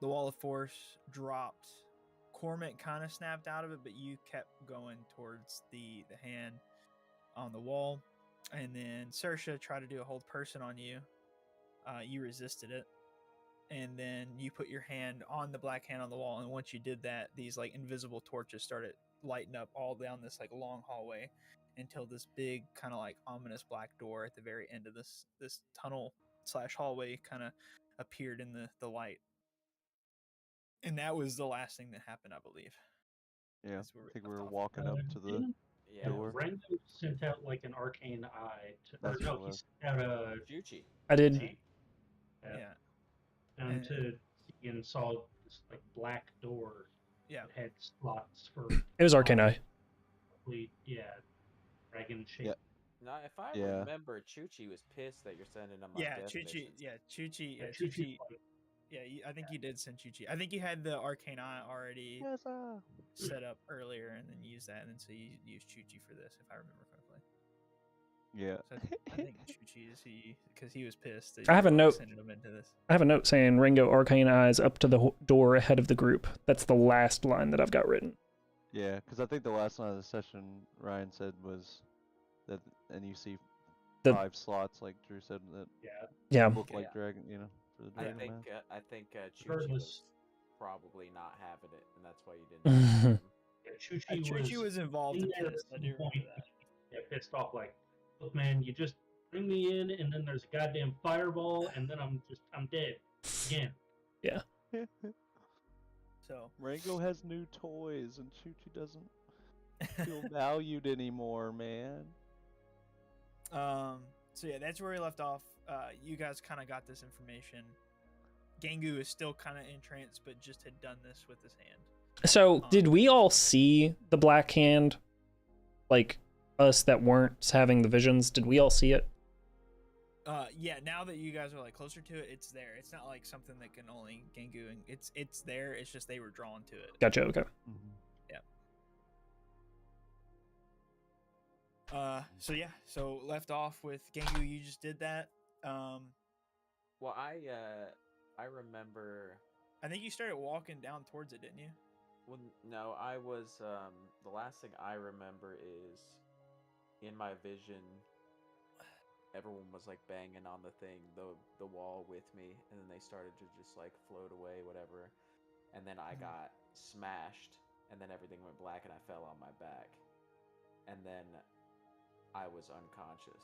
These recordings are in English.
the wall of force dropped. Cormac kind of snapped out of it, but you kept going towards the hand on the wall. And then Saoirse tried to do a hold person on you. You resisted it. And then you put your hand on the black hand on the wall. And once you did that, these like invisible torches started lighting up all down this like long hallway until this big kind of like ominous black door at the very end of this tunnel / hallway kind of appeared in the light. And that was the last thing that happened, I believe. Yeah, I think we were walking up to the door. Rango sent out like an arcane eye to, That's or no, he sent out a Chuchi. I did. Yeah. Down to see and saw this like black door. Yeah. That had slots for. It was arcane eye. Yeah, dragon shape. Yeah. Now, if I remember, Chuchi was pissed that you're sending him on death missions. Chuchi. Yeah, I think you did send Chuchi. I think you had the arcane eye already set up earlier, and then used that, and then so you used Chuchi for this, if I remember correctly. Yeah. So I think Chuchi is because he was pissed. That I have a note. Sending him into this. I have a note saying Ringo arcane eyes up to the door ahead of the group. That's the last line that I've got written. Yeah, because I think the last line of the session Ryan said was that, and you see 5 slots, like Drew said, that look like dragon, for the dragon mask. I think Chuchi was probably not having it, and that's why you didn't. Chuchi was involved in this. I do remember that. Yeah, pissed off like, look, man, you just bring me in, and then there's a goddamn fireball, and then I'm dead again. Yeah. So Rango has new toys, and Chuchi doesn't feel valued anymore, man. So yeah, that's where we left off. You guys kind of got this information. Gangu is still kind of entranced, but just had done this with his hand. So did we all see the black hand? Like us that weren't having the visions, did we all see it? Yeah, now that you guys are like closer to it, it's there. It's not like something that can only Gangu, and it's there. It's just they were drawn to it. Gotcha. Okay. Yeah. So left off with Gangu. You just did that. Well, I remember. I think you started walking down towards it, didn't you? Well, no, I was. The last thing I remember is in my vision. Everyone was like banging on the thing, the wall with me, and then they started to just like float away, whatever. And then I got smashed, and then everything went black, and I fell on my back. And then I was unconscious.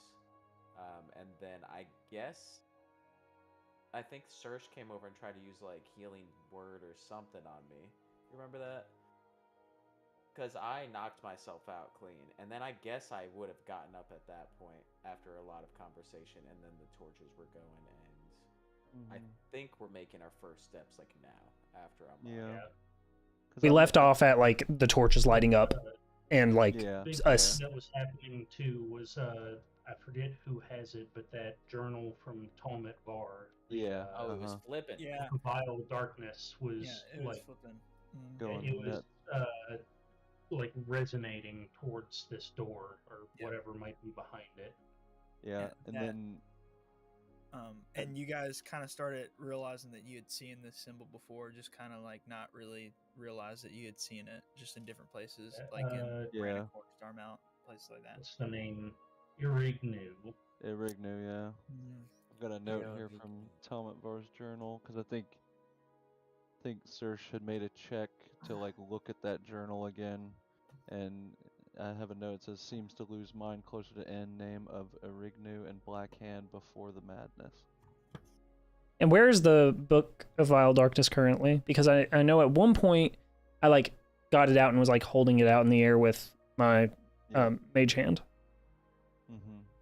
And then I think Serge came over and tried to use like healing word or something on me. You remember that? Because I knocked myself out clean, and then I guess I would have gotten up at that point after a lot of conversation, and then the torches were going, and I think we're making our first steps like now after I'm We left off at like the torches lighting up, and like us. That was happening too was I forget who has it, but that journal from Talmud Bar. Yeah. It was flipping. Yeah. Vile Darkness was it was like flipping. It was like resonating towards this door or whatever might be behind it. Yeah, and then and you guys kind of started realizing that you had seen this symbol before, just kind of like not really realize that you had seen it, just in different places, like in Star Mount, places like that. What's the name? Irignu, yeah. I've got a note here from Talmud Var's journal, because I think Serge had made a check to like look at that journal again, and I have a note that says seems to lose mind closer to end name of Irignu and Black Hand before the madness. And where is the Book of Vile Darkness currently? Because I know at one point I like got it out and was like holding it out in the air with my mage hand.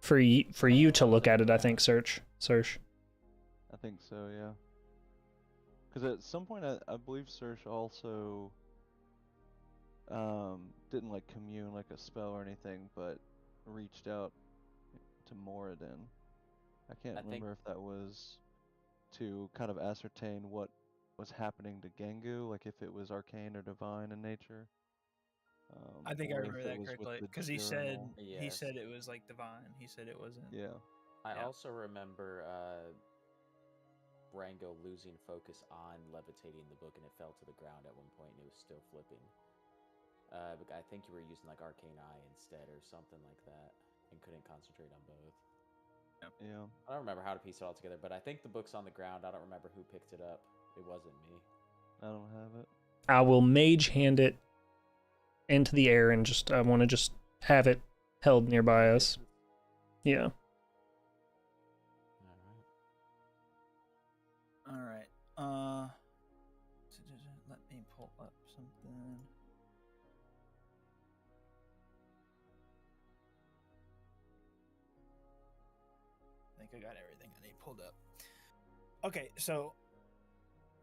For you to look at it, I think, Serge. I think so, yeah. Because at some point, I believe Serge also didn't like commune like a spell or anything, but reached out to Moradin. I can't remember if that was to kind of ascertain what was happening to Gangu, like if it was arcane or divine in nature. I think I remember that correctly, because he said it was like divine. He said it wasn't. Yeah. I also remember Rango losing focus on levitating the book, and it fell to the ground at one point, and it was still flipping. But I think you were using like Arcane Eye instead, or something like that, and couldn't concentrate on both. Yeah. I don't remember how to piece it all together, but I think the book's on the ground. I don't remember who picked it up. It wasn't me. I don't have it. I will mage hand it into the air and I want to just have it held nearby us. Yeah. All right. All right. Let me pull up something. I think I got everything I need pulled up. Okay, so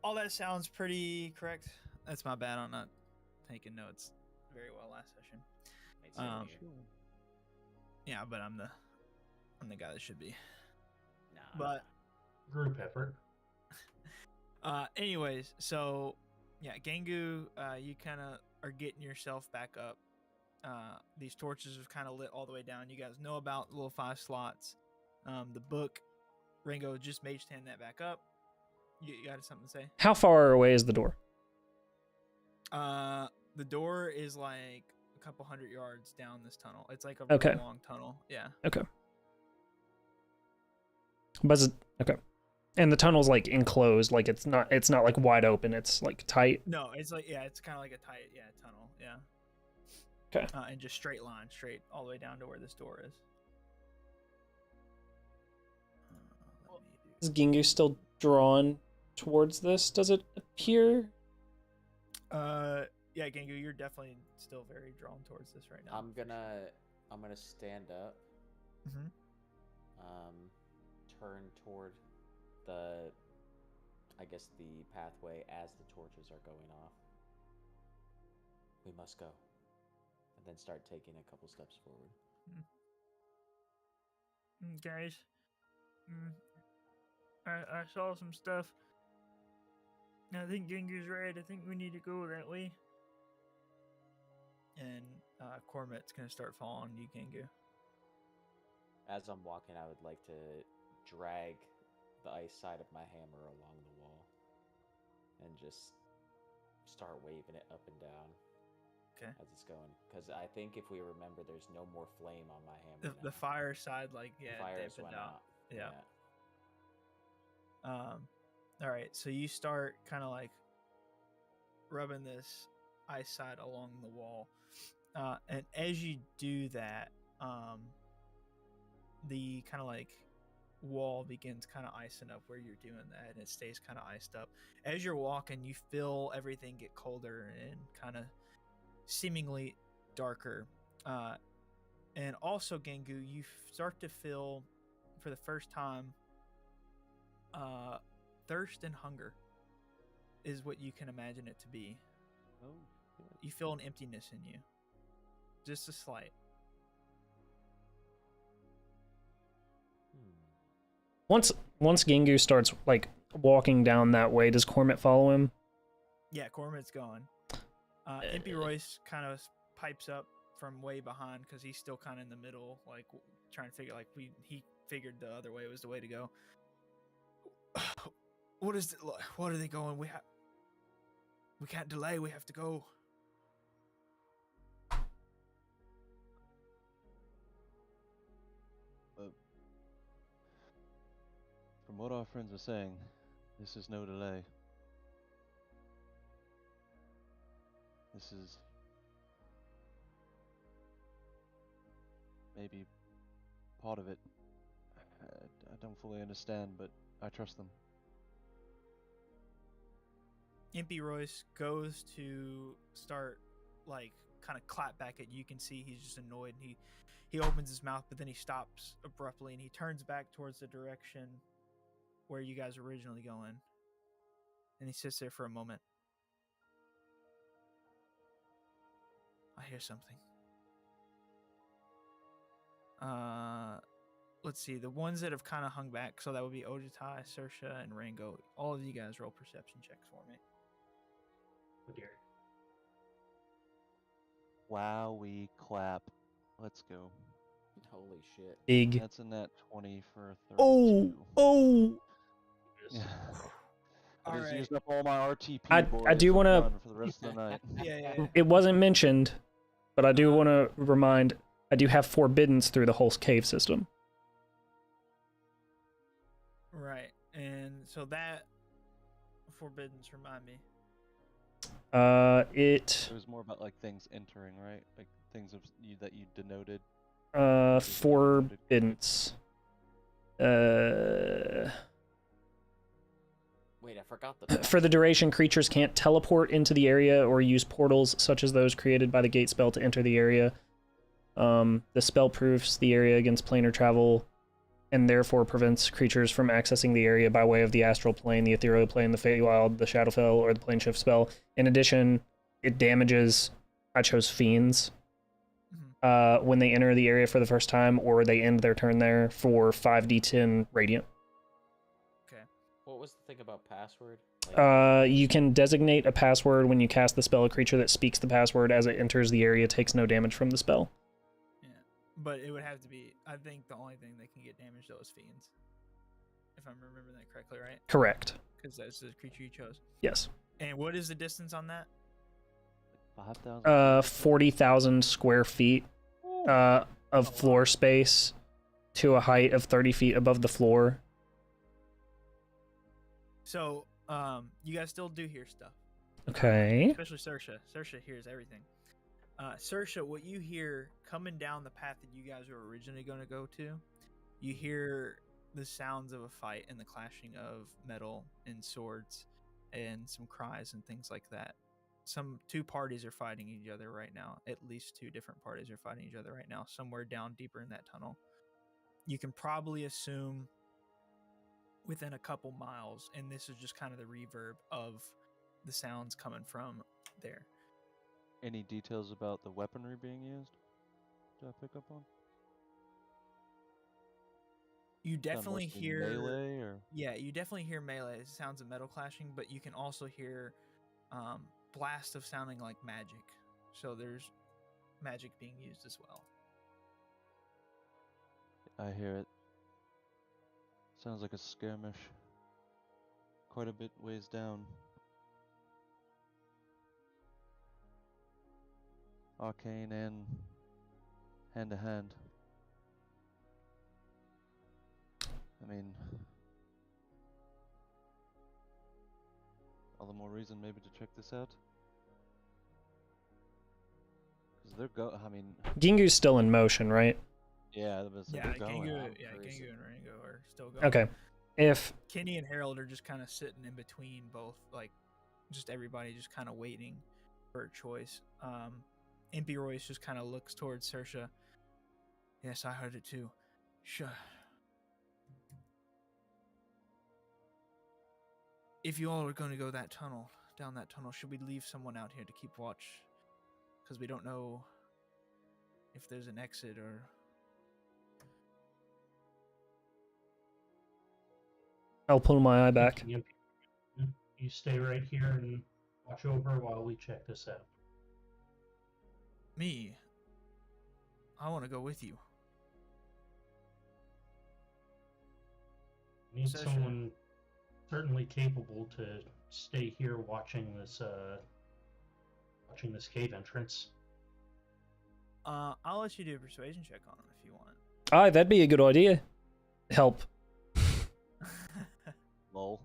all that sounds pretty correct. That's my bad on not taking notes very well last session. Yeah, but I'm the guy that should be. Nah. But Group effort. anyways, so yeah, Gengu, you kind of are getting yourself back up. These torches have kind of lit all the way down. You guys know about the little 5 slots. The book, Ringo, just mage hand that back up. You got something to say? How far away is the door? The door is like a couple 100 yards down this tunnel. It's like a Okay. really long tunnel. Yeah. Okay. But okay. And the tunnel's like enclosed, like it's not like wide open, it's like tight. No, it's like it's kind of like a tight tunnel. Yeah. Okay. And just straight all the way down to where this door is. Is Gingu still drawn towards this? Does it appear? Yeah, Gengu, you're definitely still very drawn towards this right now. I'm gonna stand up. Mm-hmm. Turn toward the pathway as the torches are going off. We must go. And then start taking a couple steps forward. Guys, I saw some stuff. I think Gengu's right. I think we need to go that way. And Cormet's gonna start following you, Gengu. As I'm walking, I would like to drag the ice side of my hammer along the wall and just start waving it up and down. Okay. As it's going, because I think if we remember, there's no more flame on my hammer. The fire side, the fires dampened went out. Yeah. All right. So you start kind of like rubbing this ice side along the wall, and as you do that, the kind of like wall begins kind of icing up where you're doing that, and it stays kind of iced up. As you're walking, you feel everything get colder and kind of seemingly darker, and also Gengu, you start to feel for the first time thirst and hunger is what you can imagine it to be. Oh, shit. You feel an emptiness in you, just a slight. Once Gingu starts like walking down that way, does Cormet follow him? Yeah, Cormet's going. Impy Royce kind of pipes up from way behind because he's still kind of in the middle, like trying to figure. Like he figured the other way was the way to go. What is it? What are they going? We can't delay. We have to go. From what our friends are saying, this is no delay. This is maybe part of it. I don't fully understand, but I trust them. Impy Royce goes to start like kind of clap back at you. You can see he's just annoyed. He opens his mouth, but then he stops abruptly and he turns back towards the direction where you guys were originally going. And he sits there for a moment. I hear something. Let's see. The ones that have kind of hung back, so that would be Ojitai, Saoirse, and Rango. All of you guys roll perception checks for me. Oh dear. Wow, we clap. Let's go. Holy shit. Big. That's a nat 20 for a 32. Oh! Yeah. I just right. used up all my RTP. I boys. do I'm wanna- done for the rest of the night. Yeah. It wasn't mentioned, but I do want to remind, I do have forbiddance through the whole cave system. Right. And so that forbiddance, remind me. It It was more about like things entering, right? Like things of you that you denoted. forbiddance. Wait, I forgot the. For the duration, creatures can't teleport into the area or use portals such as those created by the gate spell to enter the area. The spell proofs the area against planar travel and therefore prevents creatures from accessing the area by way of the astral plane, the ethereal plane, the Feywild, the Shadowfell, or the plane shift spell. In addition, it damages, I chose fiends, when they enter the area for the first time or they end their turn there for 5d10 radiant. Okay. What was the thing about password? You can designate a password when you cast the spell. A creature that speaks the password as it enters the area takes no damage from the spell. Yeah. But it would have to be, I think the only thing that can get damaged though is fiends. If I'm remembering that correctly, right? Correct. Because that's the creature you chose. Yes. And what is the distance on that? 5,000. 40,000 square feet of floor space to a height of 30 feet above the floor. So, you guys still do hear stuff. Okay. Especially Saoirse. Saoirse hears everything. Saoirse, what you hear coming down the path that you guys were originally going to go to, you hear the sounds of a fight and the clashing of metal and swords and some cries and things like that. Two parties are fighting each other right now. At least two different parties are fighting each other right now, somewhere down deeper in that tunnel. You can probably assume within a couple miles, and this is just kind of the reverb of the sounds coming from there. Any details about the weaponry being used? Did I pick up on? You definitely mostly hear melee, or yeah, you definitely hear melee sounds of metal clashing, but you can also hear blast of sounding like magic. So there's magic being used as well. I hear it. Sounds like a skirmish. Quite a bit ways down. Arcane and hand to hand. I mean, all the more reason maybe to check this out. Because they're I mean, Gingu's still in motion, right? yeah, Yeah, they're going. Gengu and Ringo are still going. Okay. If Kenny and Harold are just kind of sitting in between both, like just everybody just kind of waiting for a choice. Impy Royce just kind of looks towards Saoirse. Yes, I heard it too. Sure. If you all are going to go down that tunnel, should we leave someone out here to keep watch? Because we don't know if there's an exit or... I'll pull my eye back. You stay right here and watch over while we check this out. Me? I want to go with you. Need Session. someone certainly capable to stay here watching this cave entrance. I'll let you do a persuasion check on him if you want. Aye, that'd be a good idea. Help. Lol.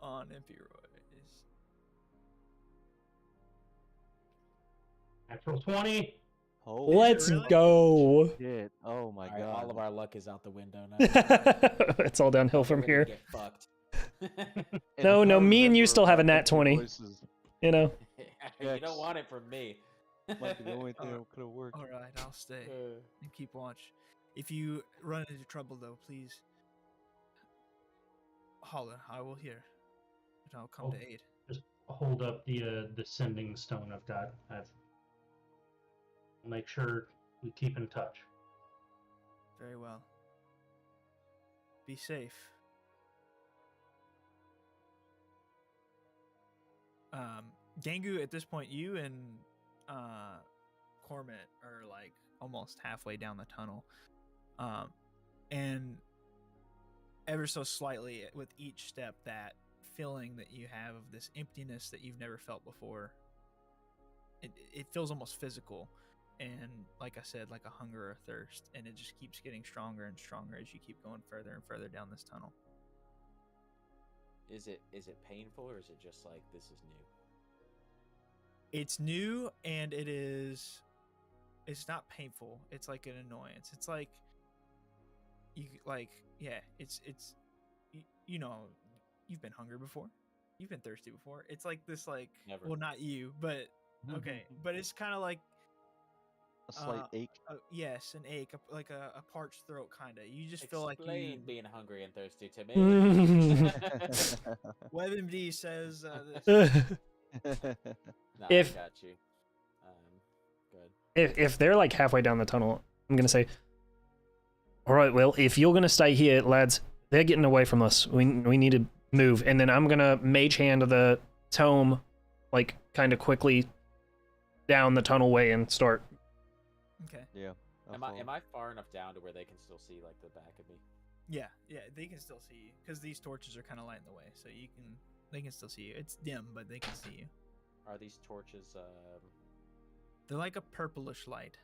On Impy Royce. Natural 20. Holy Let's really? go. shit. Oh my All right, god. all of our luck is out the window now. It's all downhill from We're here. gonna get fucked. And No, if no, I me and you remember still have a about nat Empty 20. Voices, You know. You don't want it from me. might be the only thing that could have worked. All right, I'll stay and keep watch. If you run into trouble, though, please holler. I will hear, and I'll come Oh. to aid. Just hold up the sending stone I've got. I'll make sure we keep in touch. Very well. Be safe. Gangu, at this point, you and Cormit are like almost halfway down the tunnel. And ever so slightly with each step, that feeling that you have of this emptiness that you've never felt before. It feels almost physical, and like I said, like a hunger or thirst, and it just keeps getting stronger and stronger as you keep going further and further down this tunnel. Is it painful, or is it just like this is new? It's new, and it's not painful. It's like an annoyance. It's like it's you know, you've been hungry before, you've been thirsty before. It's like this, like, Never. well, not you, but okay, but it's kind of like a slight ache. Yes, an ache, like a parched throat, kind of. You just feel like you. being hungry and thirsty to me. WebMD says this. No, If- I got you. Good. If they're like halfway down the tunnel, I'm gonna say, all right, well, if you're gonna stay here, lads, they're getting away from us. We need to move. And then I'm gonna mage hand the tome, like, kind of quickly down the tunnel way and start. Okay. Yeah. Am I far enough down to where they can still see like the back of me? Yeah, they can still see you because these torches are kind of lighting the way, so they can still see you. It's dim, but they can see you. Are these torches? They're like a purplish light.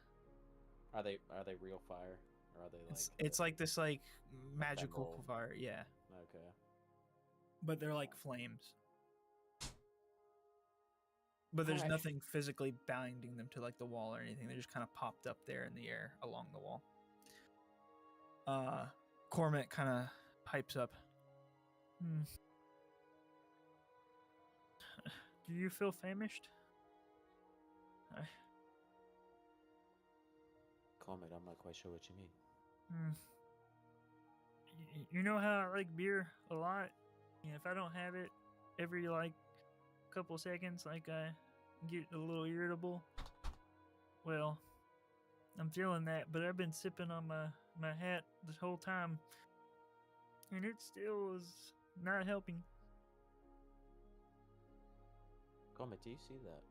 Are they real fire, or are they like? It's like this, like, magical ephemeral? fire, yeah. Okay. But they're like flames. But there's Alright. nothing physically binding them to like the wall or anything. They're just kind of popped up there in the air along the wall. Cormac kind of pipes up. Do you feel famished? Comment. I'm not quite sure what you mean. You know how I like beer a lot? And if I don't have it every, like, couple seconds, like, I get a little irritable. Well, I'm feeling that, but I've been sipping on my hat this whole time, and it still is not helping. Comment. Do you see that?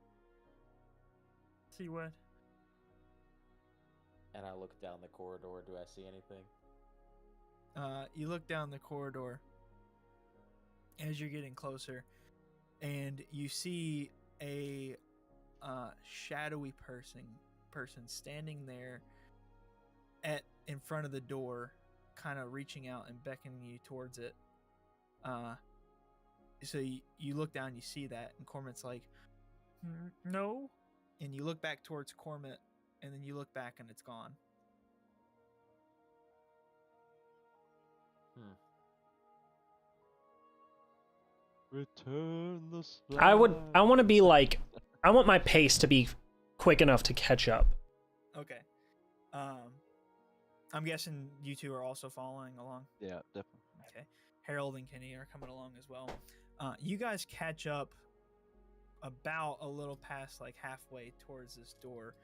See what? And I look down the corridor. Do I see anything? You look down the corridor as you're getting closer, and you see a shadowy person standing there in front of the door, kind of reaching out and beckoning you towards it. So you look down, you see that, and Cormac's like, no. And you look back towards Cormac, and then you look back, and it's gone. Return the slide. I want to be like, I want my pace to be quick enough to catch up. Okay. I'm guessing you two are also following along. Yeah, definitely. Okay. Harold and Kenny are coming along as well. You guys catch up about a little past, like, halfway towards this door.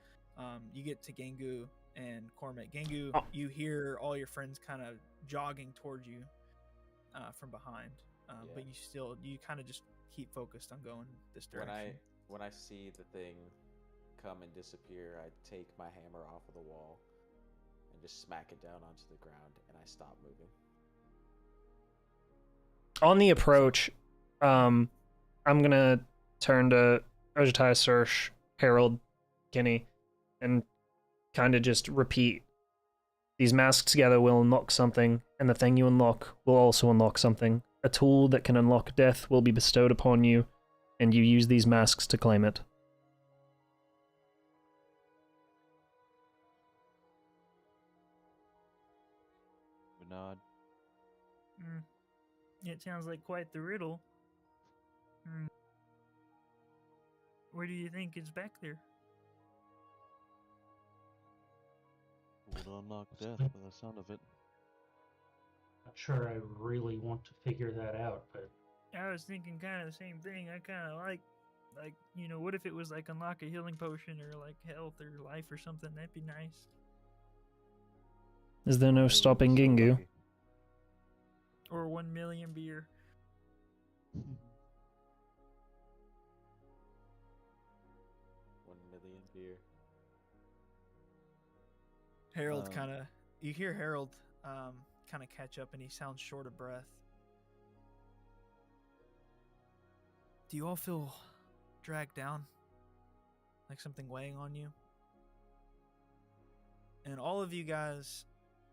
You get to Gengu and Cormac. Gengu, you hear all your friends kind of jogging towards you from behind. But you kind of just keep focused on going this direction. When I see the thing come and disappear, I take my hammer off of the wall and just smack it down onto the ground, and I stop moving. On the approach, I'm gonna turn to Ojitai, Sersh, Harold, Kenny, and kind of just repeat. These masks together will unlock something, and the thing you unlock will also unlock something. A tool that can unlock death will be bestowed upon you, and you use these masks to claim it. We nod. It sounds like quite the riddle. What do you think is back there? Would unlock death by the sound of it. Not sure I really want to figure that out, but I was thinking kind of the same thing. I kind of like, what if it was like unlock a healing potion or like health or life or something? That'd be nice. Is there no stopping Gingu? Or 1 million beer. 1 million beer. Harold you hear Harold kind of catch up, and he sounds short of breath. Do you all feel dragged down? Like something weighing on you? And all of you guys,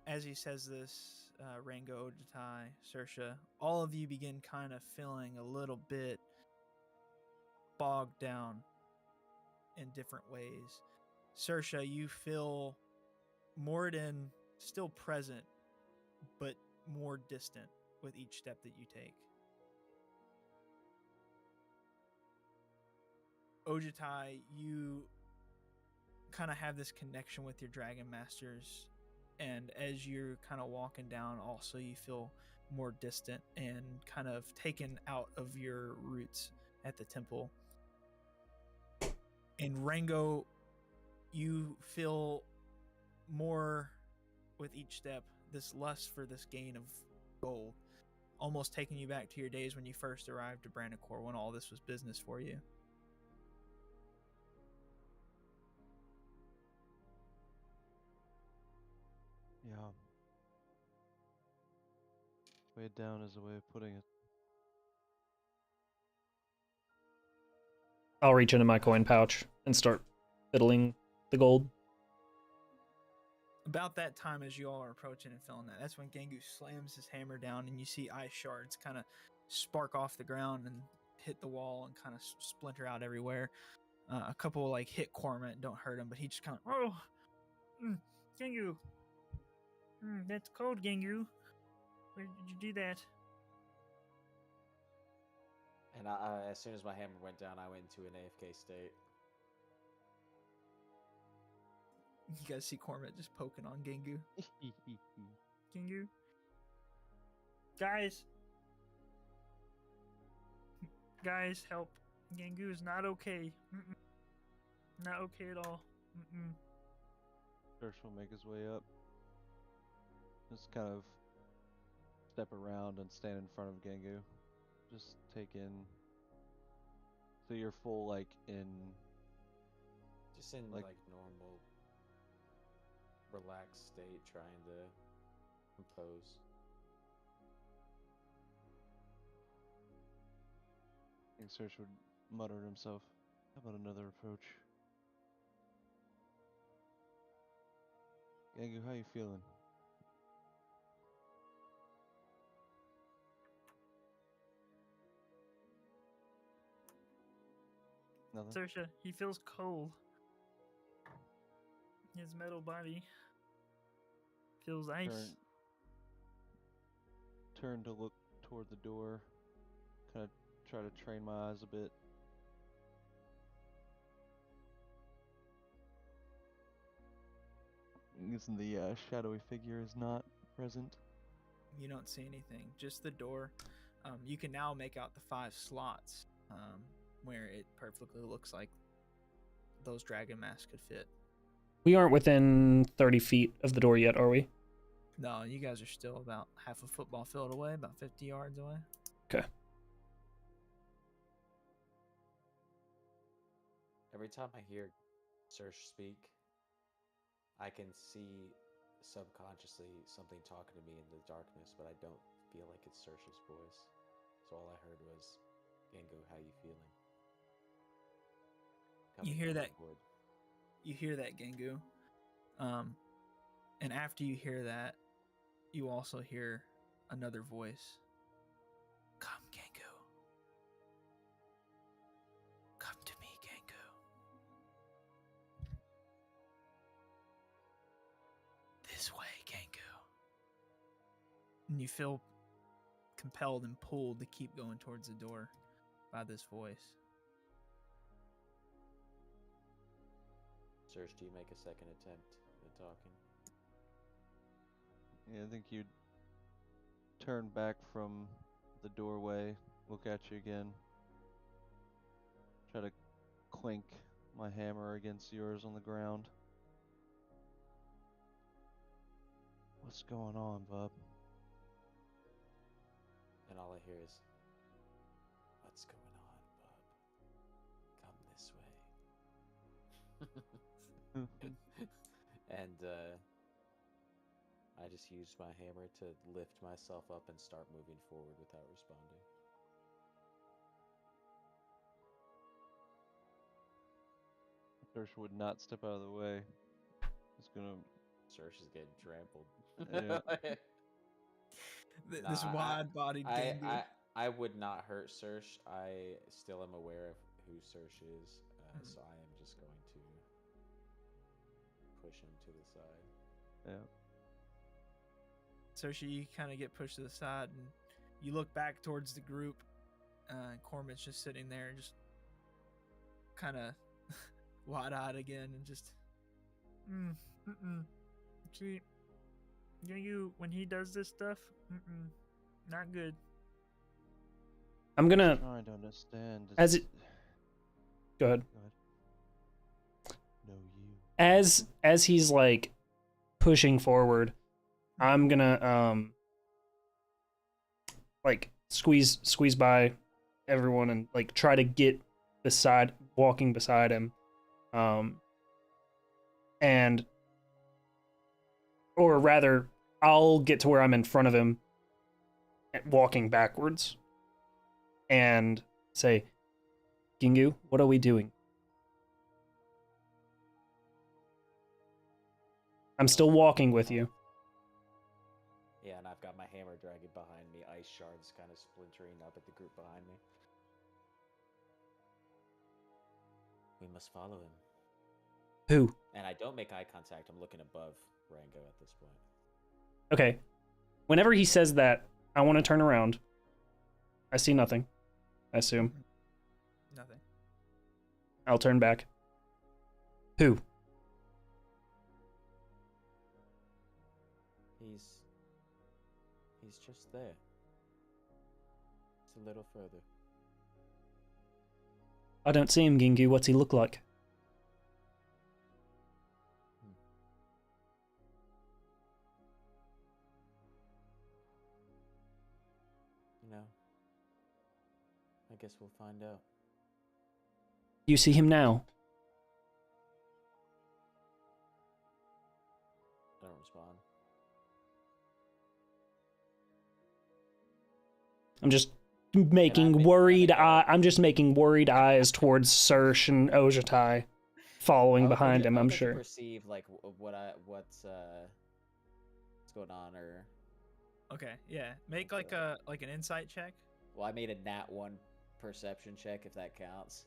as he says this, Rango, Ojitai, Saoirse, all of you begin kind of feeling a little bit bogged down in different ways. Saoirse, you feel Moradin still present, but more distant with each step that you take. Ojitai, you kind of have this connection with your dragon masters, and as you're kind of walking down, also you feel more distant and kind of taken out of your roots at the temple. And Rango, you feel more with each step, this lust for this gain of gold, almost taking you back to your days when you first arrived to Brandicor, when all this was business for you. Yeah. Weighed down is a way of putting it. I'll reach into my coin pouch and start fiddling the gold. About that time, as you all are approaching and feeling that, that's when Gengu slams his hammer down, and you see ice shards kind of spark off the ground and hit the wall and kind of splinter out everywhere. A couple like hit Cormant, don't hurt him, but he just kind of, Gengu, that's cold, Gengu. Where did you do that? And as soon as my hammer went down, I went into an AFK state. You guys see Cormant just poking on Gengu. Gengu? Guys, help. Gengu is not okay. Not okay at all. Saoirse will make his way up. Just kind of step around and stand in front of Gengu. Just take in. So you're full, like, in. Just in, like normal, relaxed state, trying to compose. I think Saoirse would mutter to himself, how about another approach? Gengu, how you feeling? Nothing? Saoirse, he feels cold. His metal body feels ice. Turn to look toward the door. Kind of try to train my eyes a bit. Using the shadowy figure is not present. You don't see anything, just the door. You can now make out the 5 slots where it perfectly looks like those dragon masks could fit. We aren't within 30 feet of the door yet, are we? No, you guys are still about half a football field away, about 50 yards away. Okay. Every time I hear Saoirse speak, I can see subconsciously something talking to me in the darkness, but I don't feel like it's Saoirse's voice. So all I heard was, Gengu, how you feeling? You hear that? You hear that, Gengu. And after you hear that, you also hear another voice. Come, Gengu. Come to me, Gengu. This way, Gengu. And you feel compelled and pulled to keep going towards the door by this voice. Saoirse, do you make a second attempt at talking? Yeah, I think you'd turn back from the doorway, look at you again, try to clink my hammer against yours on the ground. What's going on, bub? And all I hear is, what's going on, bub? Come this way. And I I just use my hammer to lift myself up and start moving forward without responding. Sersha would not step out of the way. It's gonna. Sersha's getting trampled. Yeah. This Nah, wide-bodied Gangu. I would not hurt Sersh. I still am aware of who Sersh is, so I am just going to push him to the side. Yeah. So you kind of get pushed to the side, and you look back towards the group. Corma's just sitting there, just kind of wide-eyed again, and just. See, you when he does this stuff, not good. I'm gonna. Trying to understand. As it. Go ahead. No, you. As he's like pushing forward, I'm gonna like squeeze by everyone and like try to get walking beside him, and or rather, I'll get to where I'm in front of him, walking backwards, and say, Gingu, what are we doing? I'm still walking with you. Yeah, and I've got my hammer dragging behind me, ice shards kind of splintering up at the group behind me. We must follow him. Who? And I don't make eye contact. I'm looking above Rango at this point. Okay. Whenever he says that, I want to turn around. I see nothing. I assume. Nothing. I'll turn back. Who? He's just there. It's a little further. I don't see him, Gingu. What's he look like? You know, I guess we'll find out. You see him now? I don't respond. I'm just making worried I'm just making worried eyes towards Sersh and Ojatai following behind him, I'm sure. Perceive like what's going on, or Okay, yeah. Make like an insight check. well, I made a nat 1 perception check if that counts.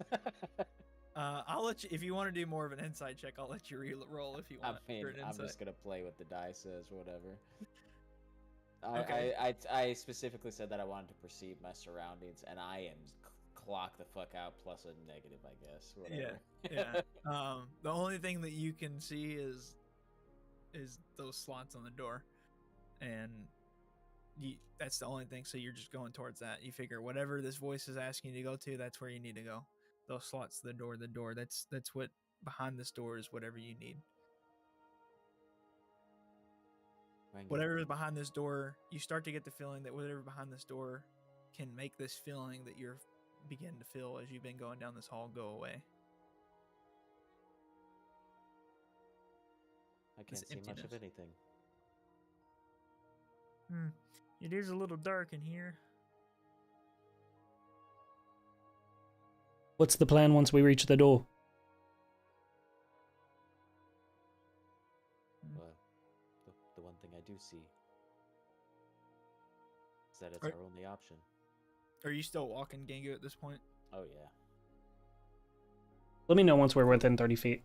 I'll let you if you want to do more of an insight check. I'll let you roll if you want. I mean, for an I'm insight. just gonna play what the die says, whatever. Okay. I specifically said that I wanted to perceive my surroundings, and I am clock the fuck out plus a negative, I guess. Whatever. Yeah. The only thing that you can see is those slots on the door, and that's the only thing. So you're just going towards that. You figure whatever this voice is asking you to go to, that's where you need to go. Those slots, the door. That's what behind this door is. Whatever you need. Whatever is behind this door, you start to get the feeling that whatever behind this door can make this feeling that you're beginning to feel as you've been going down this hall go away. I can't see much of anything. It is a little dark in here. What's the plan once we reach the door? Well, the one thing I do see is that it's our only option. Are you still walking, Gangu, at this point? Oh, yeah. Let me know once we're within 30 feet.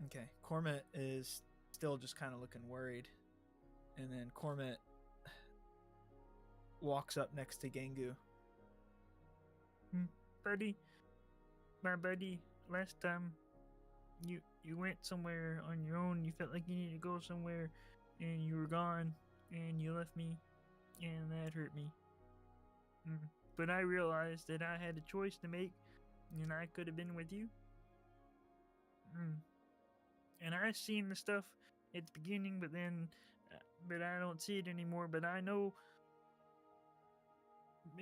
Okay. Cormit is still just kind of looking worried. And then Cormit walks up next to Gangu. Buddy, my buddy, last time you went somewhere on your own. You felt like you needed to go somewhere, and you were gone, and you left me, and that hurt me. But I realized that I had a choice to make, and I could have been with you. And I seen the stuff at the beginning, but I don't see it anymore. But I know.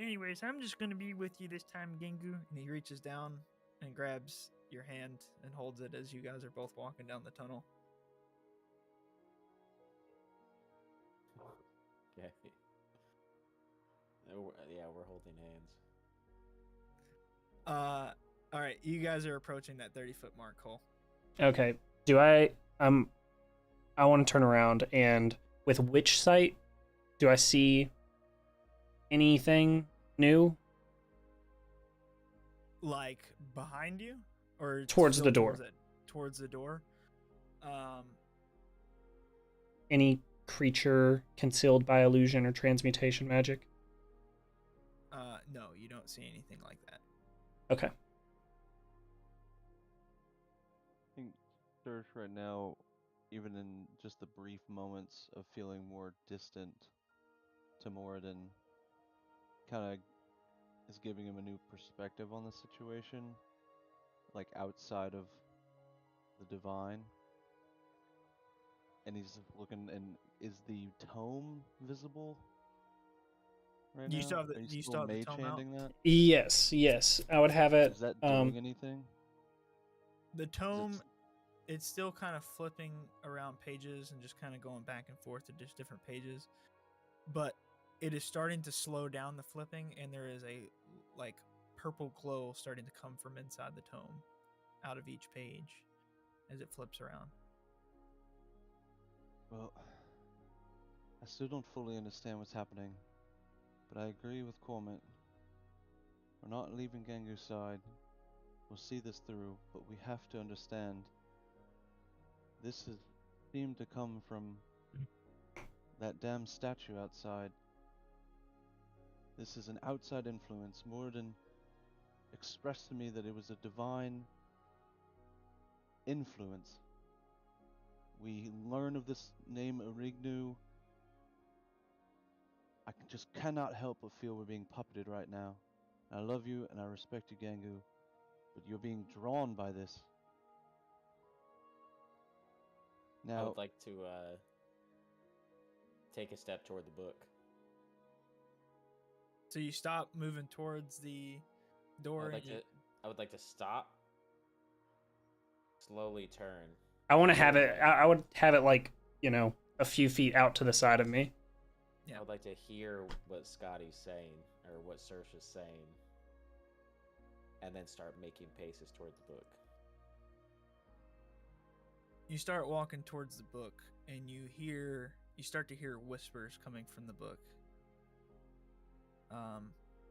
Anyways, I'm just gonna be with you this time, Gingu. And he reaches down and grabs your hand and holds it as you guys are both walking down the tunnel. Okay. Yeah, we're holding hands. All right, you guys are approaching that 30-foot mark, Cole. Okay. Do I want to turn around, and with witch sight, do I see anything new? Like behind you, or Towards still the door. Towards the door. Any creature concealed by illusion or transmutation magic? No, you don't see anything like that. Okay. I think Serge right now, even in just the brief moments of feeling more distant to Moradin, kind of is giving him a new perspective on the situation, like outside of the divine. And he's looking, and is the tome visible right You now? still have the Are you you still still have the mage tome out. handing that? Yes. I would have it. Is that doing anything? The tome, it's still kind of flipping around pages and just kind of going back and forth to just different pages, but it is starting to slow down the flipping, and there is a like purple glow starting to come from inside the tome out of each page as it flips around. Well, I still don't fully understand what's happening, but I agree with Cormant. We're not leaving Gengu's side. We'll see this through, but we have to understand. This has seemed to come from that damn statue outside. This is an outside influence. Moradin expressed to me that it was a divine influence. We learn of this name Erignu. I just cannot help but feel we're being puppeted right now. I love you and I respect you, Gengu, but you're being drawn by this. Now, I would like to take a step toward the book. So you stop moving towards the door. I would like to stop, slowly turn. I want to have it. I would have it like, a few feet out to the side of me. Yeah. I would like to hear what Scotty's saying, or what Saoirse's saying, and then start making paces toward the book. You start walking towards the book, and you start to hear whispers coming from the book.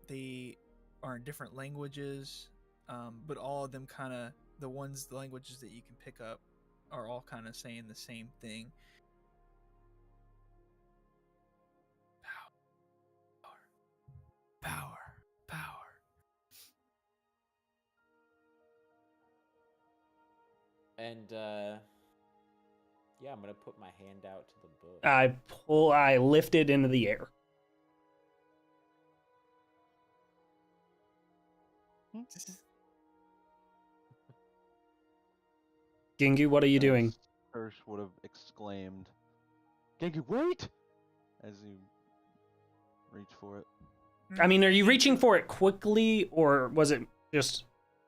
They are in different languages, but all of them kind of, the languages that you can pick up are all kind of saying the same thing. Power. And yeah, I'm gonna put my hand out to the book. I lift it into the air. Gengu, what are you doing? Hirsch would have exclaimed, Gengu, wait! As you reach for it. I mean, are you reaching for it quickly, or was it just...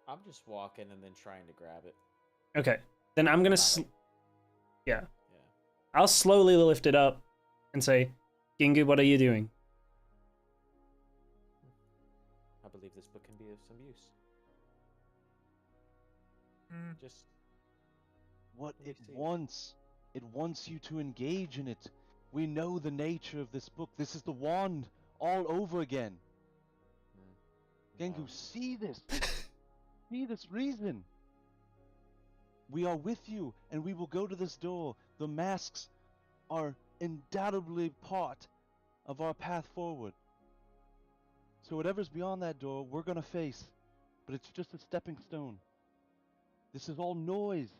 I'm just walking and then trying to grab it. Okay, then I'm gonna... Yeah. I'll slowly lift it up and say, Gengu, what are you doing? I believe this book can be of some use. Just... What it wants. It wants you to engage in it. We know the nature of this book. This is the wand all over again. Gengu, see this. See this reason. We are with you, and we will go to this door. The masks are undoubtedly part of our path forward. So whatever's beyond that door, we're gonna face. But it's just a stepping stone. This is all noise.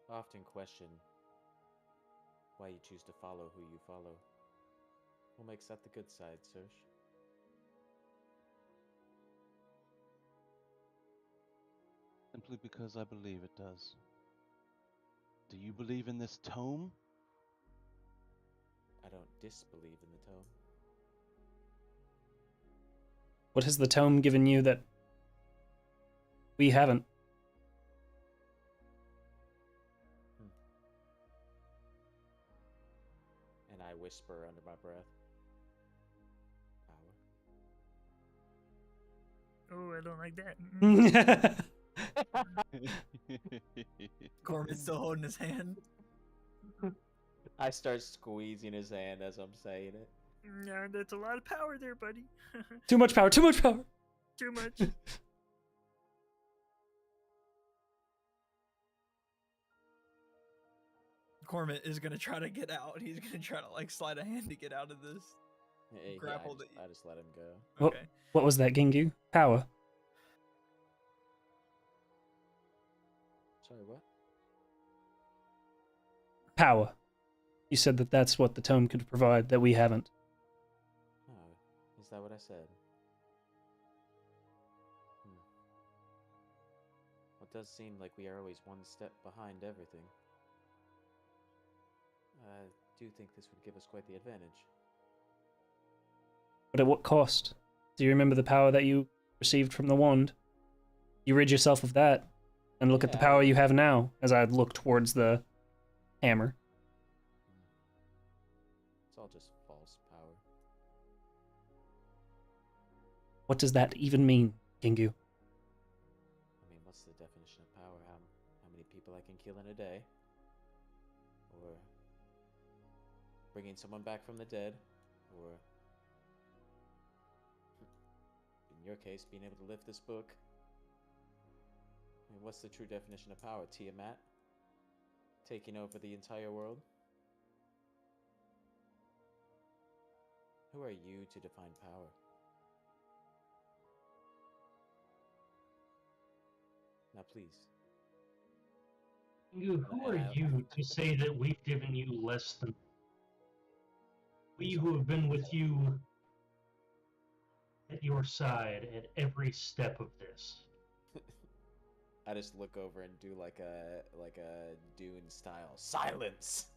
I often question why you choose to follow who you follow. What makes that the good side, Serge? Simply because I believe it does. Do you believe in this tome? I don't disbelieve in the tome. What has the tome given you that we haven't? whisper under my breath. Power. Oh, I don't like that. Corman's still holding his hand. I start squeezing his hand as I'm saying it. Yeah, that's a lot of power there, buddy. Too much power. Too much power. Too much. Corman is gonna try to get out. He's gonna try to like slide a hand to get out of this grapple. I just let him go. Okay. What was that, Gingu? Power. Sorry, what? Power. You said that that's what the tome could provide that we haven't. Oh, is that what I said? Well, it does seem like we are always one step behind everything. I do think this would give us quite the advantage. But at what cost? Do you remember the power that you received from the wand? You rid yourself of that, and look at the power you have now, as I look towards the hammer. It's all just false power. What does that even mean, Gingu? I mean, what's the definition of power? How many people I can kill in a day? Or bringing someone back from the dead? Or, in your case, being able to lift this book? I mean, what's the true definition of power? Tiamat? Taking over the entire world? Who are you to define power? Now, please. Who are you to say that we've given you less than... We who have been with you at your side at every step of this. I just look over and do like a Dune style silence.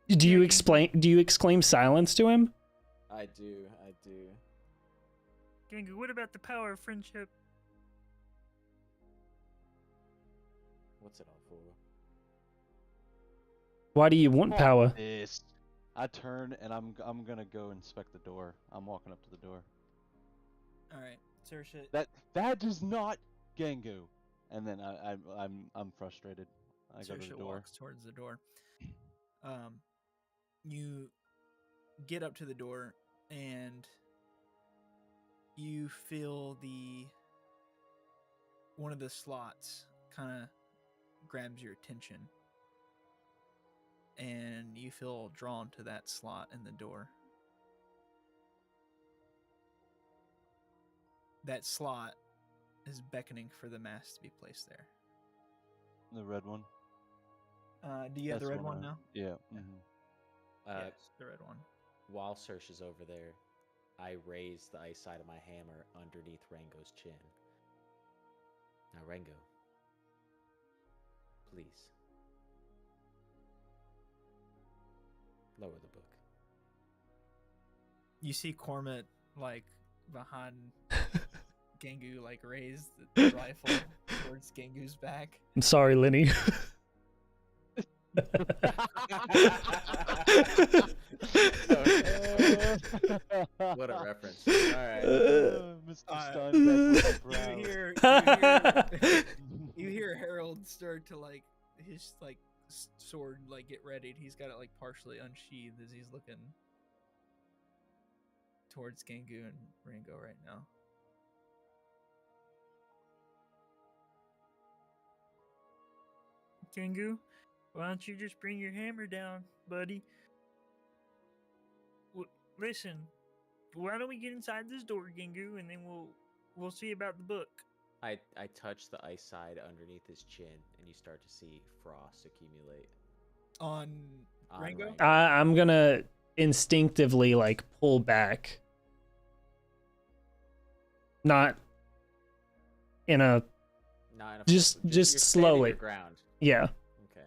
Do you exclaim silence to him? I do. Gingu, what about the power of friendship? What's it all for? Why do you want power? This. I turn and I'm gonna go inspect the door. I'm walking up to the door. All right, Saoirse. That is not Gengu. And then I'm frustrated. I go to the door. Walks towards the door. You get up to the door and you feel one of the slots kind of grabs your attention, and you feel drawn to that slot in the door. That slot is beckoning for the mask to be placed there. The red one. Do you have the red one now? Yeah. Yes, the red one. While Saoirse is over there, I raise the ice side of my hammer underneath Rango's chin. Now, Rango, please lower the book. You see Cormant like behind Gengu, like raise the rifle towards Gengu's back. I'm sorry, Lenny. What a reference. Alright. Mr. Steinbeck. You hear Harold start to like his like sword like get ready. He's got it like partially unsheathed as he's looking towards Gengu and Rango right now. Gengu, why don't you just bring your hammer down, buddy? Listen, why don't we get inside this door, Gengu, and then we'll see about the book. I touch the ice side underneath his chin, and you start to see frost accumulate. On Rango? I'm gonna instinctively like pull back. Not in a just you're slowly. Your ground. Yeah. Okay.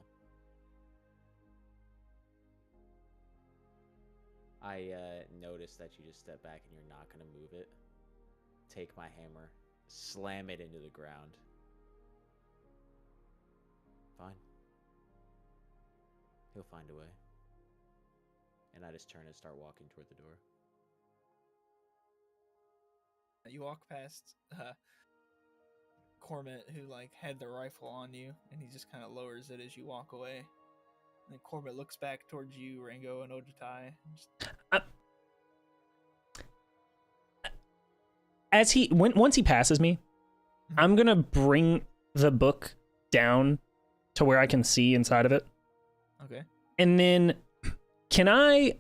I notice that you just step back and you're not gonna move it. Take my hammer, slam it into the ground. Fine. He'll find a way. just turn and start walking toward the door. You walk past Corbett, who like had the rifle on you, and he just kind of lowers it as you walk away. And then Corbett looks back towards you, Rango and Ojitai. Once he passes me, I'm gonna bring the book down to where I can see inside of it. Okay. And then, can I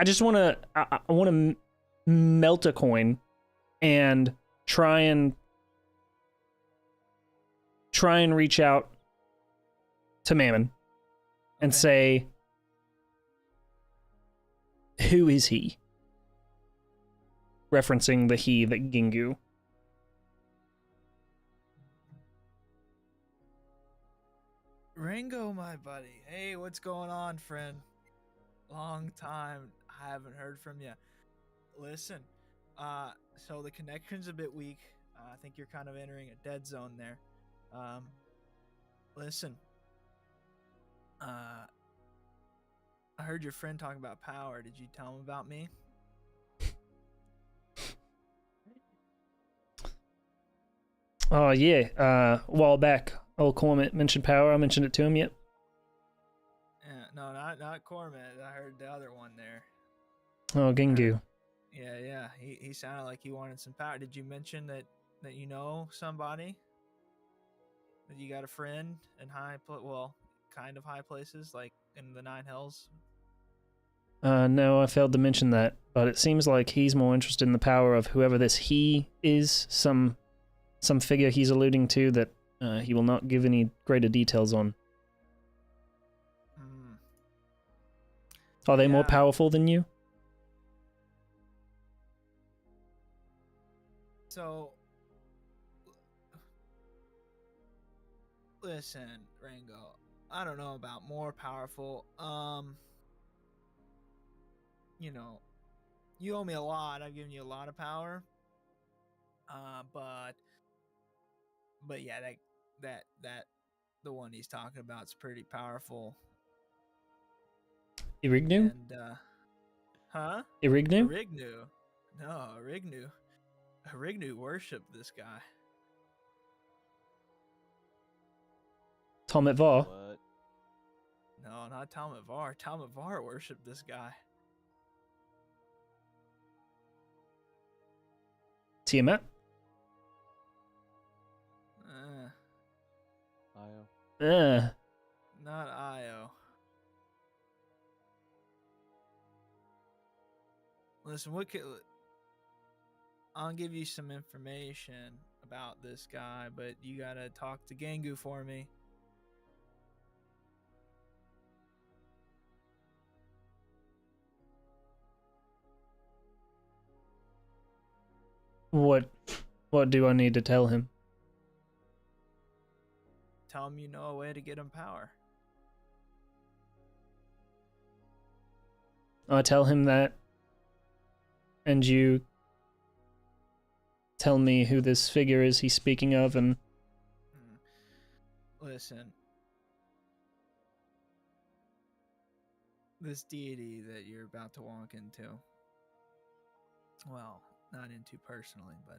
just want to. I want to melt a coin and try and reach out to Mammon and say, who is he? Referencing the he that Gingu. Rango, my buddy. Hey, what's going on, friend? Long time. I haven't heard from you. Listen, so the connection's a bit weak. I think you're kind of entering a dead zone there. Listen, I heard your friend talking about power. Did you tell him about me? Oh, yeah. A while back, old Cormit mentioned power. I mentioned it to him, yet. Yeah, no, not Cormit. I heard the other one there. Oh, Gingu. Yeah. He sounded like he wanted some power. Did you mention that you know somebody? That you got a friend in kind of high places, like in the Nine Hells? No, I failed to mention that, but it seems like he's more interested in the power of whoever this he is, some figure he's alluding to that he will not give any greater details on. Are they more powerful than you? So, listen, Rango, I don't know about more powerful. You know, you owe me a lot. I've given you a lot of power. But yeah, that the one he's talking about is pretty powerful. Irignu? And huh? Irignu? Irignu. No, Irignu. Irignu worshipped this guy. Tomet Var? What? No, not Tomet Var. Tomet Var worshipped this guy. Tiamat? Io. Not Io. Listen, I'll give you some information about this guy, but you gotta talk to Gangu for me. What do I need to tell him? Tell him you know a way to get him power. I tell him that, and you tell me who this figure is he's speaking of, and... Listen. This deity that you're about to walk into, well, not into personally, but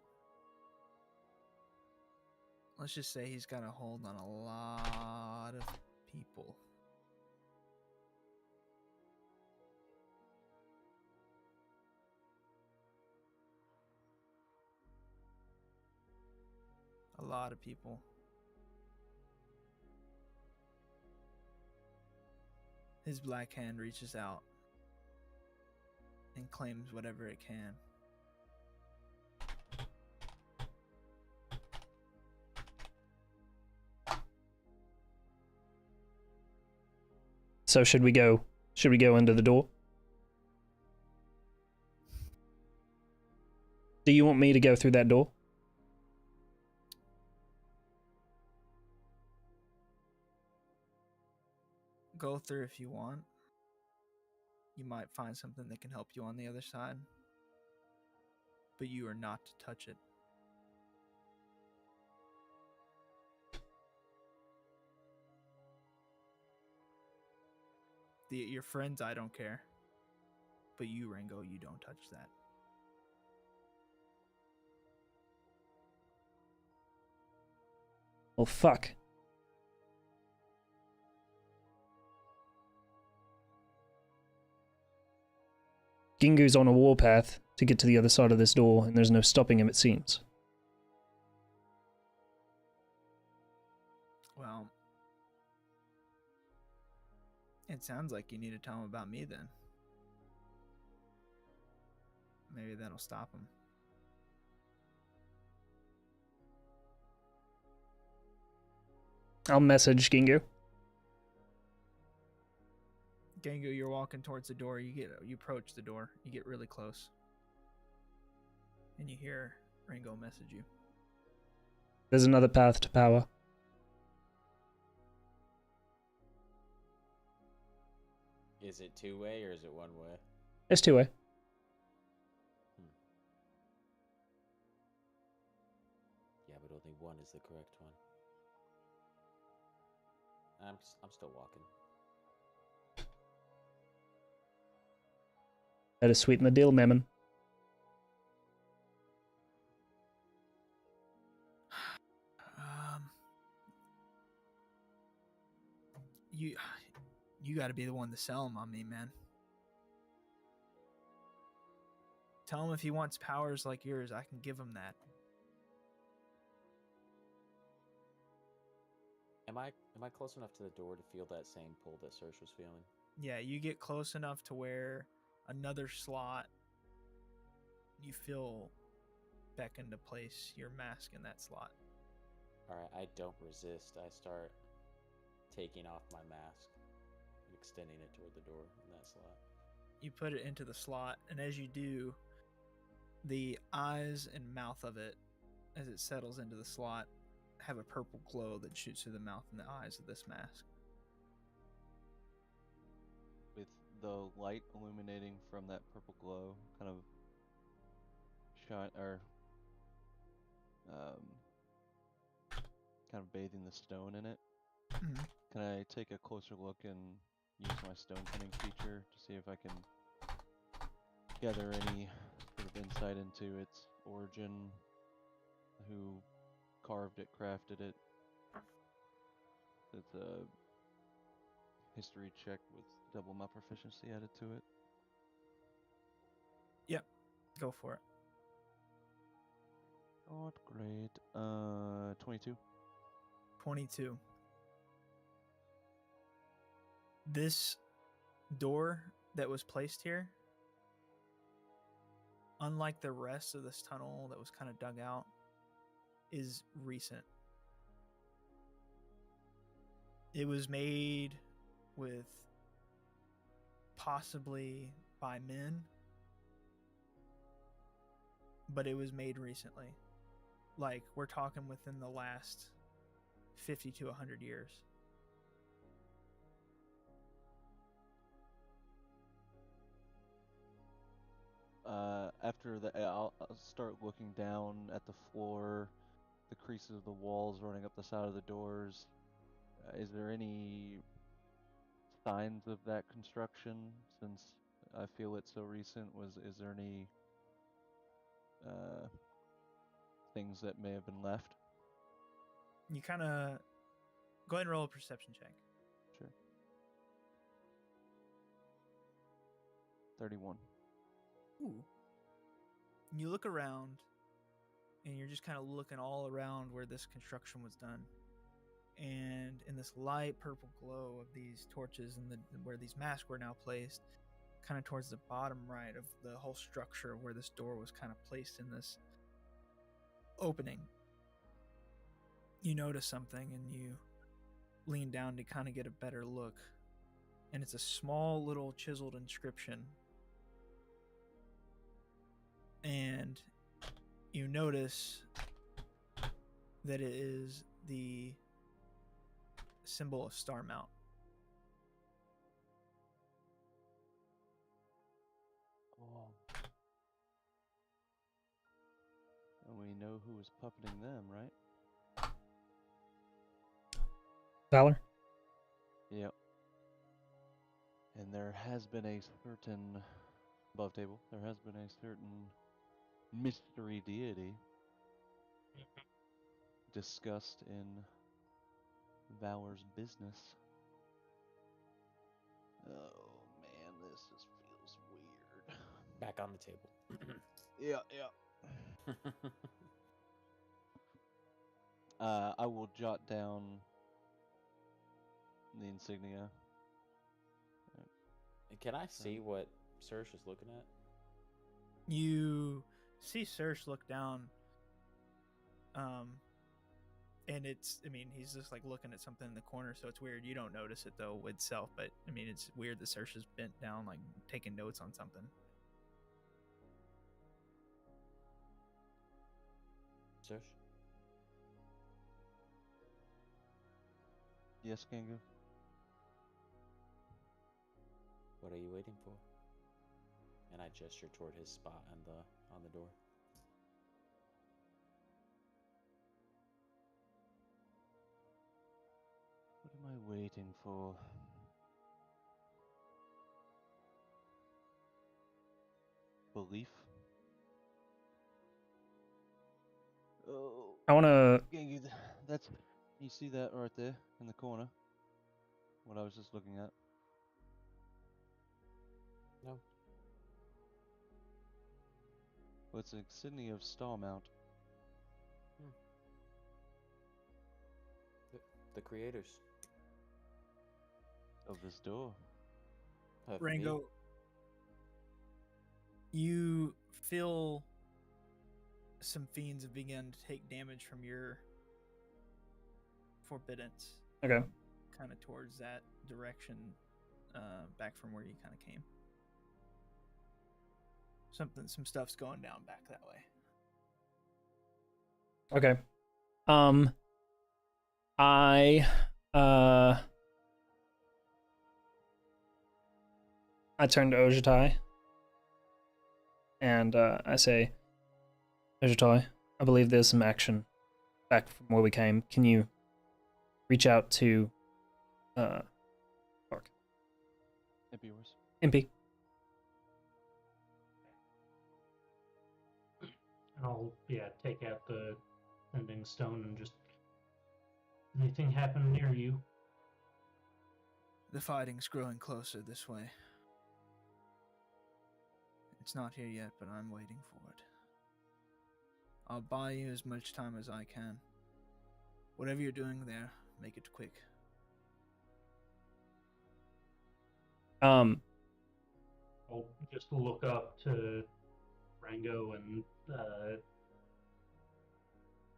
let's just say he's got a hold on a lot of people. A lot of people. His black hand reaches out and claims whatever it can. So should we go into the door? Do you want me to go through that door? Go through if you want. You might find something that can help you on the other side. But you are not to touch it. Your friends, I don't care. But you, Ringo, you don't touch that. Well, fuck. Gingu's on a warpath to get to the other side of this door, and there's no stopping him, it seems. Well, it sounds like you need to tell him about me then. Maybe that'll stop him. I'll message Gingu. Gingu, you're walking towards the door. You approach the door. You get really close, and you hear Ringo message you. There's another path to power. Is it two-way or is it one-way? It's two-way. Yeah, but only one is the correct one. I'm still walking. Better sweeten the deal, Mammon. You got to be the one to sell him on me, man. Tell him if he wants powers like yours, I can give him that. Am I close enough to the door to feel that same pull that Serge was feeling? Yeah, you get close enough to where another slot, you feel beckon to place your mask in that slot. Alright, I don't resist. I start taking off my mask, extending it toward the door in that slot. You put it into the slot, and as you do, the eyes and mouth of it, as it settles into the slot, have a purple glow that shoots through the mouth and the eyes of this mask. With the light illuminating from that purple glow, kind of shine or kind of bathing the stone in it. Mm-hmm. Can I take a closer look and use my stone cutting feature to see if I can gather any sort of insight into its origin, who carved it, crafted it? It's a history check with double my proficiency added to it. Yep, go for it. Not great. 22. 22. This door that was placed here, unlike the rest of this tunnel that was kind of dug out, is recent. It was made with possibly by men, but it was made recently. Like, we're talking within the last 50 to 100 years. After that, I'll start looking down at the floor, the creases of the walls running up the side of the doors. Is there any signs of that construction, since I feel it's so recent? Is there any things that may have been left? You kind of go ahead and roll a perception check. Sure. 31. Ooh. You look around, and you're just kind of looking all around where this construction was done. And in this light purple glow of these torches and where these masks were now placed, kind of towards the bottom right of the whole structure of where this door was kind of placed in this opening, you notice something and you lean down to kind of get a better look. And it's a small little chiseled inscription. And you notice that it is the symbol of Star Mount. Oh. And we know who was puppeting them, right? Valor? Yep. And there has been a certain above table. There has been a certain mystery deity discussed in Valor's business. Oh man, this just feels weird. Back on the table. Yeah. I will jot down the insignia. Can I see what Serge is looking at? You see Serge look down, and he's just like looking at something in the corner, so it's weird. You don't notice it though itself, but I mean, it's weird that Serge is bent down, like taking notes on something. Serge? Yes, Kangu? What are you waiting for? And I gesture toward his spot on the door. What am I waiting for? Belief? Oh, I want to. Gengi, that's. You see that right there in the corner? What I was just looking at? No. Well, it's an insignia of Starmount. The creators Of this door. of Rango, me. you feel some fiends have begun to take damage from your forbiddance. Okay. Kind of towards that direction, back from where you kind of came. Some stuff's going down back that way. Okay. I turn to Ojitai and I say, Ojitai, I believe there's some action back from where we came. Can you reach out to Mark? It'd be yours. MP. And I'll, take out the sending stone and just... Anything happen near you? The fighting's growing closer this way. It's not here yet, but I'm waiting for it. I'll buy you as much time as I can. Whatever you're doing there, make it quick. I'll just look up to Rango and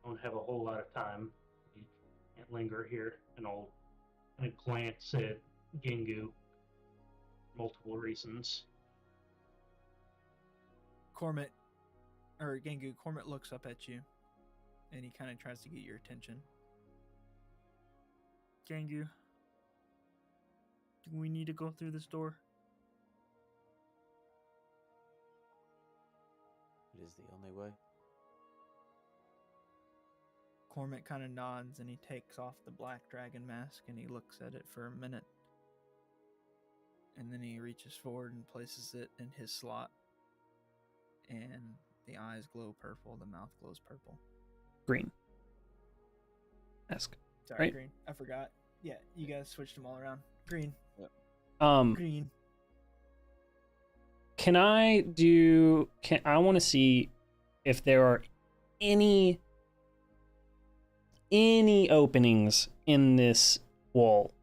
don't have a whole lot of time. You can't linger here, and I'll kind of glance at Gingu. Multiple reasons. Cormit looks up at you, and he kind of tries to get your attention. Gengu, do we need to go through this door? It is the only way. Cormit kind of nods, and he takes off the black dragon mask, and he looks at it for a minute. And then he reaches forward and places it in his slot. And the eyes glow purple, the mouth glows purple. Green. Ask. Sorry, Right. green. I forgot. Yeah, you guys switched them all around. Green. Green. I want to see if there are any openings in this wall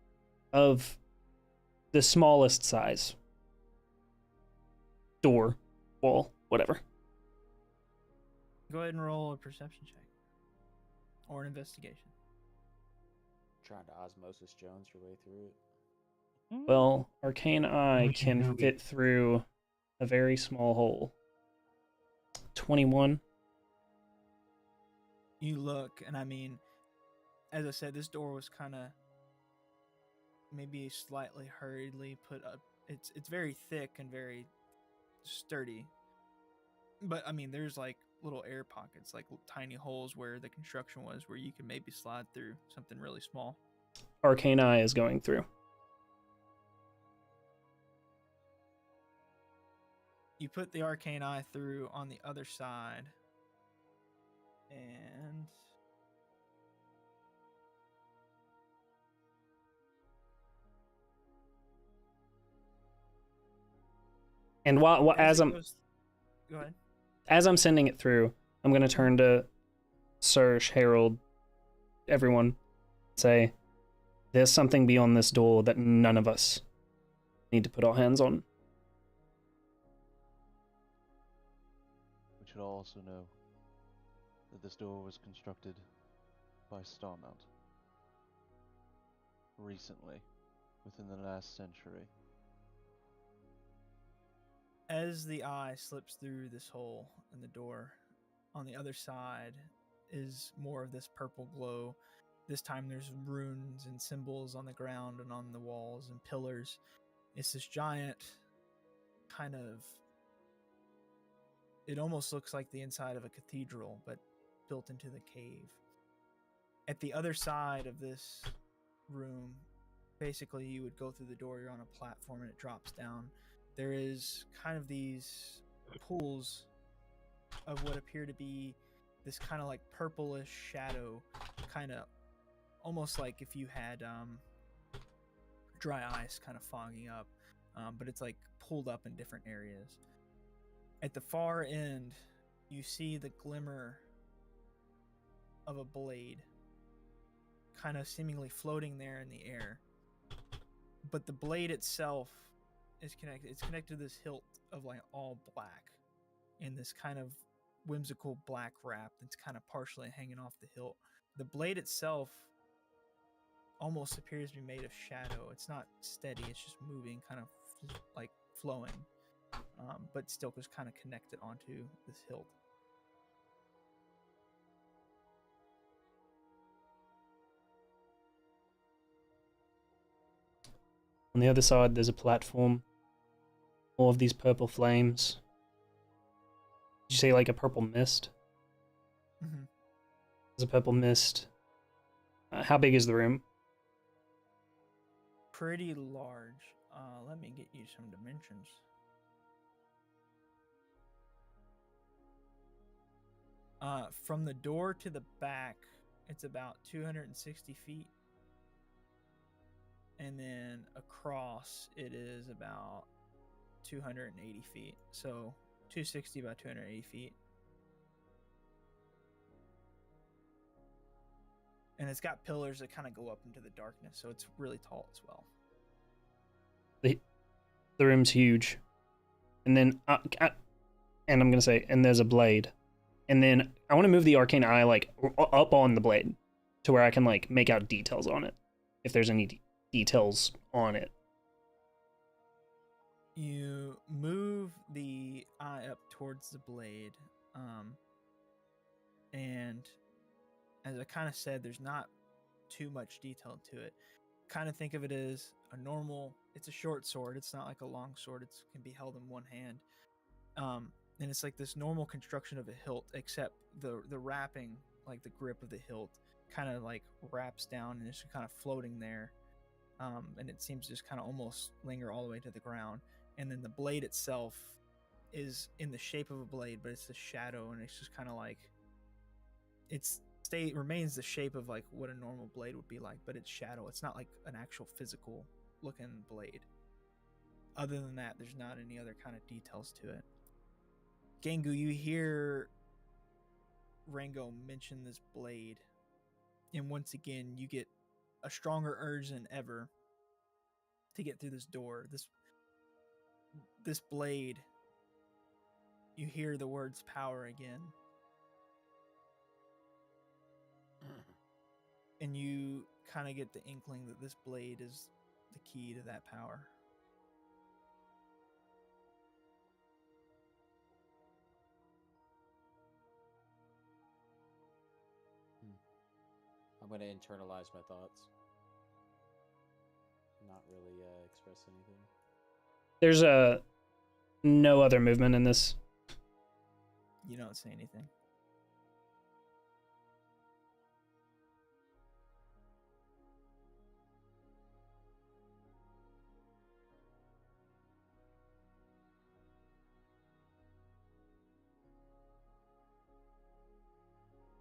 of the smallest size. Door, wall, whatever. Go ahead and roll a perception check. Or an investigation. Trying to Osmosis Jones your way through it. Well, Arcane Eye We can can do fit it. through a very small hole. 21. You look, and I mean, as I said, this door was kind of maybe slightly hurriedly put up. It's very thick and very sturdy. But I mean, there's like little air pockets, like tiny holes where the construction was, where you can maybe slide through something really small. Arcane Eye is going through. You put the arcane eye through on the other side, and while as I'm go ahead. As I'm sending it through, I'm gonna turn to Serge, Harold, everyone, say, "There's something beyond this door that none of us need to put our hands on." We should also know that this door was constructed by Starmount recently, within the last century. As the eye slips through this hole in the door, on the other side is more of this purple glow. This time there's runes and symbols on the ground and on the walls and pillars. It's this giant kind of... It almost looks like the inside of a cathedral, but built into the cave. At the other side of this room, basically you would go through the door, you're on a platform and it drops down. There is kind of these pools of what appear to be this kind of like purplish shadow, kind of almost like if you had dry ice kind of fogging up, but it's like pulled up in different areas. At the far end, you see the glimmer of a blade kind of seemingly floating there in the air, but the blade itself is connected. It's connected to this hilt of like all black in this kind of whimsical black wrap that's kind of partially hanging off the hilt. The blade itself almost appears to be made of shadow. It's not steady, it's just moving, kind of like flowing, but still just kind of connected onto this hilt. On the other side, there's a platform. All of these purple flames. Did you say like a purple mist? Mm-hmm. There's a purple mist. How big is the room? Pretty large. Let me get you some dimensions. From the door to the back, it's about 260 feet. And then across, it is about 280 feet. So 260 by 280 feet. And it's got pillars that kind of go up into the darkness, so it's really tall as well. The room's huge. And then, and I'm going to say, and there's a blade. And then I want to move the arcane eye, like, up on the blade to where I can, like, make out details on it. If there's any details on it. You move the eye up towards the blade, and as I kind of said, there's not too much detail to it. Kind of think of it as a normal, it's a short sword. It's not like a long sword. It can be held in one hand. And it's like this normal construction of a hilt, except the wrapping, like the grip of the hilt, kind of like wraps down and is kind of floating there. And it seems to just kind of almost linger all the way to the ground. And then the blade itself is in the shape of a blade, but it's a shadow, and it's just kind of like remains the shape of like what a normal blade would be like, but it's shadow. It's not like an actual physical looking blade. Other than that, there's not any other kind of details to it. Gengu, you hear Rango mention this blade, and once again you get a stronger urge than ever to get through this door. This blade, you hear the words power again. And you kind of get the inkling that this blade is the key to that power. I'm going to internalize my thoughts. Not really express anything. There's no other movement in this. You don't say anything.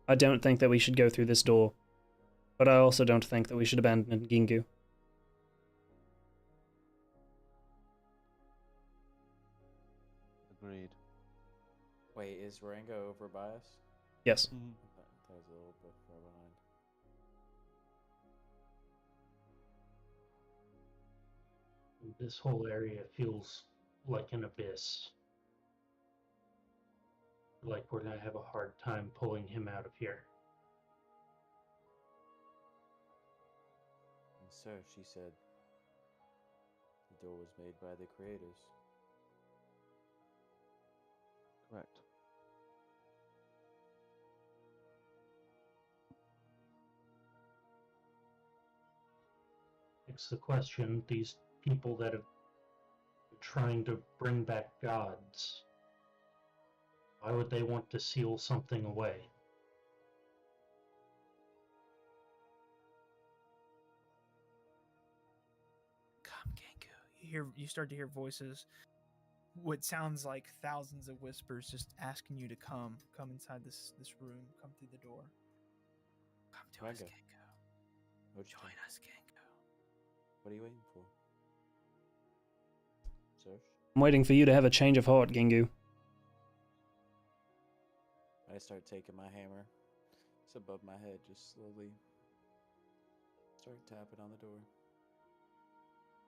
I don't think that we should go through this door, but I also don't think that we should abandon Gingu. Agreed. Wait, is Rango over by us? Yes. Mm-hmm. That was a little bit far behind. This whole area feels like an abyss. Like we're gonna have a hard time pulling him out of here. And so she said the door was made by the creators. Correct. It's the question, these people that have been trying to bring back gods, why would they want to seal something away? Come, Genku. You start to hear voices. What sounds like thousands of whispers just asking you to come inside this room, come through the door. Come to us, Rango. Genku. What'd you Join think? us, Genku. What are you waiting for? Search? I'm waiting for you to have a change of heart, Gingu. I start taking my hammer. It's above my head, just slowly start tapping on the door.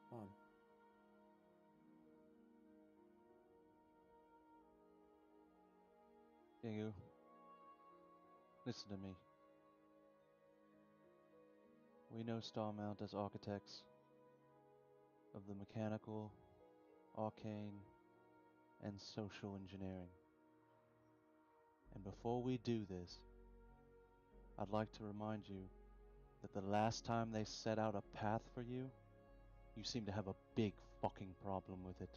Come on. Gingu, listen to me. We know Starmount as architects of the mechanical, arcane, and social engineering. And before we do this, I'd like to remind you that the last time they set out a path for you, you seem to have a big fucking problem with it.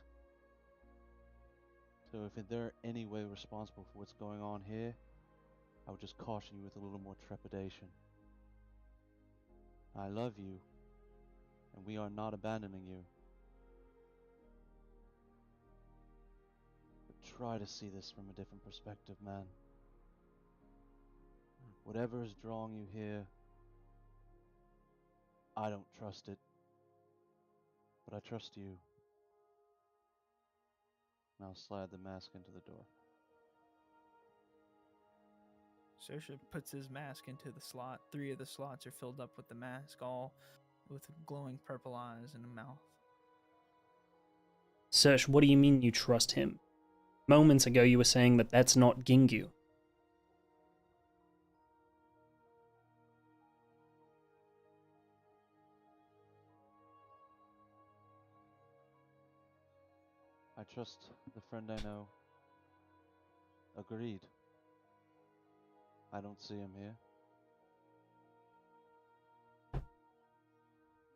So if they're any way responsible for what's going on here, I would just caution you with a little more trepidation. I love you, and we are not abandoning you. But try to see this from a different perspective, man. Whatever is drawing you here, I don't trust it. But I trust you. And I'll slide the mask into the door. Sersha puts his mask into the slot. 3 of the slots are filled up with the mask, all with glowing purple eyes and a mouth. Sersh, what do you mean you trust him? Moments ago you were saying that that's not Gingu. I trust the friend I know. Agreed. I don't see him here.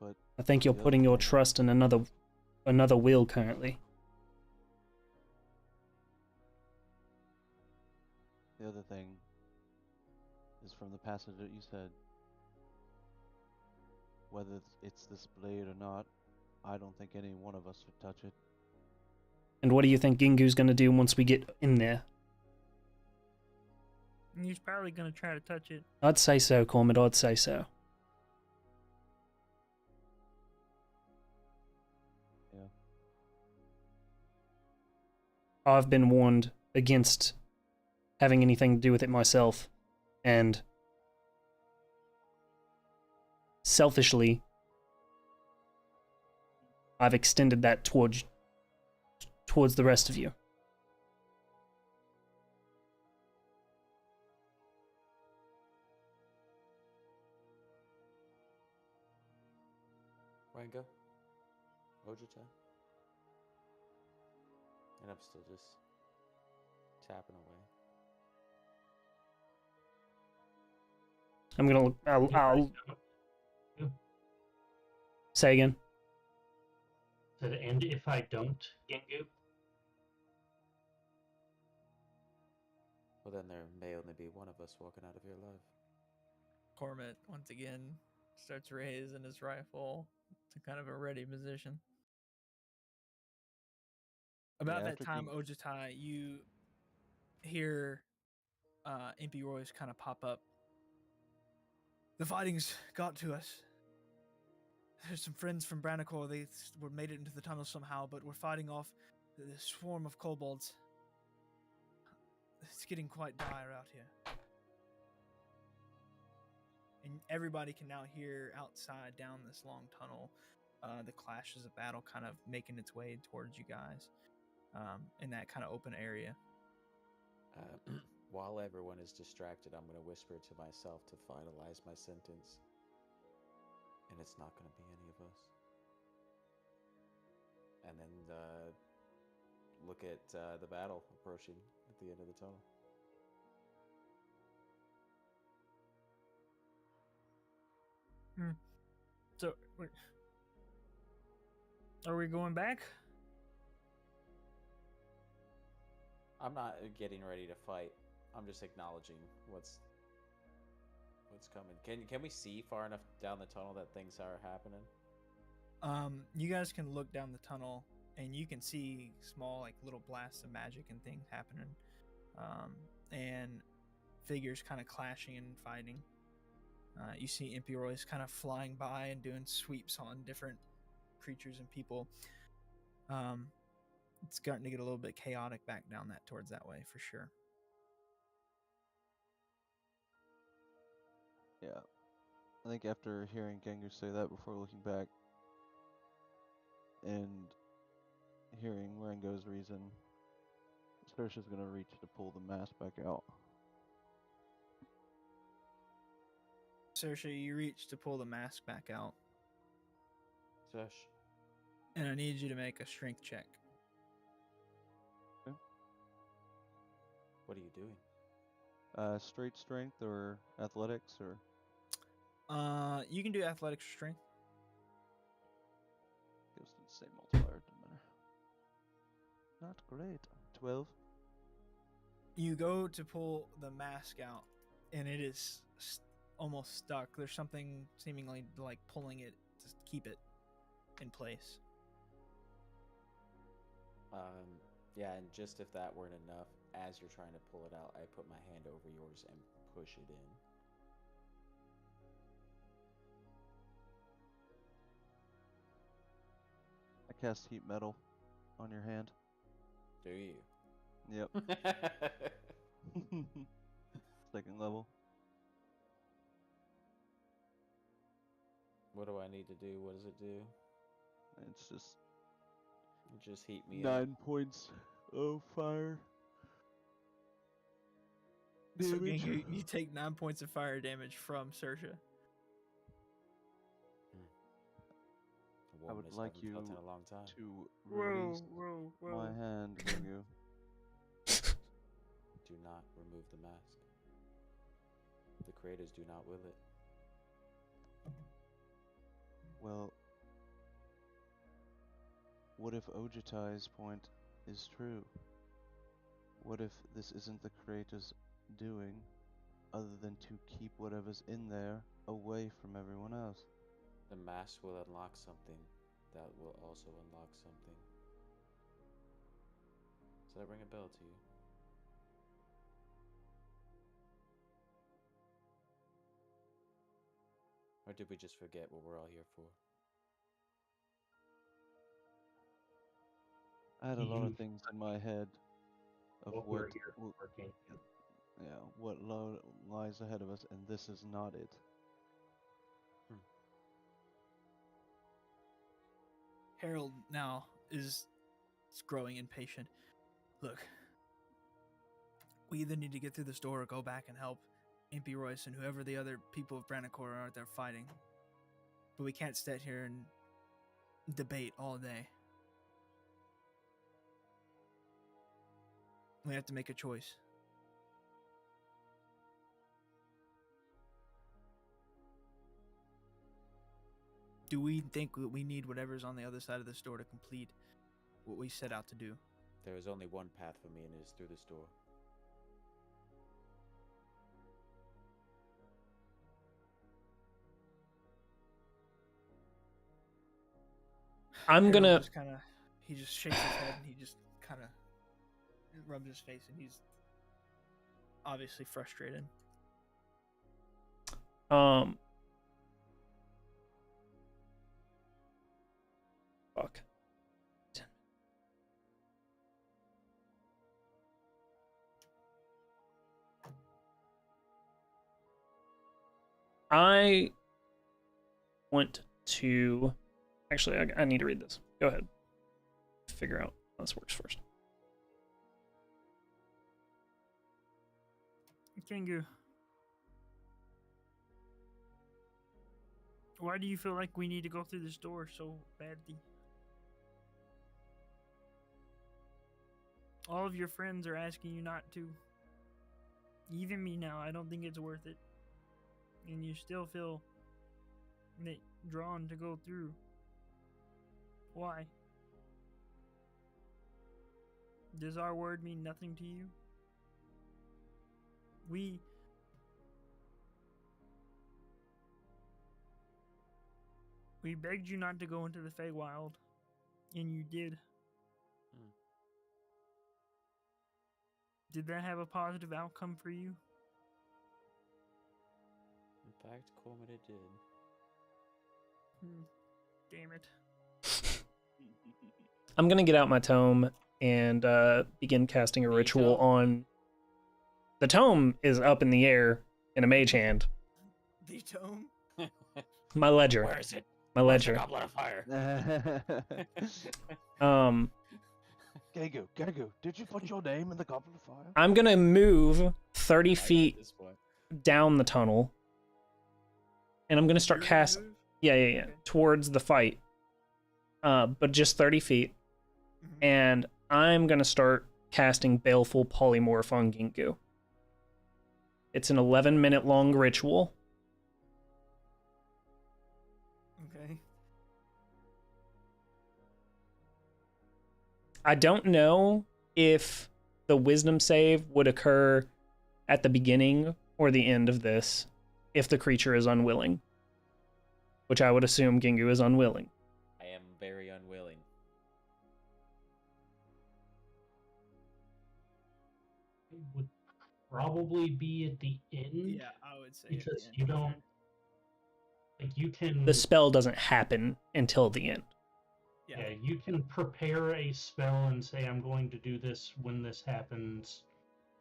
But I think you're the other putting your thing- trust in another will currently. The other thing is from the passage that you said. Whether it's this blade or not, I don't think any one of us should touch it. And what do you think Gingu's gonna do once we get in there? He's probably going to try to touch it. I'd say so, Cormid, I'd say so. Yeah. I've been warned against having anything to do with it myself, and selfishly, I've extended that towards the rest of you. Rango? Ojita? And I'm still just tapping away. I'm gonna look. I'll say again. Said, and if I don't, Gingu? Well, then there may only be one of us walking out of here alive. Cormit, once again, starts raising his rifle to kind of a ready position. About Yeah, that after time, King- Ojitai, you hear Impy Roy's kind of pop up. The fighting's got to us. There's some friends from Branacor. They were made it into the tunnel somehow, but we're fighting off this swarm of kobolds. It's getting quite dire out here. And everybody can now hear outside down this long tunnel the clashes of battle kind of making its way towards you guys in that kind of open area. While everyone is distracted, I'm going to whisper to myself to finalize my sentence. And it's not going to be any of us. And then look at the battle approaching at the end of the tunnel. So, are we going back? I'm not getting ready to fight. I'm just acknowledging what's coming. Can we see far enough down the tunnel that things are happening? You guys can look down the tunnel and you can see small, like, little blasts of magic and things happening, and figures kind of clashing and fighting. You see Impy Roy's kind of flying by and doing sweeps on different creatures and people. It's starting to get a little bit chaotic back down towards that way for sure. Yeah. I think after hearing Gengu say that before looking back and hearing Rango's reason, Saoirse's gonna reach to pull the mask back out. Saoirse, you reach to pull the mask back out. Sush. And I need you to make a strength check. Okay. What are you doing? Straight strength or athletics or? You can do athletics or strength. Goes to the same multiplier, doesn't matter. Not great. 12. You go to pull the mask out, and it is almost stuck. There's something seemingly like pulling it to keep it in place. Yeah, and just if that weren't enough, as you're trying to pull it out, I put my hand over yours and push it in. I cast heat metal on your hand. Do you? Yep. Second level. What do I need to do? What does it do? It's just Just heat me up. 9 points of fire So damage. you take 9 points of fire damage from Saoirse. I would like you in a long time. to release my hand, Gengu. Do not remove the mask. The creators do not will it. Well, what if Ojitai's point is true? What if this isn't the creators doing, other than to keep whatever's in there away from everyone else? The mask will unlock something that will also unlock something. Does that ring a bell to you? Or did we just forget what we're all here for? I had a lot of things in my head of We're here working. what lies ahead of us, and this is not it. Harold now is growing impatient. Look, we either need to get through this door or go back and help Impy Royce and whoever the other people of Branacor are out there fighting. But we can't sit here and debate all day. We have to make a choice. Do we think that we need whatever's on the other side of this door to complete what we set out to do? There is only one path for me, and it is through this door. I'm gonna. He just shakes his head and he just kind of rubs his face and he's. obviously frustrated. Fuck. I want to... Actually, I need to read this. Go ahead. Figure out how this works first. Kingu, why do you feel like we need to go through this door so badly? All of your friends are asking you not to. Even me now, I don't think it's worth it. And you still feel drawn to go through. Why? Does our word mean nothing to you? We begged you not to go into the Feywild, and you did. Did that have a positive outcome for you? In fact, Coleman, it did. Damn it. I'm going to get out my tome and begin casting a ritual on... The tome is up in the air in a mage hand. The tome? My ledger. Where is it? My ledger. Goblet of fire. Gagu, did you put your name in the goblet of fire? I'm going to move 30 feet down the tunnel. And I'm going to start casting... Yeah. Okay. Towards the fight. But just 30 feet. Mm-hmm. And I'm going to start casting Baleful Polymorph on Gingu. It's an 11-minute long ritual. Okay. I don't know if the wisdom save would occur at the beginning or the end of this if the creature is unwilling. Which I would assume Gingu is unwilling. I am very unwilling. It would probably be at the end. Yeah, I would say Because at the you end. don't... Like, you can... The spell doesn't happen until the end. Yeah, you can prepare a spell and say, I'm going to do this when this happens,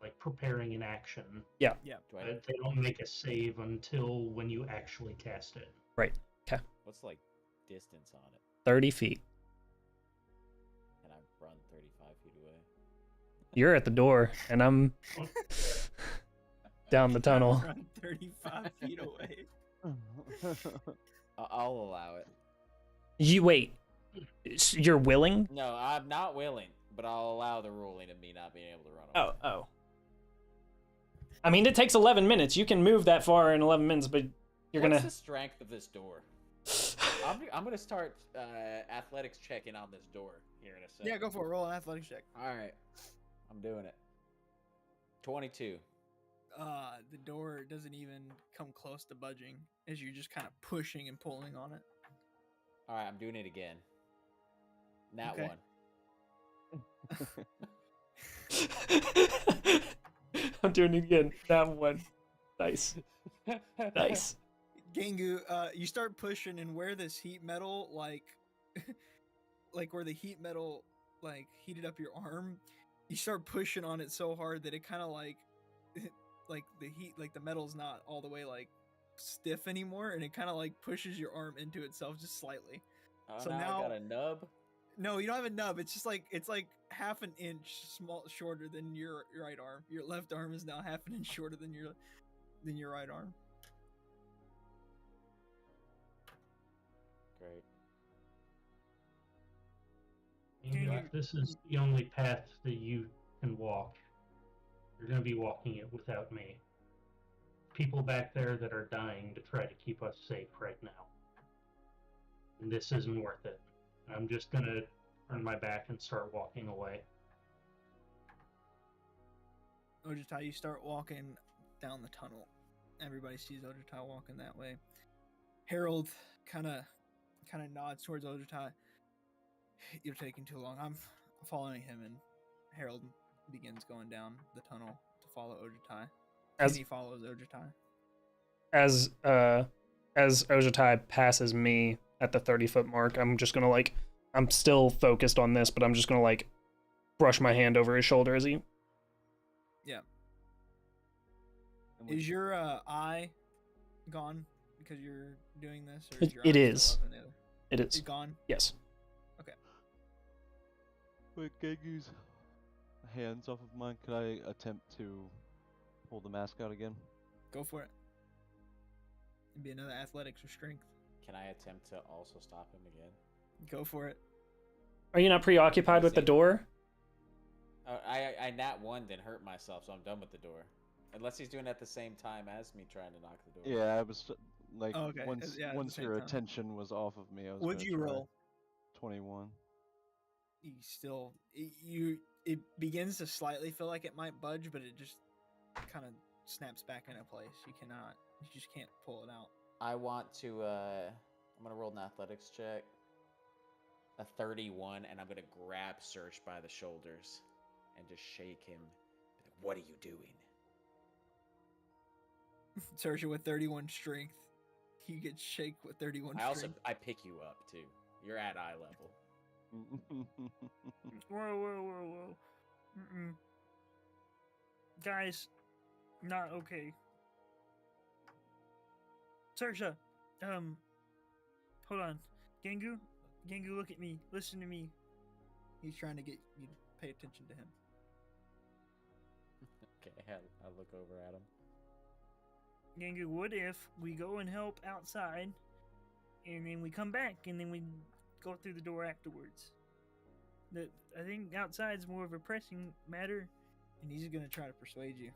like preparing an action. Yeah. Yeah. But they don't make a save until when you actually cast it. Right. Okay. What's like distance on it? 30 feet. And I run 35 feet away. You're at the door, and I'm down the tunnel. Run 35 feet away. I'll allow it. You wait. You're willing? No, I'm not willing, but I'll allow the ruling of me not being able to run away. Oh. I mean, it takes 11 minutes. You can move that far in 11 minutes, but you're What's gonna... the strength of this door? I'm gonna start athletics checking on this door here in a second. Yeah, go for it. Roll an athletics check. All right, I'm doing it. 22. The door doesn't even come close to budging as you're just kind of pushing and pulling on it. All right, I'm doing it again. Nat Okay. 1. I'm doing it again. That one. Nice. Nice. Gingu, you start pushing, and where this heat metal, like where the heat metal, like, heated up your arm, you start pushing on it so hard that it kind of, like the heat, like, the metal's not all the way, like, stiff anymore, and it kind of, like, pushes your arm into itself just slightly. Oh, So now now- I got a nub. No, you don't have a nub. It's just like, it's like half an inch shorter than your right arm. Your left arm is now half an inch shorter than your right arm. Great. If this is the only path that you can walk, you're going to be walking it without me. People back there that are dying to try to keep us safe right now. And this isn't worth it. I'm just going to turn my back and start walking away. Ojutai, you start walking down the tunnel. Everybody sees Ojutai walking that way. Harold kind of nods towards Ojutai. You're taking too long. I'm following him, and Harold begins going down the tunnel to follow Ojutai. As- Kenny follows Ojutai. As Ojutai passes me at the 30-foot mark, I'm just gonna like, I'm still focused on this, but I'm just gonna like brush my hand over his shoulder as he. Yeah. And we- Is your eye gone because you're doing this, or It- is your it eye is. still up in the other? It It's is. gone. Yes. With Gengu's hands off of mine, could I attempt to pull the mask out again? Go for it. It'd be another athletics or strength. Can I attempt to also stop him again? Go for it. Are you not preoccupied with the door? I nat one, then hurt myself, so I'm done with the door. Unless he's doing it at the same time as me trying to knock the door. Yeah, I was like, Oh, okay. once Yeah, at the once same your time. attention was off of me, I was. Would gonna you try. roll? 21. You still it begins to slightly feel like it might budge, but it just kind of snaps back into place. You just can't pull it out. I want to, I'm gonna roll an athletics check. A 31, and I'm gonna grab Serge by the shoulders and just shake him. Be like, what are you doing? Sersha with 31 strength. You get shake with 31 strength. I pick you up too. You're at eye level. Whoa. Mm-mm. Guys, not okay. Sarsha, hold on. Gengu, look at me. Listen to me. He's trying to get you to pay attention to him. Okay, I look over at him. Gengu, what if we go and help outside, and then we come back, and then we go through the door afterwards? I think outside's more of a pressing matter. And he's gonna try to persuade you.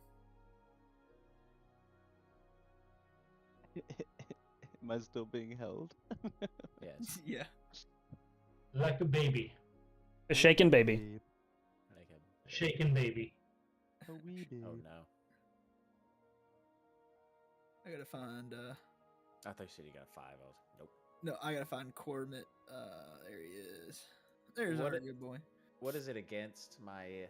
Am I still being held? Yes. Yeah. Like a baby. A shaken baby. Like a Shaken baby. A wee babe. Oh no. I gotta find I thought you said you got a 5. I was nope. no, I gotta find Cormit. There he is. There's What our it- good boy. What is it against my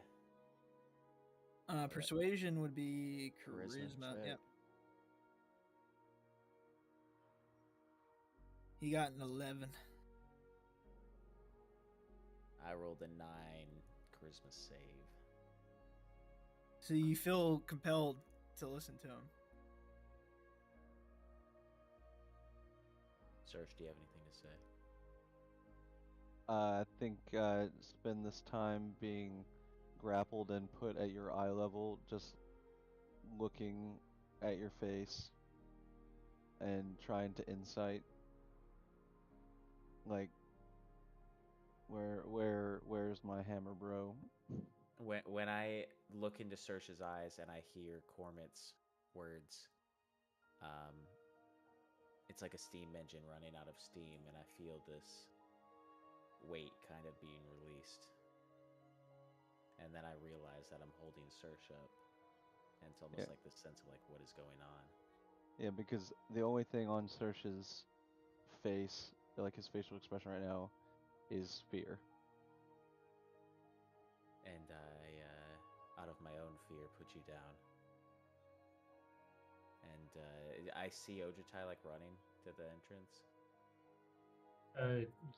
Persuasion would be charisma. check? Yep. He got an 11. I rolled a 9 charisma save. So you feel compelled to listen to him. Serge, do you have anything to say? I think spend this time being grappled and put at your eye level, just looking at your face and trying to insight. Like, where's my hammer, bro? When I look into Serge's eyes and I hear Cormit's words, it's like a steam engine running out of steam, and I feel this weight kind of being released. And then I realize that I'm holding Serge up, and it's almost like this sense of like, what is going on? Yeah, because the only thing on Sersha's face, like his facial expression right now, is fear. And I, out of my own fear, put you down. And I see Ojutai like running to the entrance.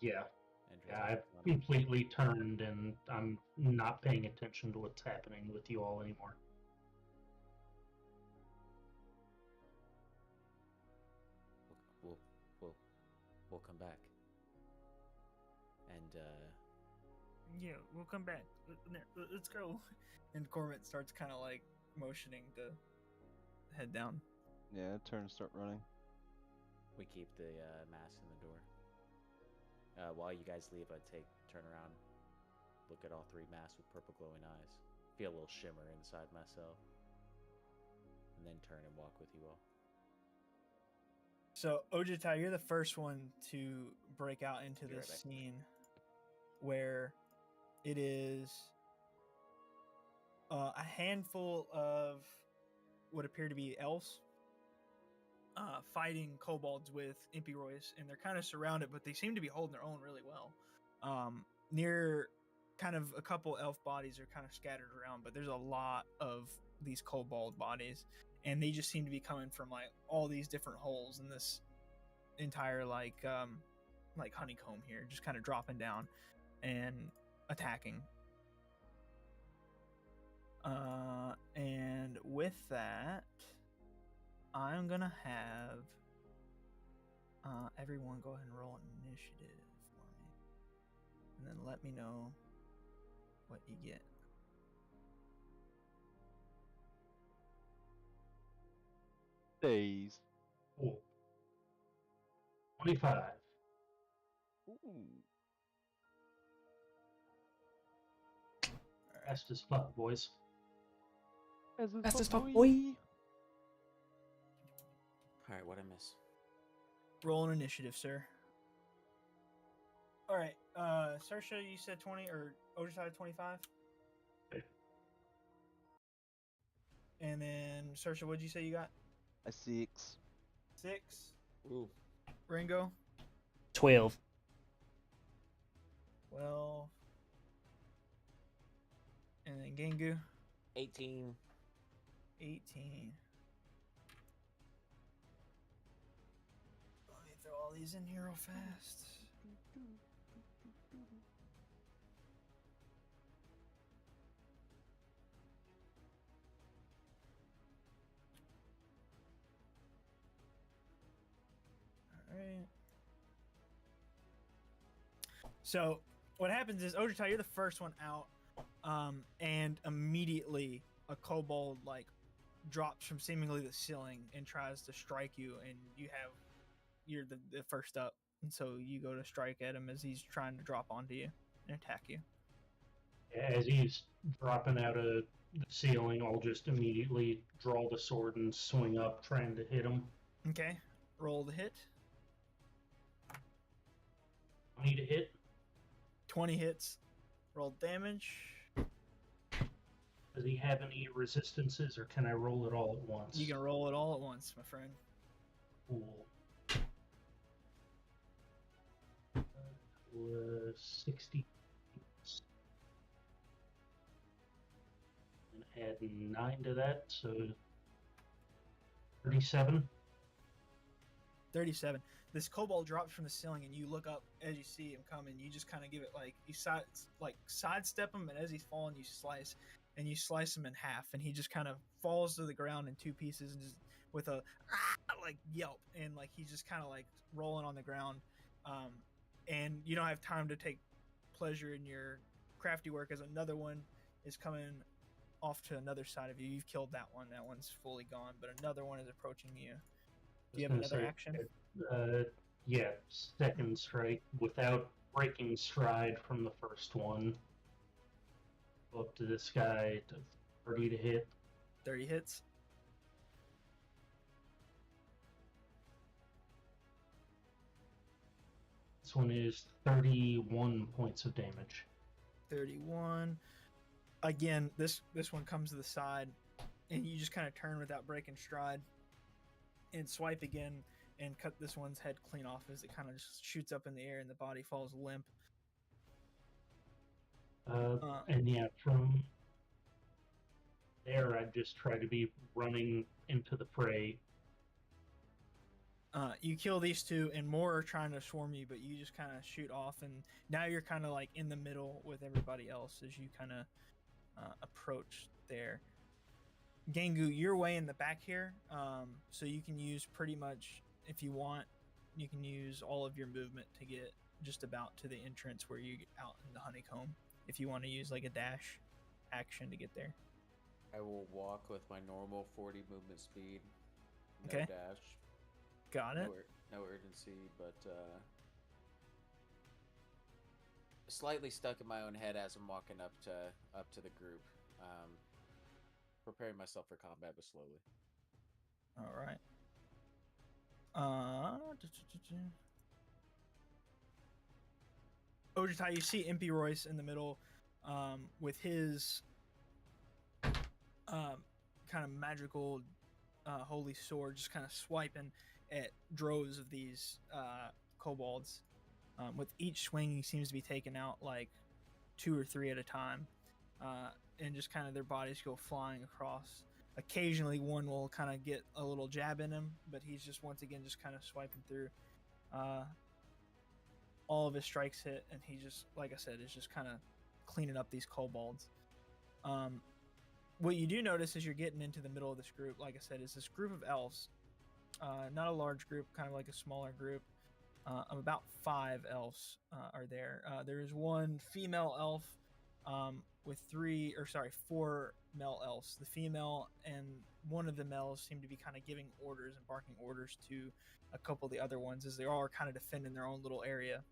Yeah. Entrance Yeah, I've exit running. completely turned and I'm not paying attention to what's happening with you all anymore. We'll come back. And Yeah, we'll come back. Let's go. And Cormit starts kind of like motioning to head down. Yeah, turn and start running. we keep the mask in the door. While you guys leave, I turn around, look at all 3 masks with purple glowing eyes, feel a little shimmer inside myself, and then turn and walk with you all. So Ojutai, you're the first one to break out into Be this right back. scene where it is a handful of what appear to be elves fighting kobolds with Impiroys, and they're kind of surrounded, but they seem to be holding their own really well. Near kind of a couple elf bodies are kind of scattered around, but there's a lot of these kobold bodies, and they just seem to be coming from like all these different holes in this entire like honeycomb here, just kind of dropping down and attacking. And with that, I'm gonna have everyone go ahead and roll an initiative for me, and then let me know what you get. Days. Cool. 25. Ooh. Fast as fuck, boys. Fast as fuck, boy. All right, what I miss? Roll an initiative, sir. All right, Saoirse, you said 20, or Ojai 25? Okay. And then, Saoirse, what'd you say you got? A 6. 6? Ooh. Ringo? 12. 12. And then Gengu? 18. 18. Let me throw all these in here real fast. Alright. So, what happens is, Ojai, you're the first one out, and immediately a kobold, like, drops from seemingly the ceiling and tries to strike you, and you're the first up, and so you go to strike at him as he's trying to drop onto you and attack you. As he's dropping out of the ceiling, I'll just immediately draw the sword and swing up, trying to hit him. Okay, roll the hit. I need a hit. 20 hits. Roll damage. Does he have any resistances, or can I roll it all at once? You can roll it all at once, my friend. Cool. 60. And add 9 to that, so 37. 37. This kobold drops from the ceiling, and you look up as you see him coming. You just kind of give it like you sidestep him, and as he's falling, you slice him in half, and he just kind of falls to the ground in 2 pieces, and just with a like yelp, and like he's just kind of like rolling on the ground. And you don't have time to take pleasure in your crafty work, as another one is coming off to another side of you. You've killed that one. That one's fully gone, but another one is approaching you. Do you have another action? Yeah, second strike without breaking stride from the first one. Go up to this guy to 30 to hit. 30 hits. This one is 31 points of damage. 31. Again, this one comes to the side, and you just kind of turn without breaking stride and swipe again and cut this one's head clean off as it kind of just shoots up in the air and the body falls limp. And yeah, from there, I'd just try to be running into the fray. You kill these 2, and more are trying to swarm you, but you just kind of shoot off, and now you're kind of like in the middle with everybody else as you kind of approach there. Gengu, you're way in the back here, so you can use pretty much, if you want, you can use all of your movement to get just about to the entrance where you get out in the honeycomb, if you want to use like a dash action to get there. I will walk with my normal 40 movement speed. No Okay. dash. Got it. No urgency, but slightly stuck in my own head as I'm walking up to the group. Preparing myself for combat, but slowly. All right. Ojai, you see Impy Royce in the middle, with his kind of magical holy sword, just kind of swiping at droves of these kobolds. With each swing, he seems to be taking out like 2 or 3 at a time, and just kind of their bodies go flying across. Occasionally, one will kind of get a little jab in him, but he's just once again just kind of swiping through. All of his strikes hit, and he just, like I said, is just kind of cleaning up these kobolds. What you do notice as you're getting into the middle of this group, like I said, is this group of elves. Not a large group, kind of like a smaller group. About 5 elves are there. There is one female elf with 4 male elves. The female and one of the males seem to be kind of giving orders and barking orders to a couple of the other ones as they all are kind of defending their own little area.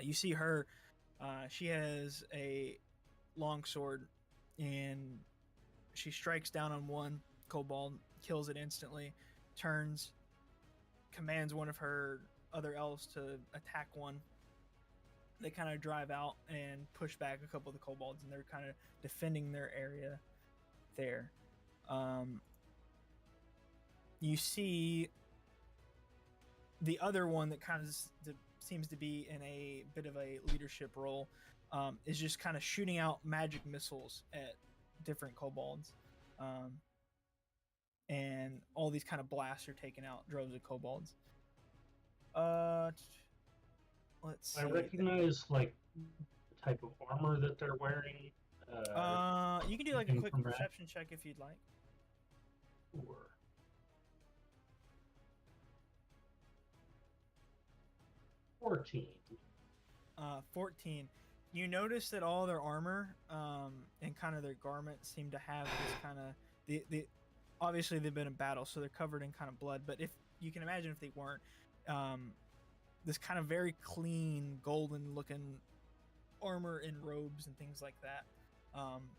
You see her. She has a long sword, and she strikes down on one kobold, kills it instantly, turns, commands one of her other elves to attack one. They kind of drive out and push back a couple of the kobolds, and they're kind of defending their area there. You see the other one that kind of seems to be in a bit of a leadership role, is just kind of shooting out magic missiles at different kobolds. And all these kind of blasts are taking out droves of kobolds. Let's see. I recognize like the type of armor that they're wearing. You can do like a quick perception check if you'd like. Sure. 14. 14. You notice that all their armor and kind of their garments seem to have this kind of the obviously they've been in battle, so they're covered in kind of blood. But if you can imagine if they weren't, this kind of very clean, golden-looking armor and robes and things like that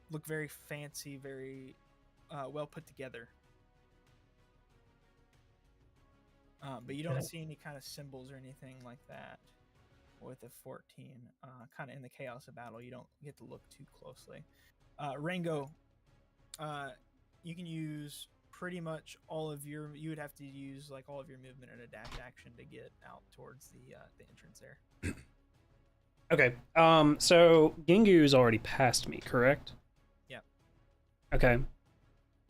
look very fancy, very well put together. But you don't see any kind of symbols or anything like that with a 14. Kind of in the chaos of battle, you don't get to look too closely. Rango, you can use pretty much all of your. You would have to use like all of your movement and a dash action to get out towards the entrance there. Okay. So Gingu's already passed me, correct? Yeah. Okay.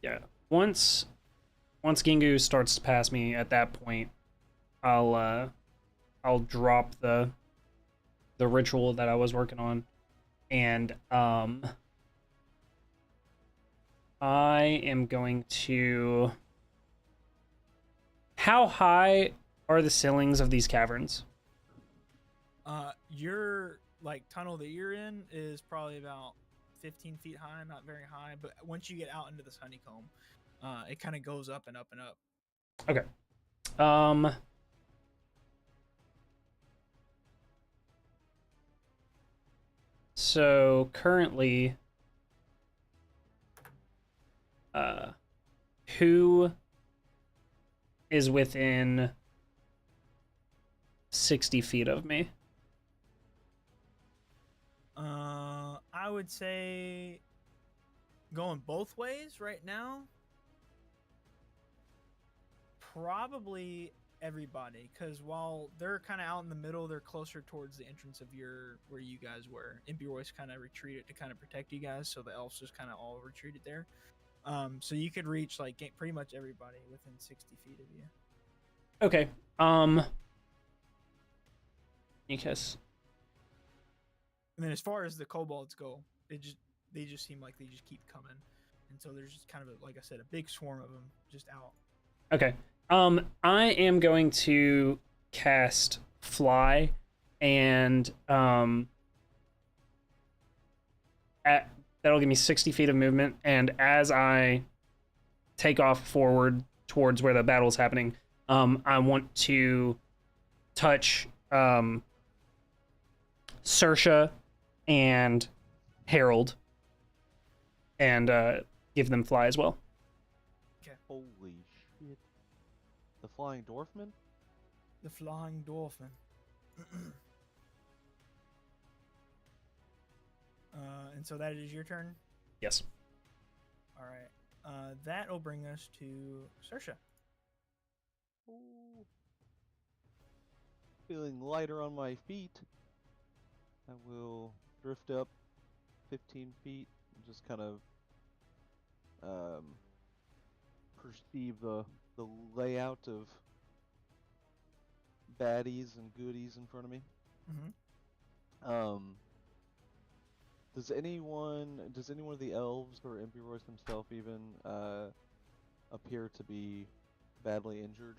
Yeah. Once Gingu starts to pass me, at that point, I'll drop the ritual that I was working on, and I am going to. How high are the ceilings of these caverns? Your like tunnel that you're in is probably about 15 feet high, not very high, but once you get out into this honeycomb, it kind of goes up and up and up. Okay. So currently, who is within 60 feet of me? I would say going both ways right now. Probably everybody, because while they're kind of out in the middle, they're closer towards the entrance of where you guys were. Impiroy's kind of retreated to kind of protect you guys, so the elves just kind of all retreated there. So you could reach like pretty much everybody within 60 feet of you. Okay. Because. And then as far as the kobolds go, they just seem like they just keep coming, and so there's just kind of like I said, a big swarm of them just out. Okay. I am going to cast Fly, and that'll give me 60 feet of movement, and as I take off forward towards where the battle is happening, I want to touch Saoirse and Harold and give them Fly as well. Okay. Holy shit. The Flying Dwarfman? The Flying Dwarfman. And so that is your turn? Yes. All right. That will bring us to Saoirse. Ooh. Feeling lighter on my feet. I will drift up 15 feet and just kind of perceive the layout of baddies and goodies in front of me. Mm-hmm. Does anyone of the elves or Empirois himself even appear to be badly injured?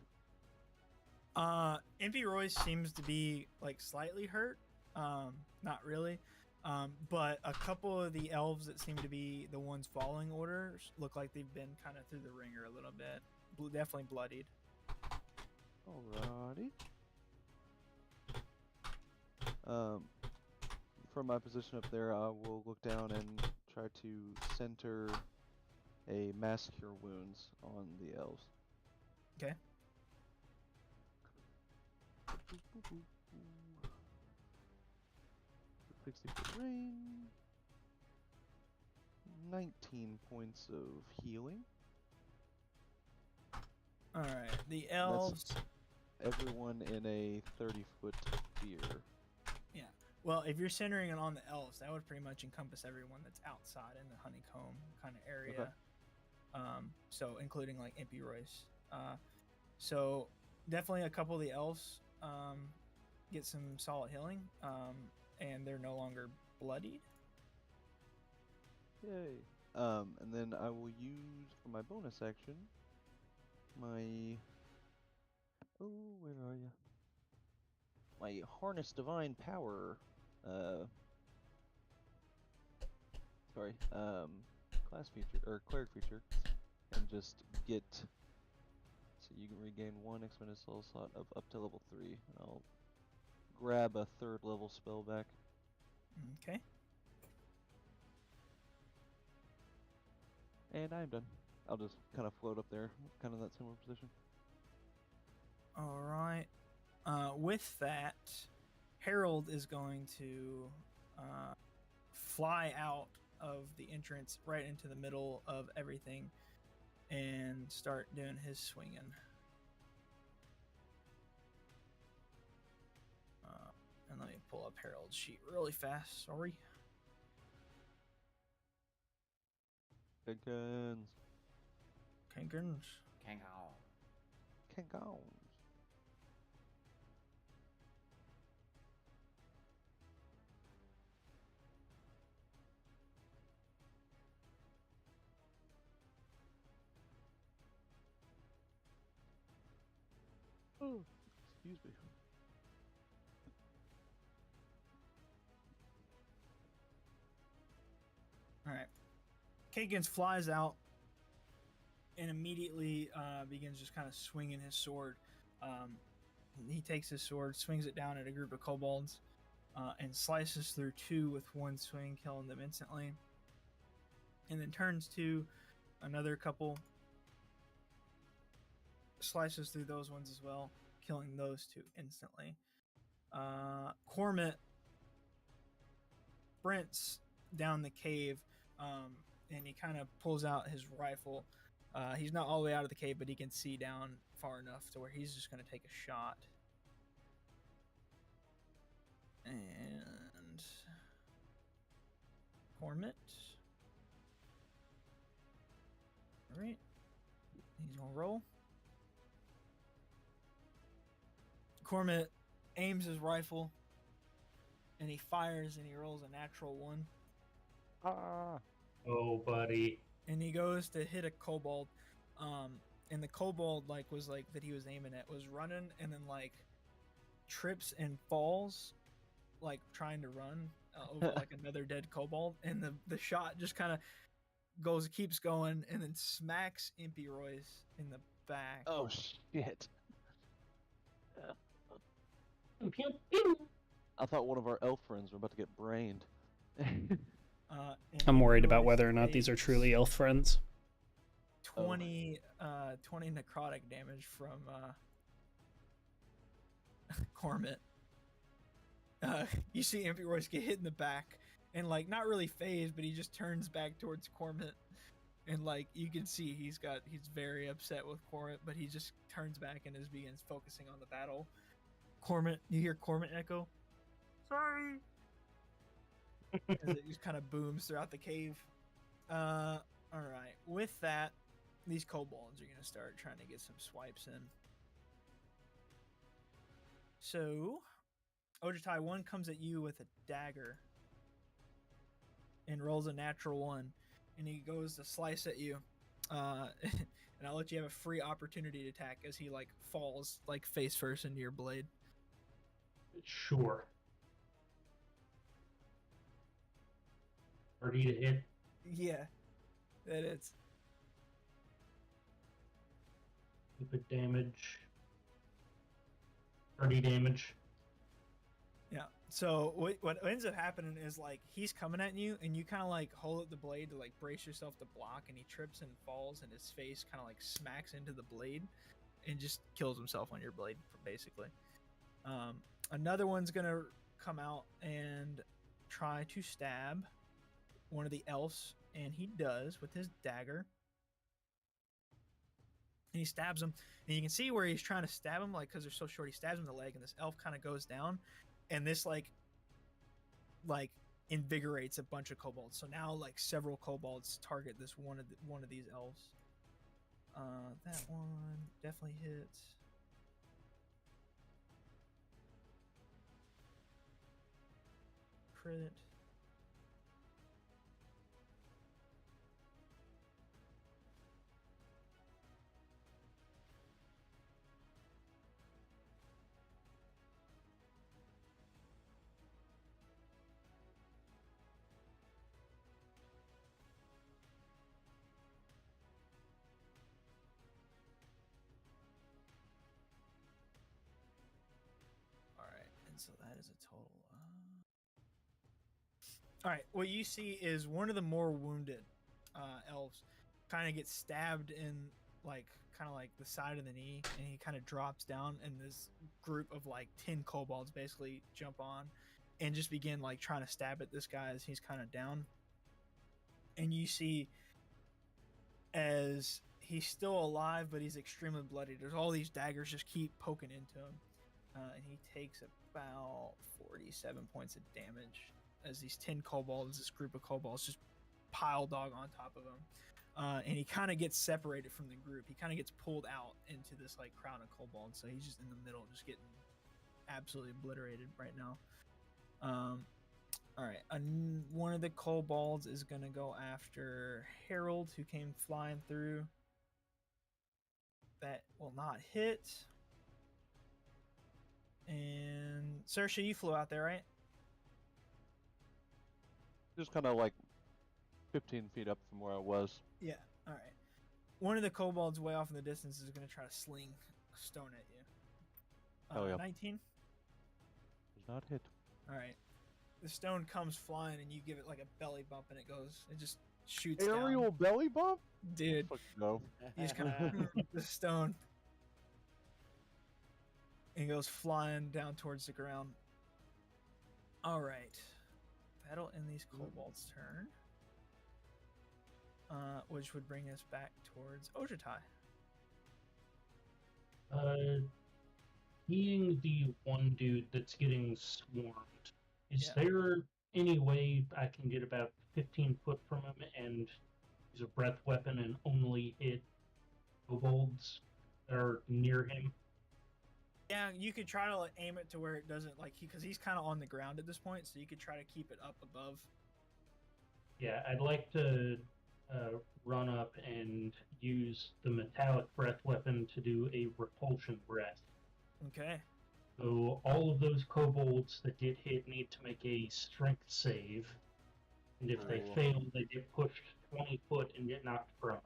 Impy Royce seems to be like slightly hurt. Not really. But a couple of the elves that seem to be the ones following orders look like they've been kind of through the ringer a little bit. Definitely bloodied. Alrighty. From my position up there, I will look down and try to center a mass cure wounds on the elves. Okay. 60-foot range. 19 points of healing. All right. The elves. That's everyone in a 30-foot sphere. Yeah. Well, if you're centering it on the elves, that would pretty much encompass everyone that's outside in the honeycomb kind of area. Okay. So including like Impy Royce. So definitely a couple of the elves get some solid healing, and they're no longer bloodied. Yay. And then I will use for my bonus action my where are you? My harness divine power. Class feature or cleric feature, and just get. So you can regain 1 expended soul slot of up to level 3. I'll grab a 3rd level spell back. Okay. And I'm done. I'll just kind of float up there, kind of that similar position. All right. With that, Harold is going to fly out of the entrance right into the middle of everything and start doing his swinging. And let me pull up Harold's sheet really fast. Sorry. Kinkins. Kinkins. Kinkins. Oh, excuse me. All right. Kinkins flies out and immediately begins just kind of swinging his sword. He takes his sword, swings it down at a group of kobolds, and slices through 2 with 1 swing, killing them instantly. And then turns to another couple, slices through those ones as well, killing those 2 instantly. Cormit sprints down the cave, and he kind of pulls out his rifle. He's not all the way out of the cave, but he can see down far enough to where he's just going to take a shot. And Cormit. All right. He's going to roll. Cormit aims his rifle, and he fires, and he rolls a natural 1. Oh, buddy. And he goes to hit a kobold, and the kobold was that he was aiming at was running, and then trips and falls, trying to run over another dead kobold, and the shot just kind of keeps going, and then smacks Impy Royce in the back. Oh shit! I thought one of our elf friends were about to get brained. I'm worried about whether or not these are truly elf friends. 20 necrotic damage from Cormit. You see Impy Royce get hit in the back, and not really phased, but he just turns back towards Cormit, and you can see he's very upset with Cormit, but he just turns back and begins focusing on the battle. Cormit, you hear Cormit echo? Sorry. as it just kind of booms throughout the cave. All right. With that, these kobolds are going to start trying to get some swipes in. So, Ojitai, one comes at you with a dagger and rolls a natural 1, and he goes to slice at you. And I'll let you have a free opportunity to attack as he like falls like face first into your blade. Sure. 30 to hit. Yeah, that is. Stupid damage. 30 damage. Yeah. So what ends up happening is like he's coming at you, and you kind of like hold up the blade to like brace yourself to block, and he trips and falls, and his face kind of like smacks into the blade, and just kills himself on your blade, basically. Another one's gonna come out and try to stab one of the elves, and he does with his dagger. And he stabs him, and you can see where he's trying to stab him, like because they're so short. He stabs him in the leg, and this elf kind of goes down, and this like invigorates a bunch of kobolds. So now like several kobolds target this one of these elves. That one definitely hits. Crit. So that is a total. All right, what you see is one of the more wounded elves kind of gets stabbed in like kind of like the side of the knee, and he kind of drops down, and this group of like 10 kobolds basically jump on and just begin like trying to stab at this guy as he's kind of down. And you see as he's still alive, but he's extremely bloody. There's all these daggers just keep poking into him. And he takes about 47 points of damage as these 10 kobolds, this group of kobolds, just pile dog on top of him. And he kind of gets separated from the group. He kind of gets pulled out into this like crowd of kobolds. So he's just in the middle, just getting absolutely obliterated right now. All right. One of the kobolds is going to go after Harold, who came flying through. That will not hit. And Saoirse, you flew out there, right? Just kind of like 15 feet up from where I was. Yeah. All right. One of the kobolds way off in the distance is going to try to sling a stone at you. Oh, yeah. 19? Does not hit. All right. The stone comes flying, and you give it like a belly bump, and it just shoots down. Aerial belly bump? Dude. No. You just kind of the stone. And he goes flying down towards the ground. All right. That'll end these kobolds' turn. Which would bring us back towards Ojitai. Being the one dude that's getting swarmed, is there any way I can get about 15 foot from him and use a breath weapon and only hit kobolds that are near him? Yeah, you could try to like aim it to where it doesn't like because he's kind of on the ground at this point, so you could try to keep it up above. Yeah, I'd like to run up and use the metallic breath weapon to do a repulsion breath. Okay. So all of those kobolds that get hit need to make a strength save, and if they fail, they get pushed 20 foot and get knocked prone.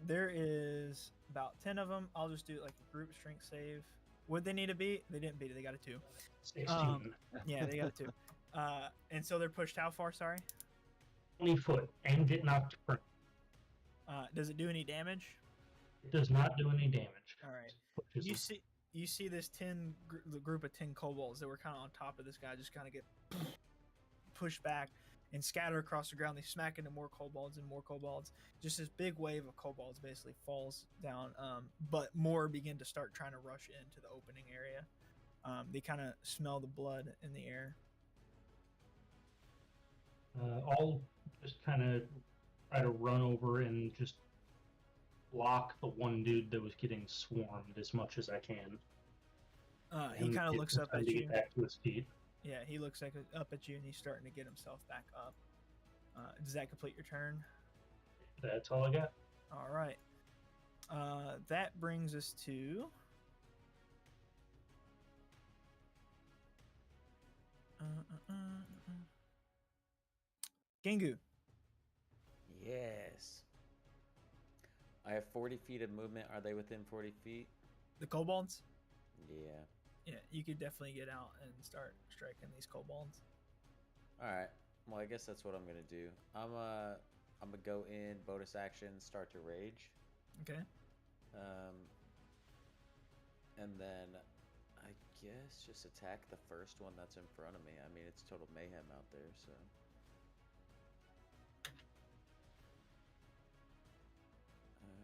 There is about 10 of them. I'll just do like a group strength save. Would they need a beat? They didn't beat it. They got a 2. 16. Yeah, they got a 2. And so they're pushed how far? Sorry. 20 foot and get knocked prone. Does it do any damage? It does not do any damage. All right. You see this the group of 10 kobolds that were kind of on top of this guy just kind of get pushed back and scatter across the ground. They smack into more kobolds and more kobolds. Just this big wave of kobolds basically falls down, but more begin to start trying to rush into the opening area. They kind of smell the blood in the air. I'll just kind of try to run over and just block the one dude that was getting swarmed as much as I can. He kind of looks up at you. Get back to his feet. Yeah, he looks up at you, and he's starting to get himself back up. Does that complete your turn? That's all I got. All right. That brings us to Gengu. Yes. I have 40 feet of movement. Are they within 40 feet? The kobolds? Yeah. Yeah, you could definitely get out and start striking these kobolds. All right. Well, I guess that's what I'm gonna do. I'm gonna go in bonus action, start to rage. Okay. And then I guess just attack the first one that's in front of me. I mean, it's total mayhem out there, so. Oh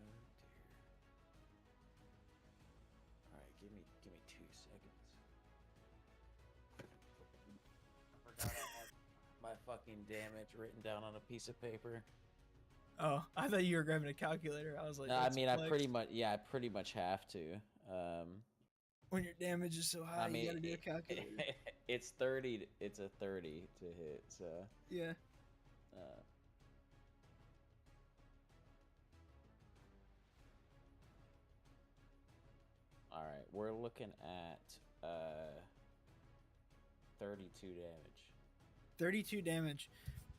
dear. All right, give me 2 seconds. I forgot I had my fucking damage written down on a piece of paper. Oh, I thought you were grabbing a calculator. I was like, No, I mean, I flex. pretty much have to. When your damage is so high, I mean, you gotta do a calculator. It's 30. It's a 30 to hit. So Yeah. All right, we're looking at 32 damage. 32 damage,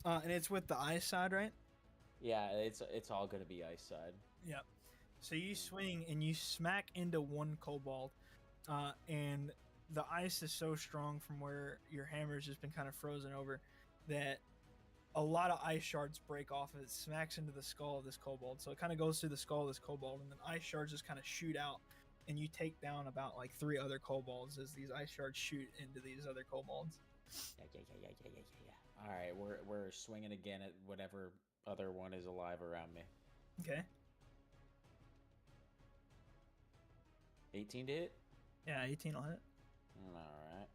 and it's with the ice side, right? Yeah, it's all gonna be ice side. Yep. So you swing and you smack into one kobold, and the ice is so strong from where your hammer's just been kind of frozen over that a lot of ice shards break off and it smacks into the skull of this kobold. So it kind of goes through the skull of this kobold, and then ice shards just kind of shoot out, and you take down about like 3 other kobolds as these ice shards shoot into these other kobolds. Yeah. All right, we're swinging again at whatever other one is alive around me. Okay. 18 to hit? Yeah, 18 will hit. Alright.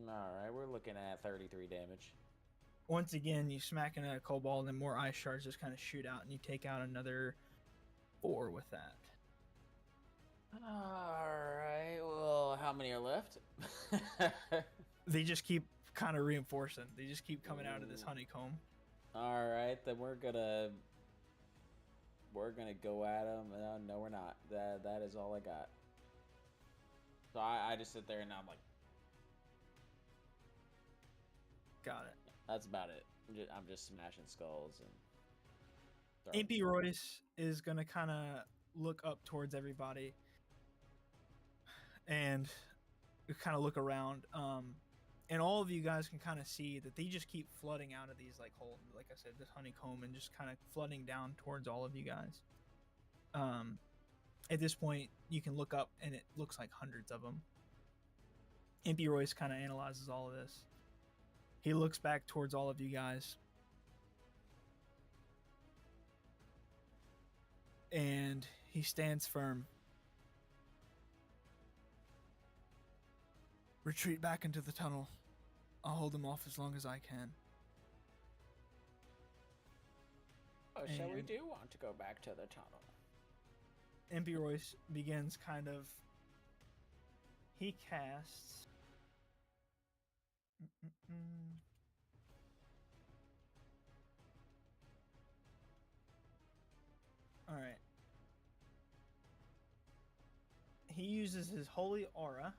Alright, we're looking at 33 damage. Once again, you smack into a kobold, and more ice shards just kind of shoot out, and you take out another 4 with that. Alright, well, how many are left? They just keep kind of reinforcing. They just keep coming out of this honeycomb. Alright, then we're gonna go at them. No, we're not. That is all I got. So I just sit there and I'm like, Got it. that's about it. I'm just smashing skulls and. Impy Royce is gonna kind of look up towards everybody and kind of look around. And all of you guys can kind of see that they just keep flooding out of these like holes, like I said, this honeycomb, and just kind of flooding down towards all of you guys. At this point, you can look up, and it looks like hundreds of them. Impy Royce kind of analyzes all of this. He looks back towards all of you guys, and he stands firm. Retreat back into the tunnel. I'll hold them off as long as I can. Oh, so we do want to go back to the tunnel. Impy Royce begins kind of... He casts... Alright. He uses his Holy Aura.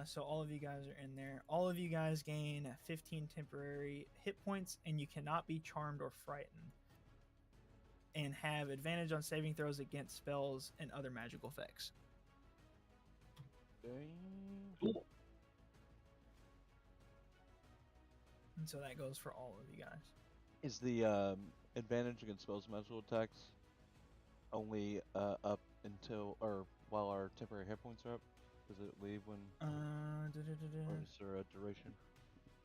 So all of you guys are in there. All of you guys gain 15 temporary hit points, and you cannot be charmed or frightened. And have advantage on saving throws against spells and other magical effects. Cool. And so that goes for all of you guys. Is the advantage against spells and magical attacks only up until, or while our temporary hit points are up? Does it leave when? Or is there a duration?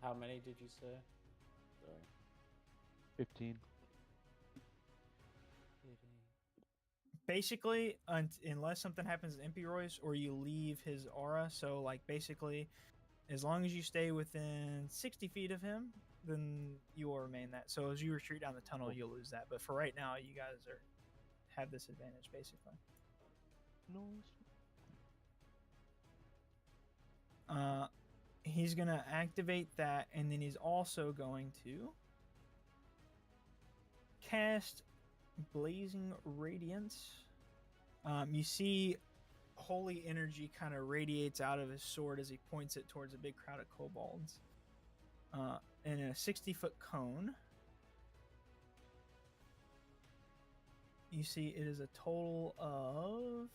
How many did you say? Sorry. 15. basically, unless something happens to Impy Royce or you leave his aura. So, like, basically, as long as you stay within 60 feet of him, then you will remain that. So as you retreat down the tunnel, you'll lose that. But for right now, you guys have this advantage, basically. He's going to activate that, and then he's also going to cast Blazing Radiance. You see holy energy kind of radiates out of his sword as he points it towards a big crowd of kobolds. And in a 60-foot cone, you see it is a total of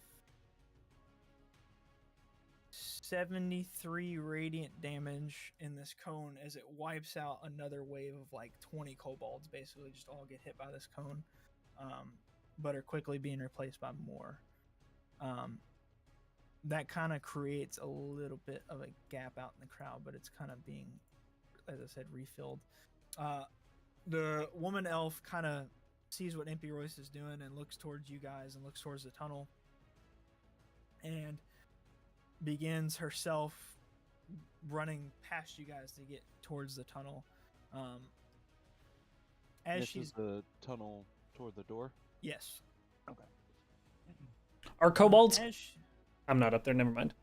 73 radiant damage in this cone as it wipes out another wave of like 20 kobolds, basically just all get hit by this cone, but are quickly being replaced by more. That kind of creates a little bit of a gap out in the crowd, but it's kind of being, as I said, refilled. The woman elf kind of sees what Impy Royce is doing and looks towards you guys and looks towards the tunnel and begins herself running past you guys to get towards the tunnel. As This she's is the tunnel toward the door? yes. Okay. Are kobolds? As I'm not up there. Never mind.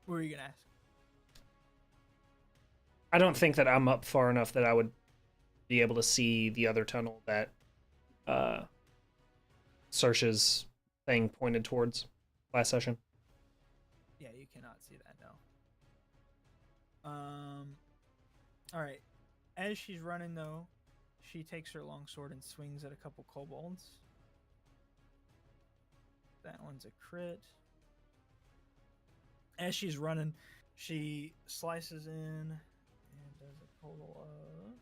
what were you gonna ask? I don't think that I'm up far enough that I would be able to see the other tunnel that Saoirse's thing pointed towards last session. Yeah, you cannot see that now. All right. As she's running, though, she takes her longsword and swings at a couple kobolds. That one's a crit. As she's running, she slices in and does a total of...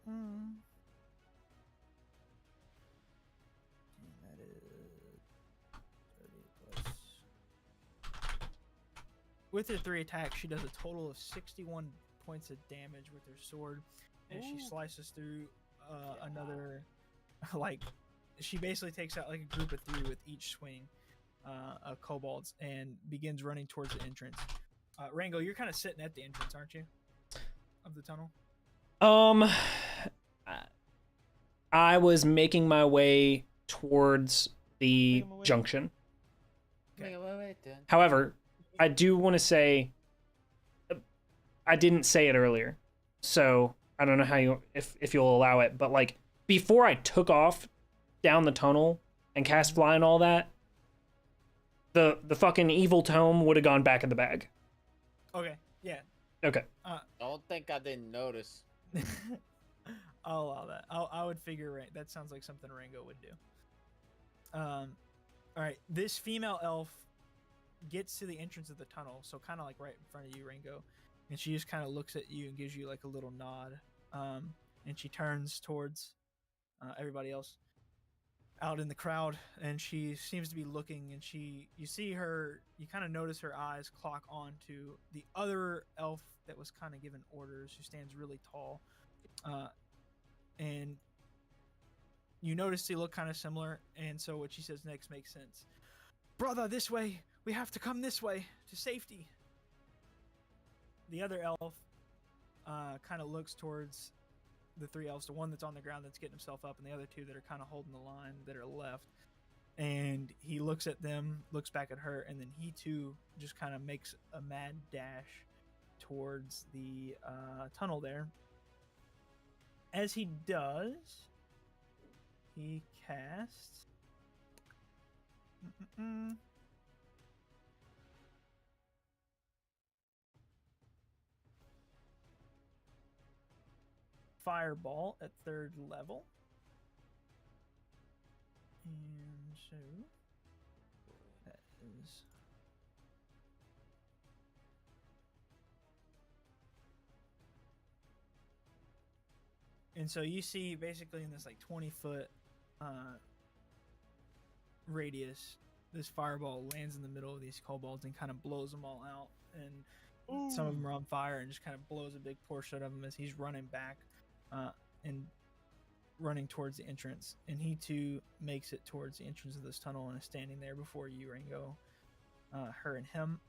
And that is 30 plus. With her 3 attacks, she does a total of 61 points of damage with her sword, and she slices through another, like, she basically takes out like a group of 3 with each swing of kobolds and begins running towards the entrance. Rango, you're kind of sitting at the entrance, aren't you, of the tunnel? I was making my way towards the junction. Okay. Wait, then. However, I do want to say I didn't say it earlier, so I don't know how you if you'll allow it, but like before I took off down the tunnel and cast fly and all that, the fucking evil tome would have gone back in the bag. Okay, yeah. Okay. Don't think I didn't notice. I'll allow that. I would figure that sounds like something Rango would do. All right, this female elf gets to the entrance of the tunnel, so kind of like right in front of you, Rango, and she just kind of looks at you and gives you like a little nod, and she turns towards everybody else out in the crowd, and she seems to be looking, and you see her, you kind of notice her eyes clock on to the other elf that was kind of giving orders, who stands really tall, and you notice they look kind of similar, and so what she says next makes sense. Brother, this way! We have to come this way to safety. The other elf kind of looks towards the 3 elves, the one that's on the ground that's getting himself up, and the other 2 that are kind of holding the line that are left. And he looks at them, looks back at her, and then he too just kind of makes a mad dash towards the tunnel there. As he does, he casts... Fireball at 3rd level. And so that is and so you see basically in this like 20-foot radius, this fireball lands in the middle of these kobolds and kind of blows them all out, and some of them are on fire and just kind of blows a big portion of them as he's running back. and running towards the entrance. And he too makes it towards the entrance of this tunnel and is standing there before you, Ringo, her, and him.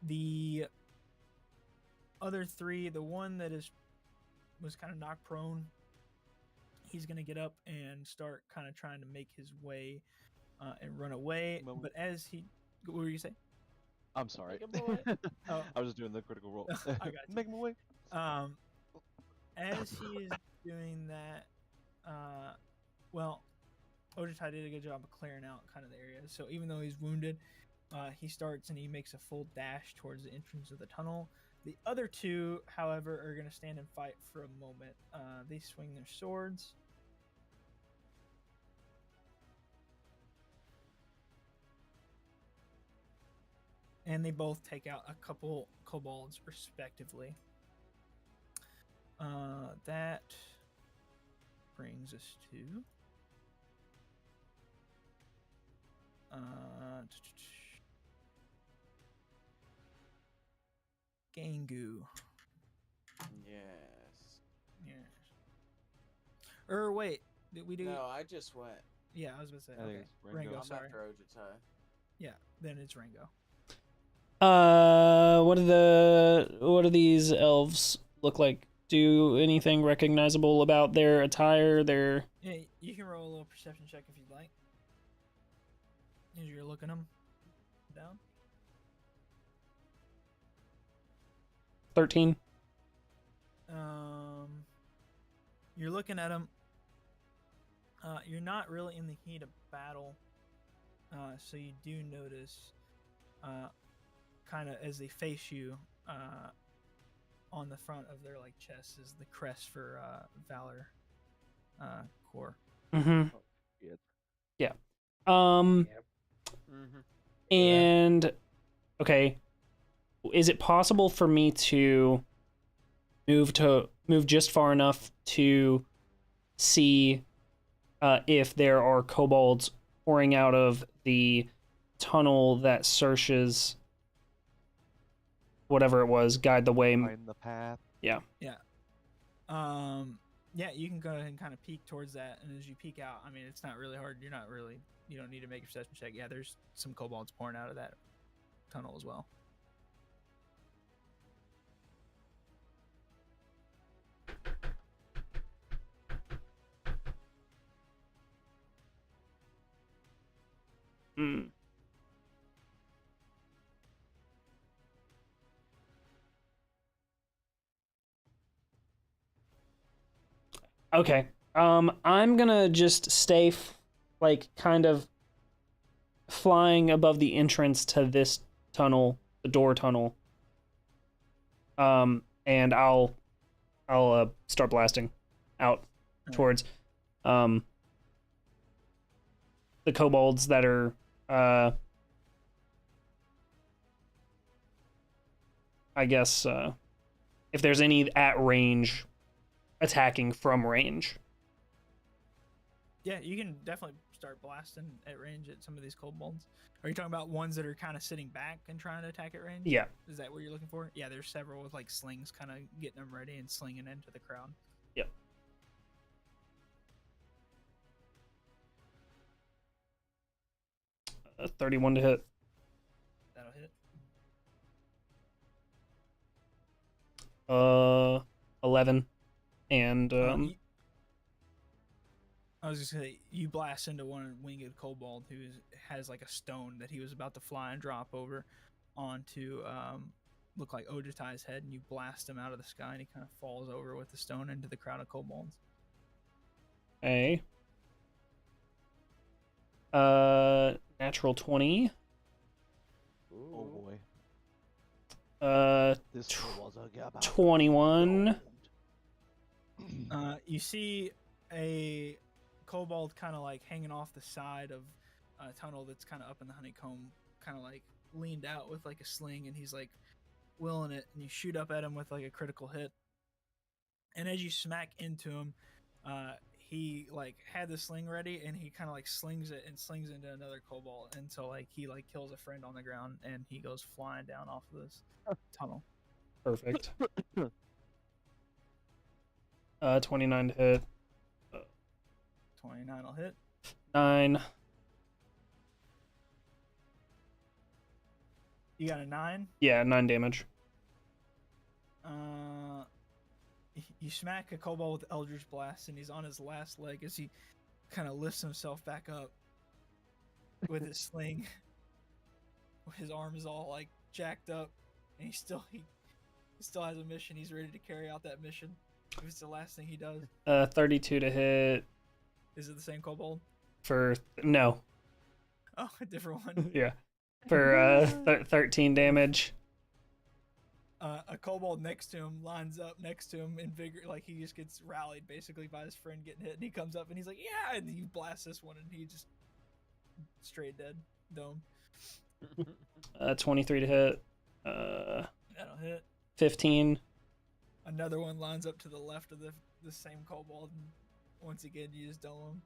The other three, the one that was kind of knocked prone, he's gonna get up and start kind of trying to make his way and run away. But as he, what were you saying? I'm sorry. Oh. I was just doing the critical roll. I got you. Make him away. As he is doing that, well, Ojitai did a good job of clearing out kind of the area. So even though he's wounded, he starts and he makes a full dash towards the entrance of the tunnel. The other two, however, are going to stand and fight for a moment. They swing their swords. And they both take out a couple kobolds respectively. That brings us to Gangu. Yes. Yes. Or wait, did we do? No, I just went. Yeah, I was gonna say. I think Okay, it's Ringo. Ringo. I'm Sorry. after Ojitai. Yeah, then it's Ringo. What do these elves look like? Do anything recognizable about their attire? Their Yeah, you can roll a little perception check if you'd like. As you're looking them down. 13. You're looking at them. You're not really in the heat of battle, so you do notice, kind of as they face you, on the front of their like chest is the crest for Valor Corps. Mm-hmm. Yeah. Yeah. Mm-hmm. And okay, is it possible for me to move just far enough to see if there are kobolds pouring out of the tunnel that Sersha's whatever it was guide the way? Find the path. Yeah. Yeah, you can go ahead and kind of peek towards that, and as you peek out, I mean, it's not really hard. You don't need to make a perception check. Yeah, there's some kobolds pouring out of that tunnel as well. Hmm. Okay. I'm gonna just stay, kind of flying above the entrance to this tunnel, the door tunnel. And I'll start blasting out towards the kobolds that are I guess if there's any at range attacking from range. Yeah, you can definitely start blasting at range at some of these kobolds. Are you talking about ones that are kind of sitting back and trying to attack at range? Yeah. Is that what you're looking for? Yeah, there's several with like slings kind of getting them ready and slinging into the crowd. Yep. A 31 to hit. That'll hit. 11. And I was just gonna say, you blast into one winged kobold who has like a stone that he was about to fly and drop over onto look like Ojitai's head, and you blast him out of the sky, and he kind of falls over with the stone into the crowd of kobolds. A natural 20. Oh boy. This was a 21. You see a kobold kind of like hanging off the side of a tunnel that's kind of up in the honeycomb, kind of like leaned out with like a sling, and he's like willing it, and you shoot up at him with like a critical hit, and as you smack into him, he like had the sling ready, and he kind of like slings it and slings into another kobold, and so like he like kills a friend on the ground, and he goes flying down off of this tunnel. Perfect. 29 to hit. 29 will hit. 9. You got a 9? Yeah, 9 damage. You smack a kobold with Eldritch Blast, and he's on his last leg as he kind of lifts himself back up with his sling. His arm is all like jacked up, and he still has a mission. He's ready to carry out that mission. If it's the last thing he does. 32 to hit. Is it the same kobold? No. Oh, a different one. Yeah. For 13 damage. A kobold next to him lines up next to him in vigor, like he just gets rallied basically by his friend getting hit, and he comes up and he's like, "Yeah!" And he blasts this one, and he just straight dead. Dome. 23 to hit. That'll hit. 15. Another one lines up to the left of the same kobold, and once again you just dome him.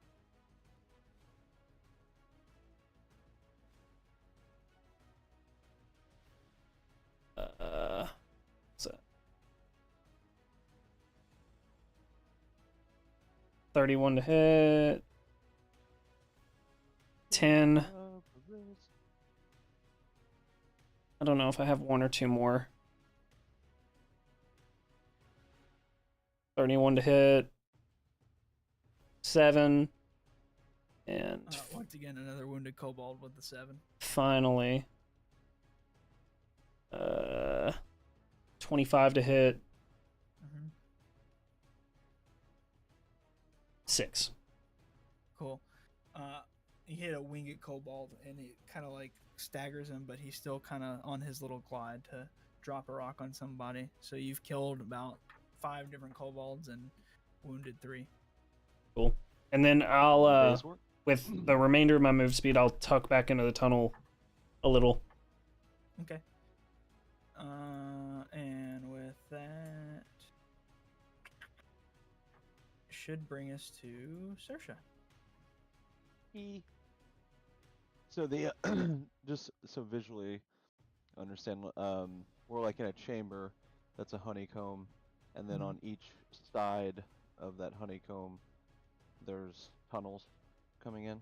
What's that? 31 to hit. 10. I don't know if I have 1 or 2 more. 31 to hit. 7. And Once again, another wounded kobold with the 7. finally, 25 to hit. 6. Cool. You hit a winged kobold, and it kind of like staggers him, but he's still kind of on his little glide to drop a rock on somebody. So you've killed about 5 different kobolds and wounded 3. Cool. And then I'll, with the remainder of my move speed, I'll tuck back into the tunnel a little. Okay. And with that, should bring us to Saoirse. So the just so visually understand, we're like in a chamber that's a honeycomb, and then on each side of that honeycomb there's tunnels coming in.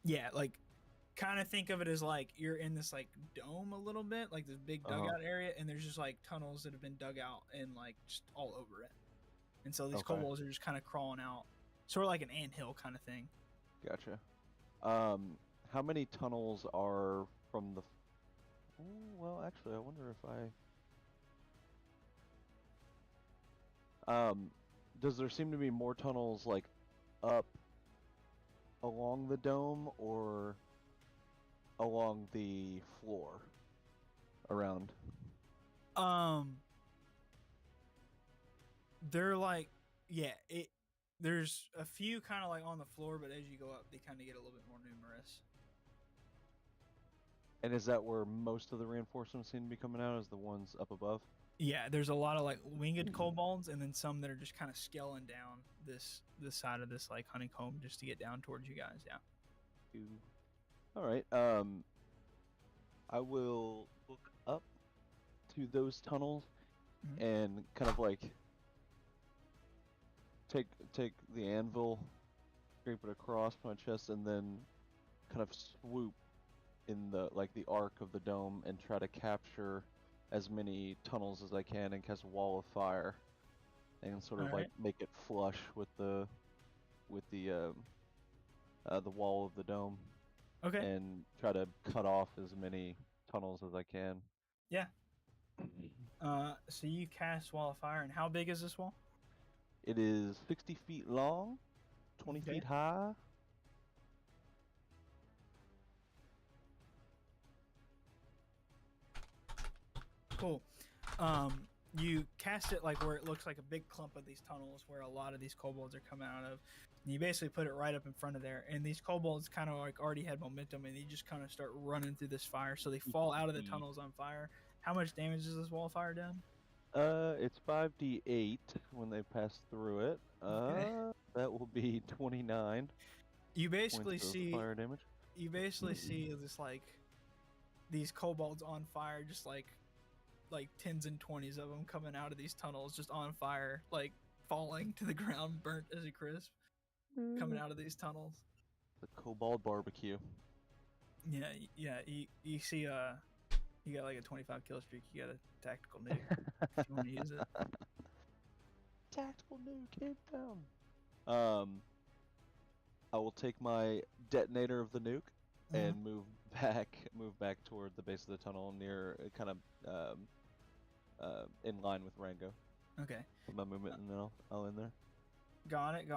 Yeah, like kind of think of it as like you're in this like dome a little bit, like this big dugout area, and there's just like tunnels that have been dug out and like just all over it. And so these kobolds are just kind of crawling out, sort of like an anthill kind of thing. Gotcha. How many tunnels are from the? Well, actually, I wonder if I. Does there seem to be more tunnels like up along the dome or along the floor around? They're like, there's a few kind of like on the floor, but as you go up, they kind of get a little bit more numerous. And is that where most of the reinforcements seem to be coming out? Is the ones up above? Yeah, there's a lot of like winged kobolds, and then some that are just kind of scaling down this side of this like honeycomb just to get down towards you guys. Yeah. All right. I will look up to those tunnels and kind of like take the anvil, scrape it across my chest, and then kind of swoop in the arc of the dome and try to capture as many tunnels as I can and cast a wall of fire and sort of like make it flush with the wall of the dome. Okay. And try to cut off as many tunnels as I can. Yeah. So you cast wall of fire, and how big is this wall? It is 60 feet long, 20 feet high. Cool. You cast it like where it looks like a big clump of these tunnels where a lot of these kobolds are coming out of. And you basically put it right up in front of there, and these kobolds kind of like already had momentum, and they just kind of start running through this fire, so they fall out of the tunnels on fire. How much damage has this wall of fire done? It's 5d8 when they pass through it. That will be 29. You basically see fire damage. You basically see this like these kobolds on fire, just like 10s and 20s of them coming out of these tunnels, just on fire, like falling to the ground, burnt as a crisp, coming out of these tunnels. The kobold barbecue. Yeah, you see, you got like a 25 kill streak. You got a tactical nuke if you want to use it. Tactical nuke inbound. I will take my detonator of the nuke and move back toward the base of the tunnel near kind of in line with Rango. Okay. Put my movement and then I'll in there. Got it.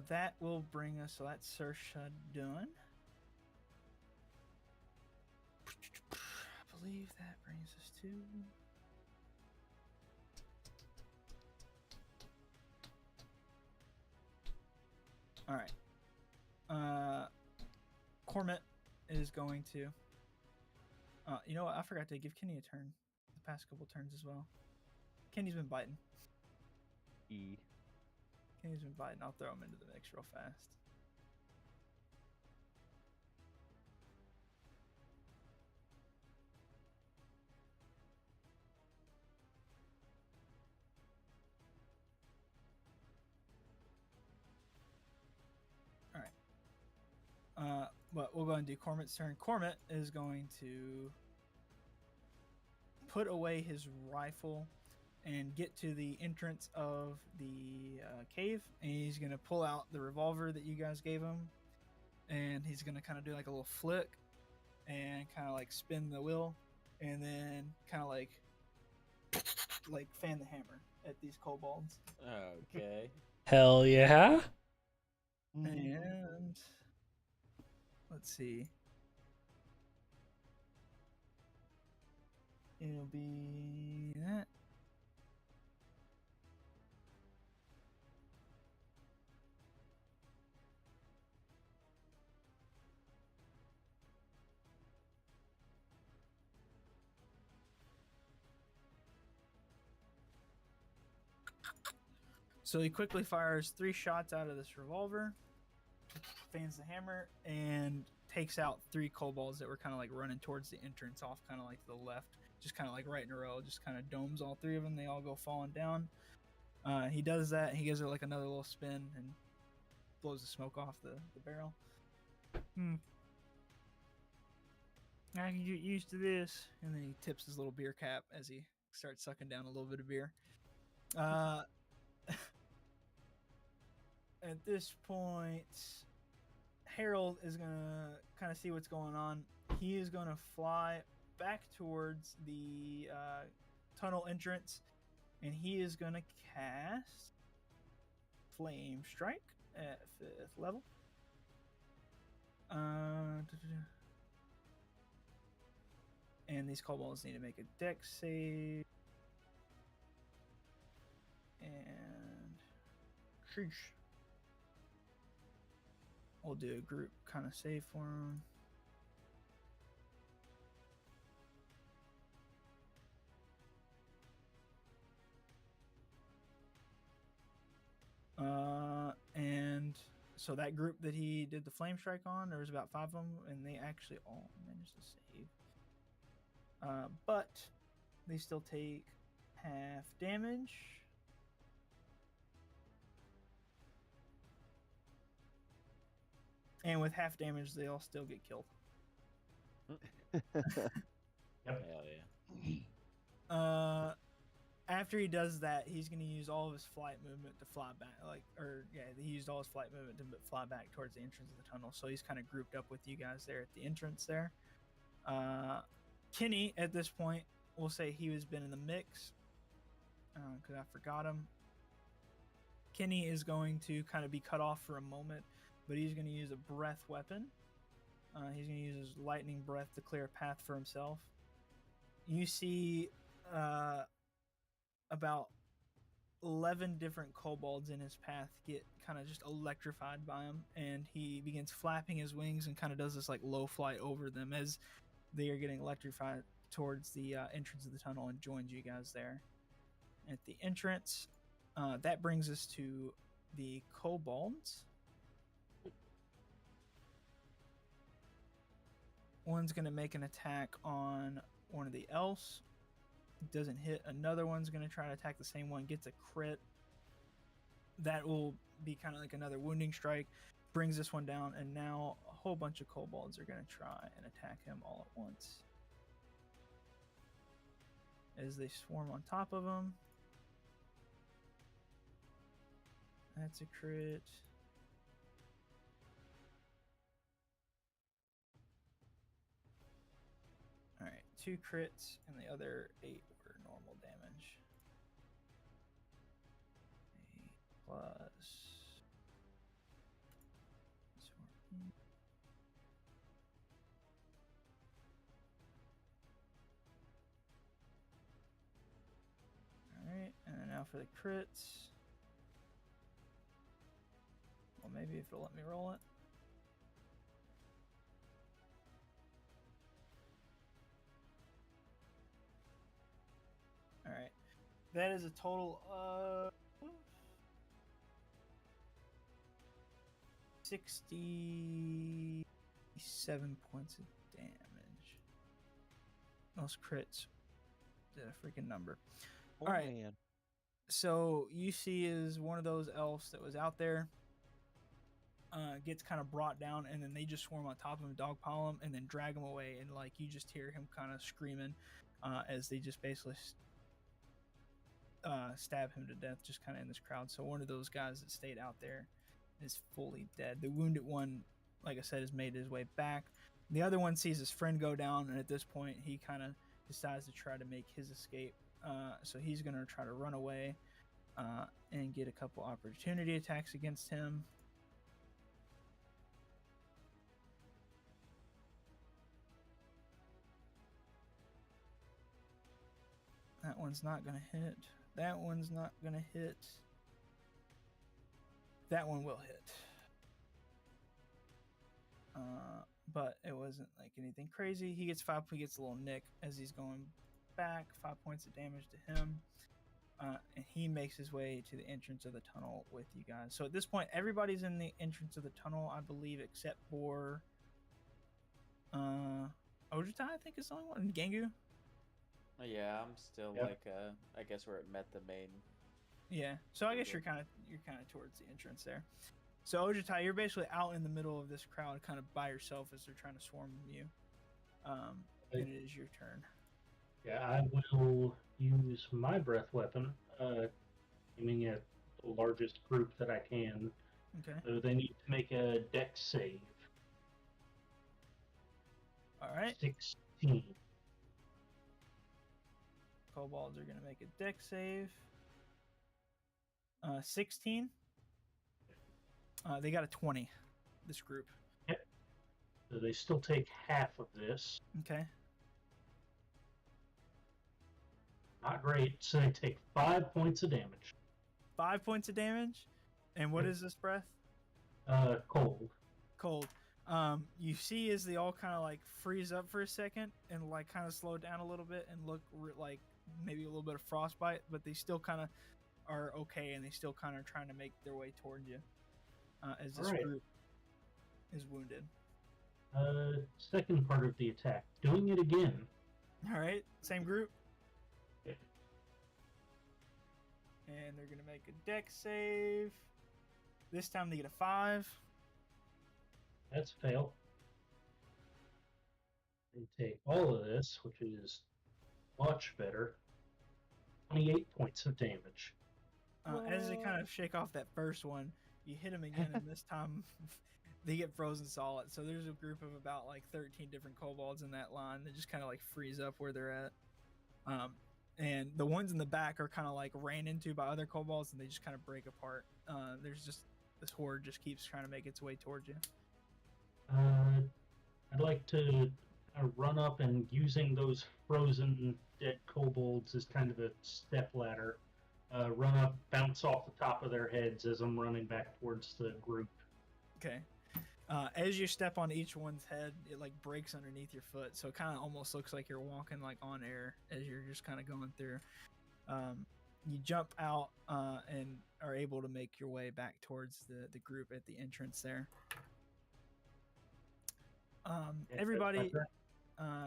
That will bring us. So that's Saoirse done. I believe that brings us to. All right. Cormit is going to. You know what? I forgot to give Kenny a turn. The past couple turns as well. Kenny's been biting. Kenny's been biting. I'll throw him into the mix real fast. But we'll go and do Cormit's turn. Cormit is going to put away his rifle and get to the entrance of the cave, and he's going to pull out the revolver that you guys gave him, and he's going to kind of do like a little flick and kind of like spin the wheel, and then kind of like fan the hammer at these kobolds. Okay. Hell yeah. And let's see. It'll be that. So he quickly fires 3 shots out of this revolver, fans the hammer, and takes out 3 kobolds that were kind of like running towards the entrance off kind of like the left, just kind of like right in a row, just kind of domes all 3 of them. They all go falling down. He does that. He gives it like another little spin and blows the smoke off the barrel. I can get used to this. And then he tips his little beer cap as he starts sucking down a little bit of beer. At this point, Harold is going to kind of see what's going on. He is going to fly back towards the tunnel entrance, and he is going to cast Flame Strike at 5th level. And these kobolds need to make a dex save. And sheesh. We'll do a group kind of save for him. And so that group that he did the flame strike on, there was about 5 of them, and they actually all managed to save. But they still take half damage. And with half damage, they all still get killed. Yep. Hell yeah. After he does that, he's going to use all of his flight movement to fly back. He used all his flight movement to fly back towards the entrance of the tunnel. So he's kind of grouped up with you guys there at the entrance there. Kenny, at this point, we'll say he has been in the mix because I forgot him. Kenny is going to kind of be cut off for a moment, but he's going to use a breath weapon. He's going to use his lightning breath to clear a path for himself. You see about 11 different kobolds in his path get kind of just electrified by him, and he begins flapping his wings and kind of does this like low flight over them as they are getting electrified towards the entrance of the tunnel and joins you guys there at the entrance. That brings us to the kobolds. One's going to make an attack on one of the elves. Doesn't hit. Another one's going to try to attack the same one. Gets a crit. that will be kind of like another wounding strike. Brings this one down, and now a whole bunch of kobolds are going to try and attack him all at once. As they swarm on top of him. That's a crit. Alright, 2 crits, and the other 8 were normal damage. 8 plus... Alright, and then now for the crits. Well, maybe if it'll let me roll it. Alright. That is a total of 67 points of damage. Those crits did a freaking number. Oh, All right. man. So you see is one of those elves that was out there gets kind of brought down, and then they just swarm on top of him, dogpile him, and then drag him away. And like you just hear him kind of screaming as they just basically stab him to death, just kind of in this crowd. So one of those guys that stayed out there is fully dead. The wounded one, like I said, has made his way back. The other one sees his friend go down, and at this point, he kind of decides to try to make his escape. So he's going to try to run away and get a couple opportunity attacks against him. That one's not going to hit. That one's not going to hit. That one will hit. But it wasn't like anything crazy. He gets a little nick as he's going back. 5 points of damage to him. And he makes his way to the entrance of the tunnel with you guys. So at this point, everybody's in the entrance of the tunnel, I believe, except for Ojita, I think is the only one. And Gengu. Yeah, I'm still Yep. like I guess where it met the main. Yeah. So I guess you're kind of towards the entrance there. So Ojita, you're basically out in the middle of this crowd, kind of by yourself as they're trying to swarm you. And it is your turn. Yeah, I will use my breath weapon, aiming at the largest group that I can. Okay. So they need to make a dex save. All right. 16. Kobolds are going to make a dex save. 16. They got a 20, this group. So they still take half of this. Okay. Not great. So they take 5 points of damage. 5 points of damage. And what is this breath? Cold. Cold. You see as they all kind of like freeze up for a second and like kind of slow down a little bit and look like maybe a little bit of frostbite, but they still kind of are okay, and they still kind of trying to make their way toward you as this group is wounded. Second part of the attack. Doing it again. All right, same group. Yeah. And they're gonna make a dex save. This time they get a 5. That's a fail. They take all of this, which is much better. 28 points of damage. As they kind of shake off that first one, you hit them again, and this time they get frozen solid. So there's a group of about like 13 different kobolds in that line that just kind of like freeze up where they're at. And the ones in the back are kind of like ran into by other kobolds, and they just kind of break apart. There's just this horde just keeps trying to make its way towards you. I'd like to run up and using those frozen dead kobolds as kind of a step ladder. Run up, bounce off the top of their heads as I'm running back towards the group. Okay. As you step on each one's head, it like breaks underneath your foot, so it kind of almost looks like you're walking like on air as you're just kind of going through. You jump out and are able to make your way back towards the group at the entrance there. Everybody.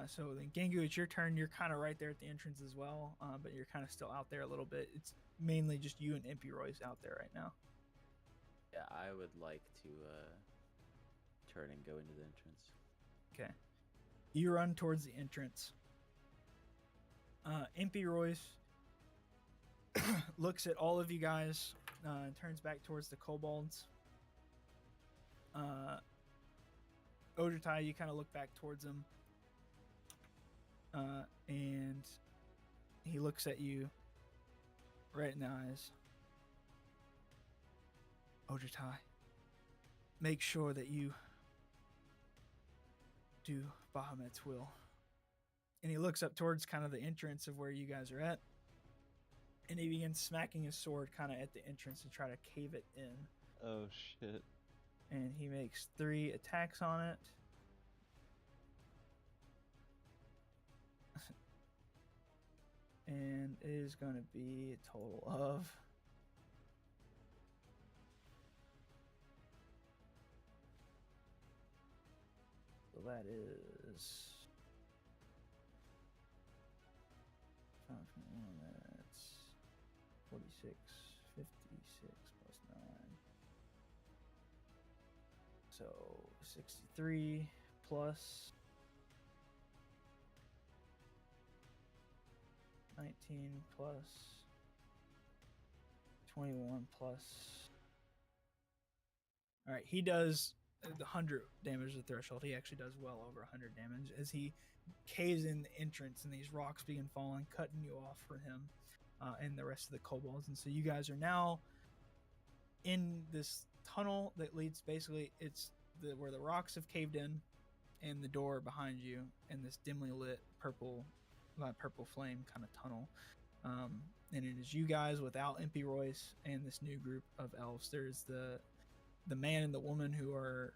So then, Gengu, it's your turn. You're kind of right there at the entrance as well, but you're kind of still out there a little bit. It's mainly just you and Impy Royce out there right now. Yeah, I would like to turn and go into the entrance. Okay. You run towards the entrance. Impy Royce looks at all of you guys and turns back towards the kobolds. Ojutai, you kind of look back towards him. And he looks at you right in the eyes. Ojutai, make sure that you do Bahamut's will. And he looks up towards kind of the entrance of where you guys are at. And he begins smacking his sword kind of at the entrance to try to cave it in. Oh, shit. And he makes 3 attacks on it. And it is going to be a total of... So that is... That's 46, 56 plus 9. So 63 plus 19 plus 21 plus. All right, he does the 100 damage to the threshold. He actually does well over 100 damage as he caves in the entrance and these rocks begin falling, cutting you off from him and the rest of the kobolds. And so you guys are now in this tunnel that leads, basically it's where the rocks have caved in and the door behind you and this dimly lit purple flame kind of tunnel. And it is you guys without Impy Royce and this new group of elves. There's the man and the woman who are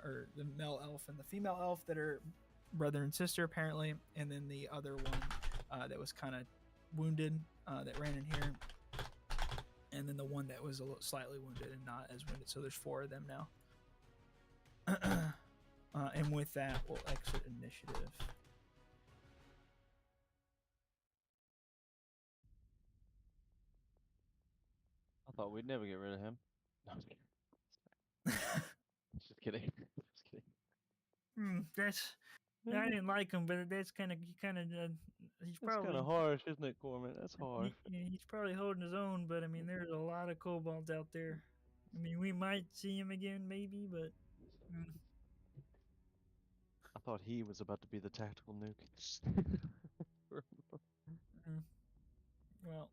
or the male elf and the female elf that are brother and sister apparently, and then the other one that was kind of wounded that ran in here, and then the one that was a little slightly wounded and not as wounded. So there's 4 of them now. And with that, we'll exit initiative. I thought we'd never get rid of him. No, I'm just kidding. Just kidding. Just kidding. I didn't like him, but that's kind of he's That's probably kind of harsh, isn't it, Corman? That's harsh. he's probably holding his own. But I mean, there's a lot of kobolds out there. I mean, we might see him again, maybe, but. I thought he was about to be the tactical nuke. Well,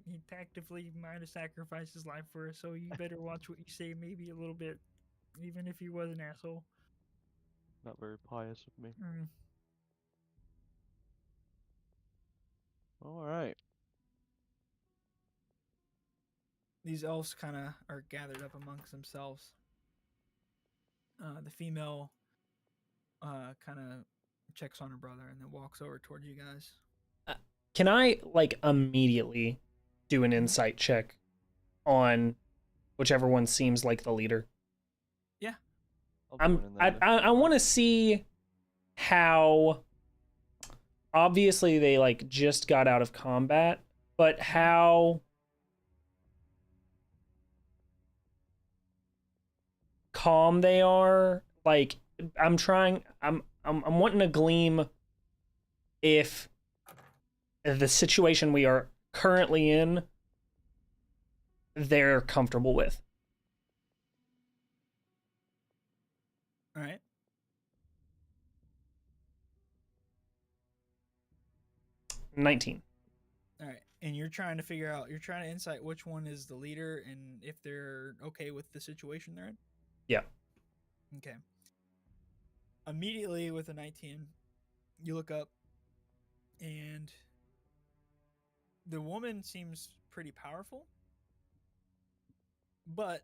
he tactically might have sacrificed his life for us, so you better watch what you say, maybe a little bit, even if he was an asshole. Not very pious of me. Alright. These elves kind of are gathered up amongst themselves. The female kind of checks on her brother and then walks over toward you guys. Can I like immediately do an insight check on whichever one seems like the leader? Yeah. I want to see how obviously they like just got out of combat, but how calm they are. Like I'm wanting to glean if the situation we are currently in they're comfortable with. All right. $19. All right. And you're trying to insight which one is the leader and if they're okay with the situation they're in? Yeah. Okay. Immediately with a 19, you look up and the woman seems pretty powerful, but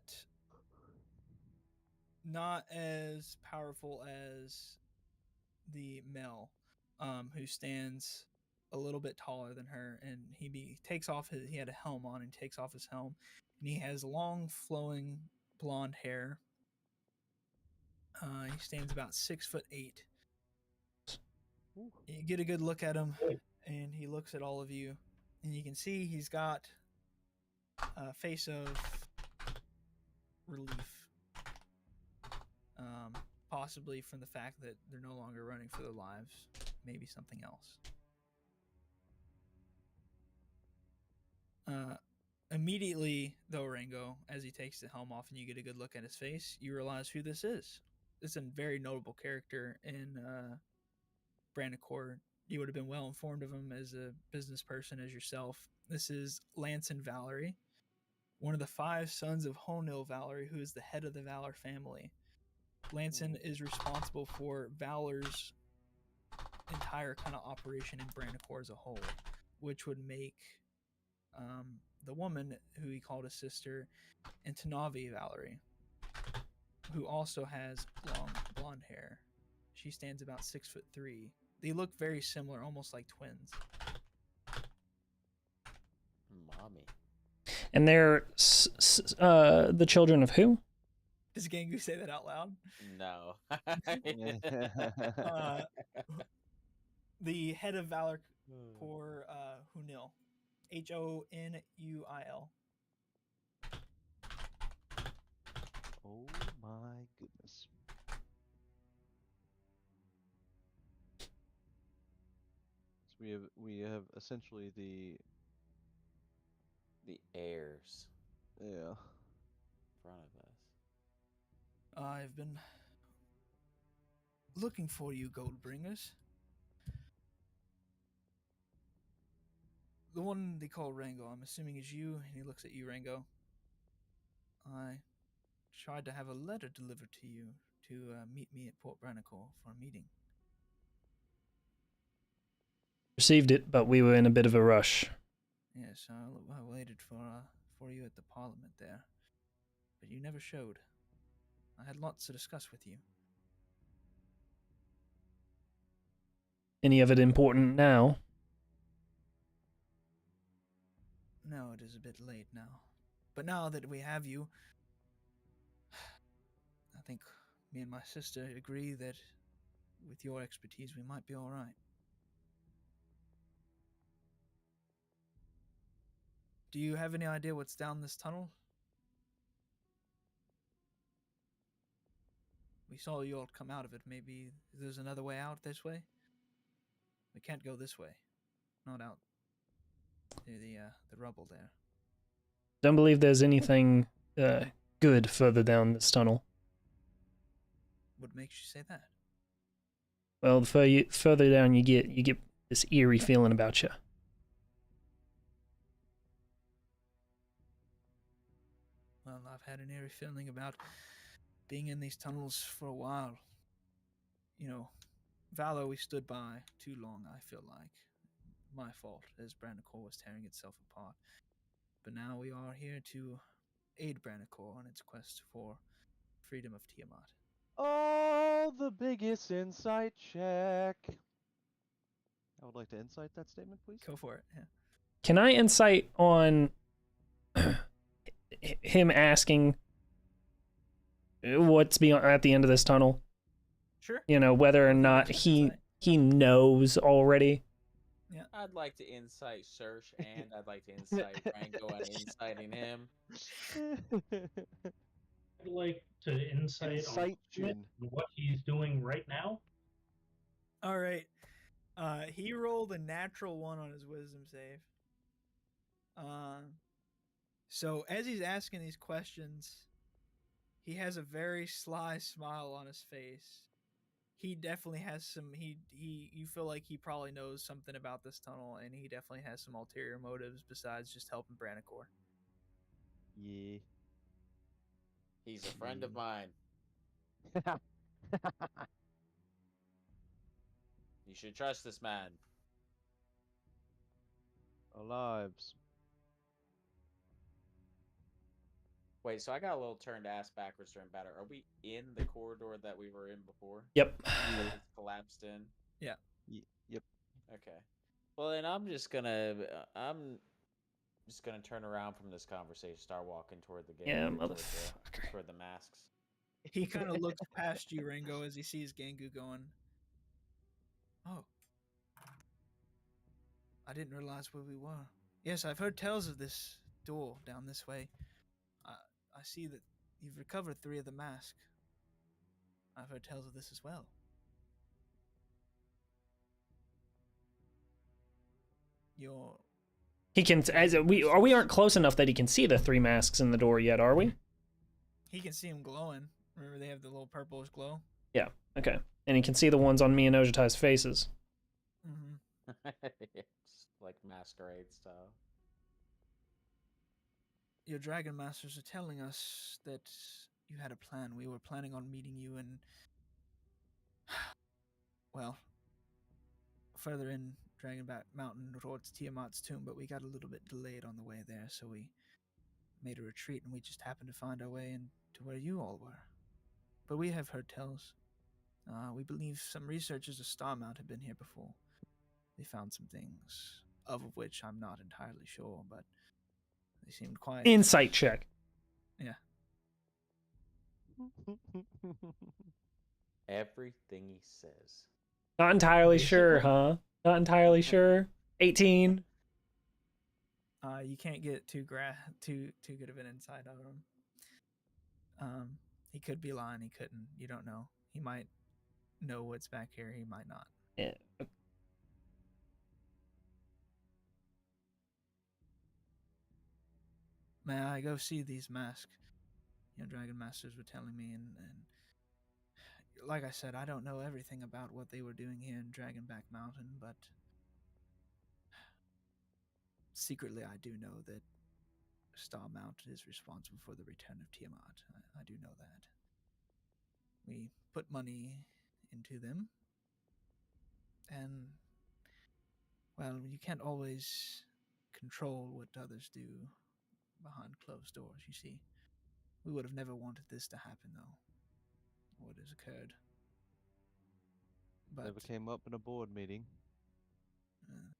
not as powerful as the male, who stands a little bit taller than her, and he had a helm on and takes off his helm, and he has long flowing blonde hair. He stands about 6'8". You get a good look at him, and he looks at all of you, and you can see he's got a face of relief. Possibly from the fact that they're no longer running for their lives. Maybe something else. Immediately, though, Rango, as he takes the helm off and you get a good look at his face, you realize who this is. It's a very notable character in Brandicore. You would have been well informed of him as a business person as yourself. This is Lanson Valerie, one of the 5 sons of Honil Valerie, who is the head of the Valor family. Lanson is responsible for Valor's entire kind of operation in Brandicore as a whole, which would make the woman who he called his sister, Antanavi Valerie, who also has long blonde hair. She stands about 6'3". They look very similar, almost like twins. Mommy. And they're the children of who? Does Gangu say that out loud? No. The head of Valor for Hunil. Honul. Oh my goodness. So we have essentially the heirs. Yeah. In front of us. I've been looking for you, Goldbringers. The one they call Rango, I'm assuming is you, and he looks at you, Rango. I tried to have a letter delivered to you to meet me at Port Brandicore for a meeting. Received it, but we were in a bit of a rush. Yes, I waited for you at the Parliament there, but you never showed. I had lots to discuss with you. Any of it important now? No, it is a bit late now. But now that we have you, I think me and my sister agree that with your expertise, we might be all right. Do you have any idea what's down this tunnel? We saw you all come out of it. Maybe there's another way out this way? We can't go this way. Not out through the rubble there. Don't believe there's anything good further down this tunnel. What makes you say that? Well, the further down you get this eerie feeling about you. Well, I've had an eerie feeling about being in these tunnels for a while. You know, Valor we stood by too long, I feel like. My fault, as Brandicore was tearing itself apart. But now we are here to aid Brandicore on its quest for freedom of Tiamat. Oh, the biggest insight check. I would like to insight that statement, please. Go for it, yeah. Can I insight on him asking what's beyond at the end of this tunnel? Sure. You know, whether or not he knows already. Yeah. I'd like to insight Serge, and I'd like to insight Rango and inciting him. I'd like to insight on what he's doing right now. All right. He rolled a natural 1 on his wisdom save. So as he's asking these questions, he has a very sly smile on his face. He definitely has some. You feel like he probably knows something about this tunnel, and he definitely has some ulterior motives besides just helping Brandicore. Yeah. He's a friend of mine. You should trust this man. Our lives. Wait, so I got a little turned ass backwards during battle. Are we in the corridor that we were in before? Yep. It's collapsed in? Yeah. Yep. Okay. Well, then I'm just gonna turn around from this conversation, start walking toward the gate. Yeah, toward the masks. He kind of looks past you, Rango, as he sees Gangu going, oh. I didn't realize where we were. Yes, I've heard tales of this door down this way. I see that you've recovered 3 of the mask. I've heard tales of this as well. He can, as we aren't close enough that he can see the 3 masks in the door yet, are we? He can see them glowing. Remember, they have the little purplish glow. Yeah. Okay. And he can see the ones on me and Ojatai's faces. It's like masquerade style. Your dragon masters are telling us that you had a plan. We were planning on meeting you in, well, further in Dragonback Mountain towards Tiamat's tomb, but we got a little bit delayed on the way there, so we made a retreat, and we just happened to find our way into where you all were. But we have heard tales. We believe some researchers of Starmount have been here before. They found some things, of which I'm not entirely sure, but they seemed quite... Insight check. Yeah. Everything he says. Not entirely sure, huh? Not entirely sure. 18. You can't get too good of an insight out of him. He could be lying. He couldn't. You don't know. He might know what's back here. He might not. Yeah. May I go see these masks? Dragon Masters were telling me, and like I said, I don't know everything about what they were doing here in Dragonback Mountain, but secretly I do know that Starmount is responsible for the return of Tiamat. I do know that. We put money into them, and, well, you can't always control what others do behind closed doors, you see. We would have never wanted this to happen, though. What has occurred. But, Never came up in a board meeting.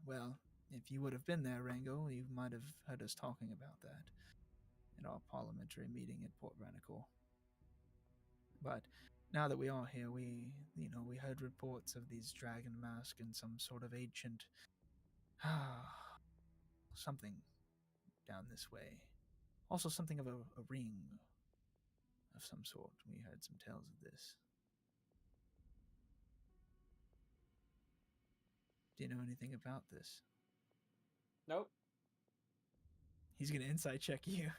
Well, if you would have been there, Rango, you might have heard us talking about that in our parliamentary meeting at Port Ranicore. But now that we are here, we heard reports of these dragon masks and some sort of ancient something down this way. Also something of a ring of some sort. We heard some tales of this. Do you know anything about this? Nope. He's gonna insight check you.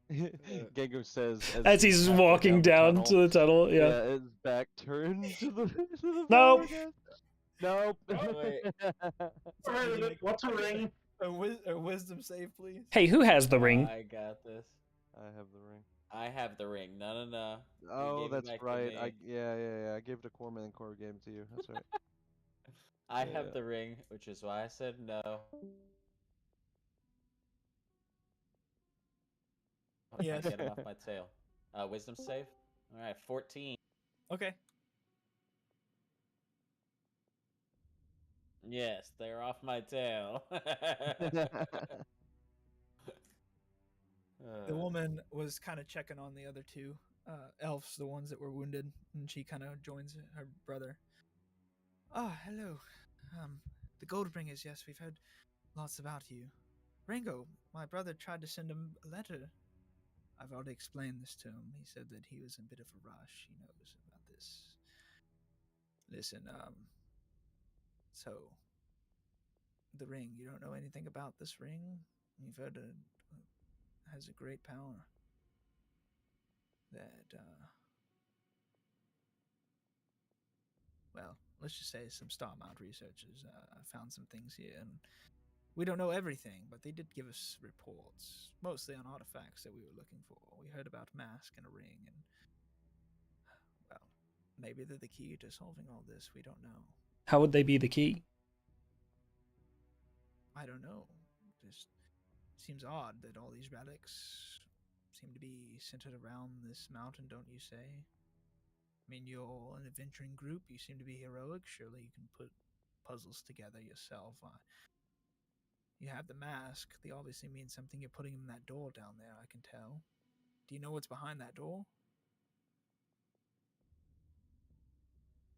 Gengo says as he's walking down to the tunnel. Yeah. His back turned to the Nope. Nope. Oh, wait. What's a ring? A wisdom save, please. Hey, who has the ring? I got this. I have the ring. I have the ring. No. Oh, that's right. I I gave it to Corman and Cor gave it to you. That's right. I have the ring, which is why I said no. Yes. Get him off my tail. Wisdom save. All right, 14. Okay. Yes, they're off my tail. The woman was kind of checking on the other 2 elves, the ones that were wounded, and she kind of joins her brother. Oh, hello. The Goldbringers, yes, we've heard lots about you. Rango, my brother tried to send him a letter. I've already explained this to him. He said that he was in a bit of a rush. He knows about this. Listen, so, the ring, you don't know anything about this ring? You've heard it has a great power. That, well, let's just say some Starmount researchers found some things here, and we don't know everything, but they did give us reports, mostly on artifacts that we were looking for. We heard about a mask and a ring, and, well, maybe they're the key to solving all this. We don't know. How would they be the key? I don't know. Just seems odd that all these relics seem to be centered around this mountain, don't you say? I mean, you're an adventuring group. You seem to be heroic. Surely you can put puzzles together yourself. You have the mask. They obviously mean something. You're putting them in that door down there, I can tell. Do you know what's behind that door?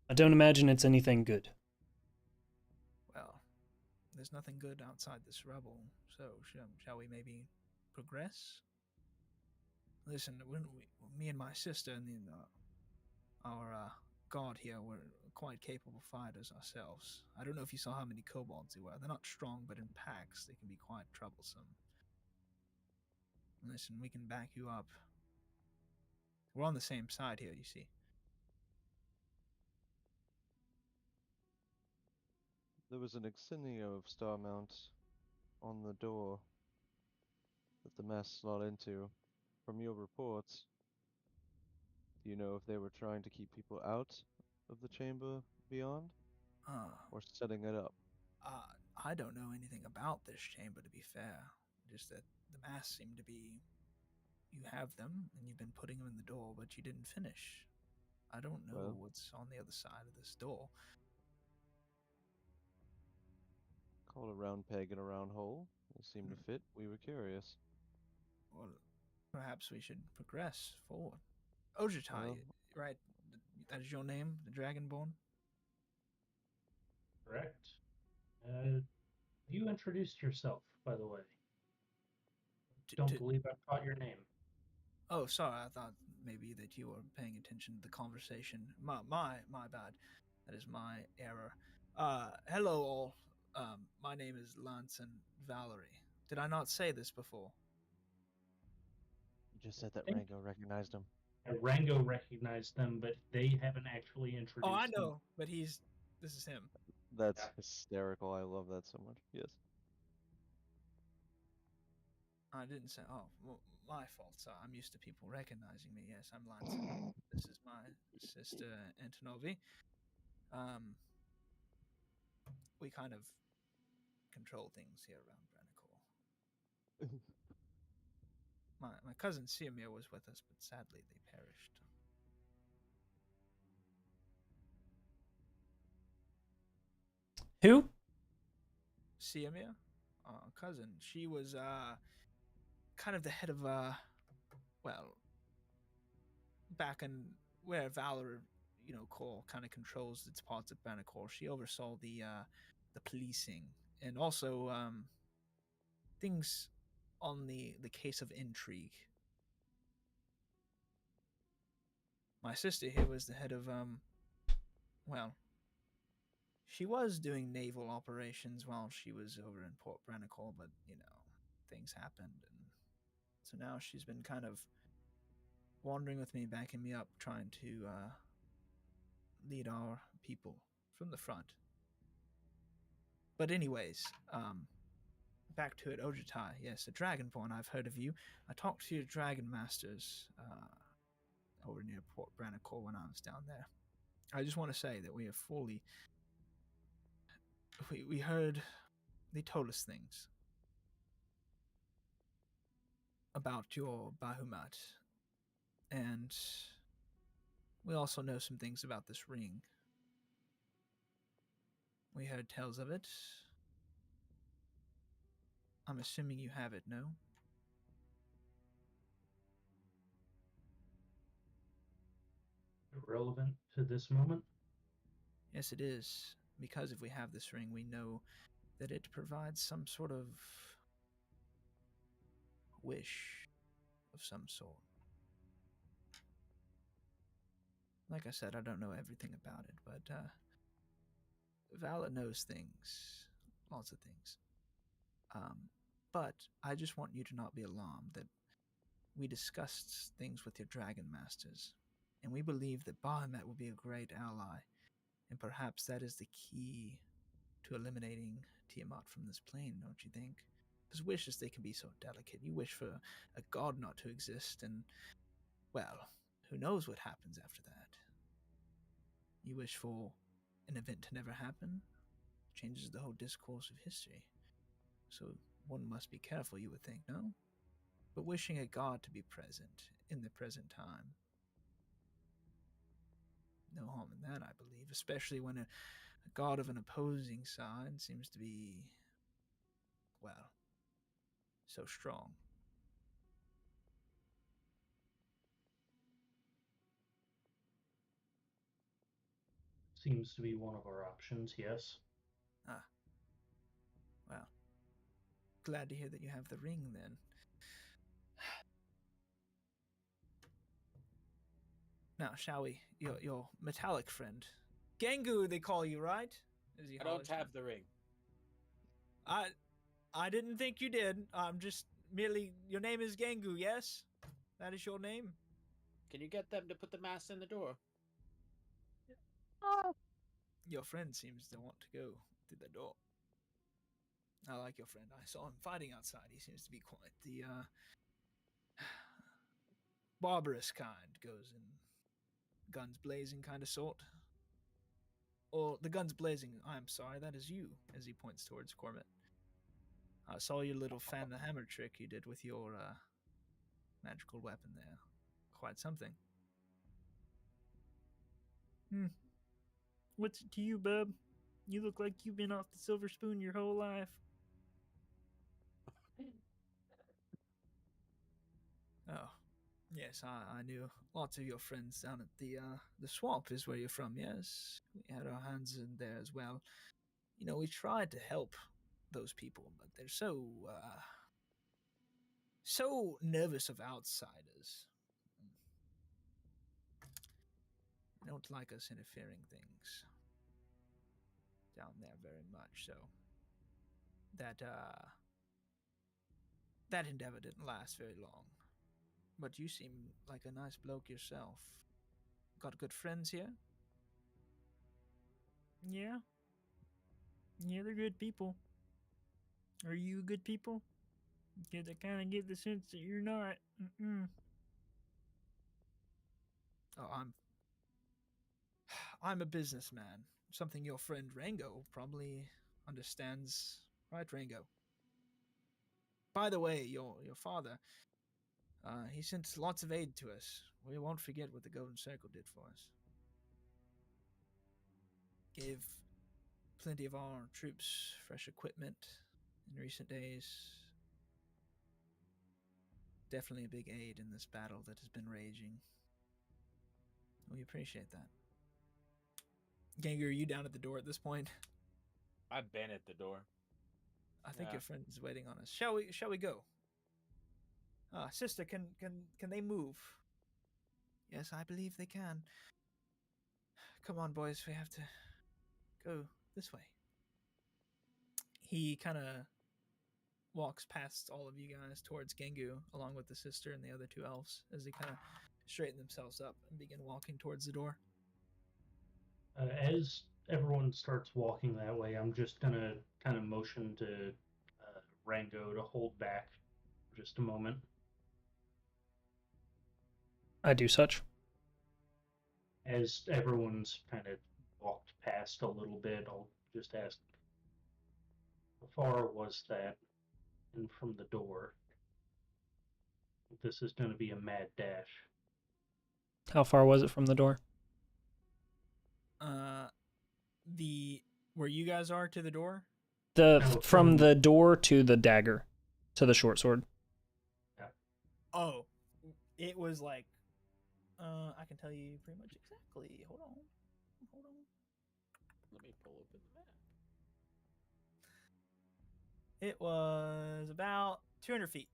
I don't imagine it's anything good. Well, there's nothing good outside this rubble, so shall we maybe progress. Listen, when me and my sister and then our guard here were quite capable fighters ourselves. I don't know if you saw how many kobolds there were. They're not strong, but in packs they can be quite troublesome. Listen, we can back you up. We're on the same side here, you see. There was an insignia of Starmount on the door that the mass slot into. From your reports, do you know if they were trying to keep people out of the chamber beyond? Or setting it up? I don't know anything about this chamber, to be fair. Just that the mass seem to be... You have them, and you've been putting them in the door, but you didn't finish. I don't know what's on the other side of this door. Called a round peg in a round hole. They seemed to fit. We were curious. Well, perhaps we should progress forward. Ojitai, right? That is your name, the Dragonborn? Correct. You introduced yourself, by the way. Don't believe I caught your name. Oh, sorry. I thought maybe that you were paying attention to the conversation. My bad. That is my error. Hello all. My name is Lanson Valerie. Did I not say this before? You just said that Rango recognized him. Rango recognized them, but they haven't actually introduced Oh, I them. know, but this is him. That's hysterical. I love that so much. Yes. I didn't say, oh, well, my fault. So I'm used to people recognizing me. Yes, I'm Lanson. This is my sister, Antonovi. We kind of control things here around Brannicore. My cousin Siamir was with us, but sadly they perished. Who? Siamir, cousin. She was kind of the head of well, back in where Valor, Core kind of controls its parts of Brannicore. She oversaw the policing and also things on the case of intrigue. My sister here was the head of well, she was doing naval operations while she was over in Port Brannicore, but things happened, and so now she's been kind of wandering with me, backing me up, trying to lead our people from the front. But anyways, back to it, Ojitai. Yes, a Dragonborn. I've heard of you. I talked to your Dragon Masters over near Port Brannicore when I was down there. I just want to say that we have fully... We heard... They told us things about your Bahamut. And we also know some things about this ring. We heard tales of it. I'm assuming you have it, no? Irrelevant to this moment? Yes, it is. Because if we have this ring, we know that it provides some sort of wish of some sort. Like I said, I don't know everything about it, but Vala knows things. Lots of things. But I just want you to not be alarmed that we discussed things with your Dragon Masters, and we believe that Bahamut will be a great ally, and perhaps that is the key to eliminating Tiamat from this plane, don't you think? Because wishes, they can be so delicate. You wish for a god not to exist, and, well, who knows what happens after that. You wish for an event to never happen, changes the whole discourse of history. So one must be careful, you would think, no? But wishing a god to be present in the present time, no harm in that, I believe, especially when a god of an opposing side seems to be, well, so strong. Seems to be one of our options, yes. Well, glad to hear that you have the ring then. Now, shall we? Your metallic friend. Gengu, they call you, right? As he I don't hollers have down. the ring. I didn't think you did. I'm just merely. Your name is Gengu, yes? That is your name? Can you get them to put the mask in the door? Your friend seems to want to go through the door. I like your friend. I saw him fighting outside. He seems to be quite the barbarous kind. Goes in guns blazing kind of sort. Or the guns blazing. I'm sorry, that is you. As he points towards Corbett. I saw your little fan the hammer trick you did with your magical weapon there. Quite something. What's it to you, bub? You look like you've been off the silver spoon your whole life. Oh, yes, I knew lots of your friends down at the swamp is where you're from, yes? We had our hands in there as well. You know, we tried to help those people, but they're so nervous of outsiders. They don't like us interfering things down there very much, so that endeavor didn't last very long. But you seem like a nice bloke yourself. Got good friends here? Yeah. Yeah, they're good people. Are you good people? Because I kind of get the sense that you're not. Oh, I'm a businessman. Something your friend Rango probably understands, right, Rango? By the way, your father, he sent lots of aid to us. We won't forget what the Golden Circle did for us. Gave plenty of our troops fresh equipment in recent days. Definitely a big aid in this battle that has been raging. We appreciate that. Ganger, are you down at the door at this point? I've been at the door. I think your friend is waiting on us. Shall we go? Sister, can they move? Yes, I believe they can. Come on, boys, we have to go this way. He kind of walks past all of you guys towards Gengu, along with the sister and the other two elves, as they kind of straighten themselves up and begin walking towards the door. As everyone starts walking that way, I'm just gonna kind of motion to Rango to hold back for just a moment. I do such. As everyone's kind of walked past a little bit, I'll just ask, how far was that in from the door? This is going to be a mad dash. How far was it from the door? Where you guys are to the door? From the door to the dagger, to the short sword. Yeah. Oh, it was like, I can tell you pretty much exactly. Hold on. Let me pull open the map. It was about 200 feet.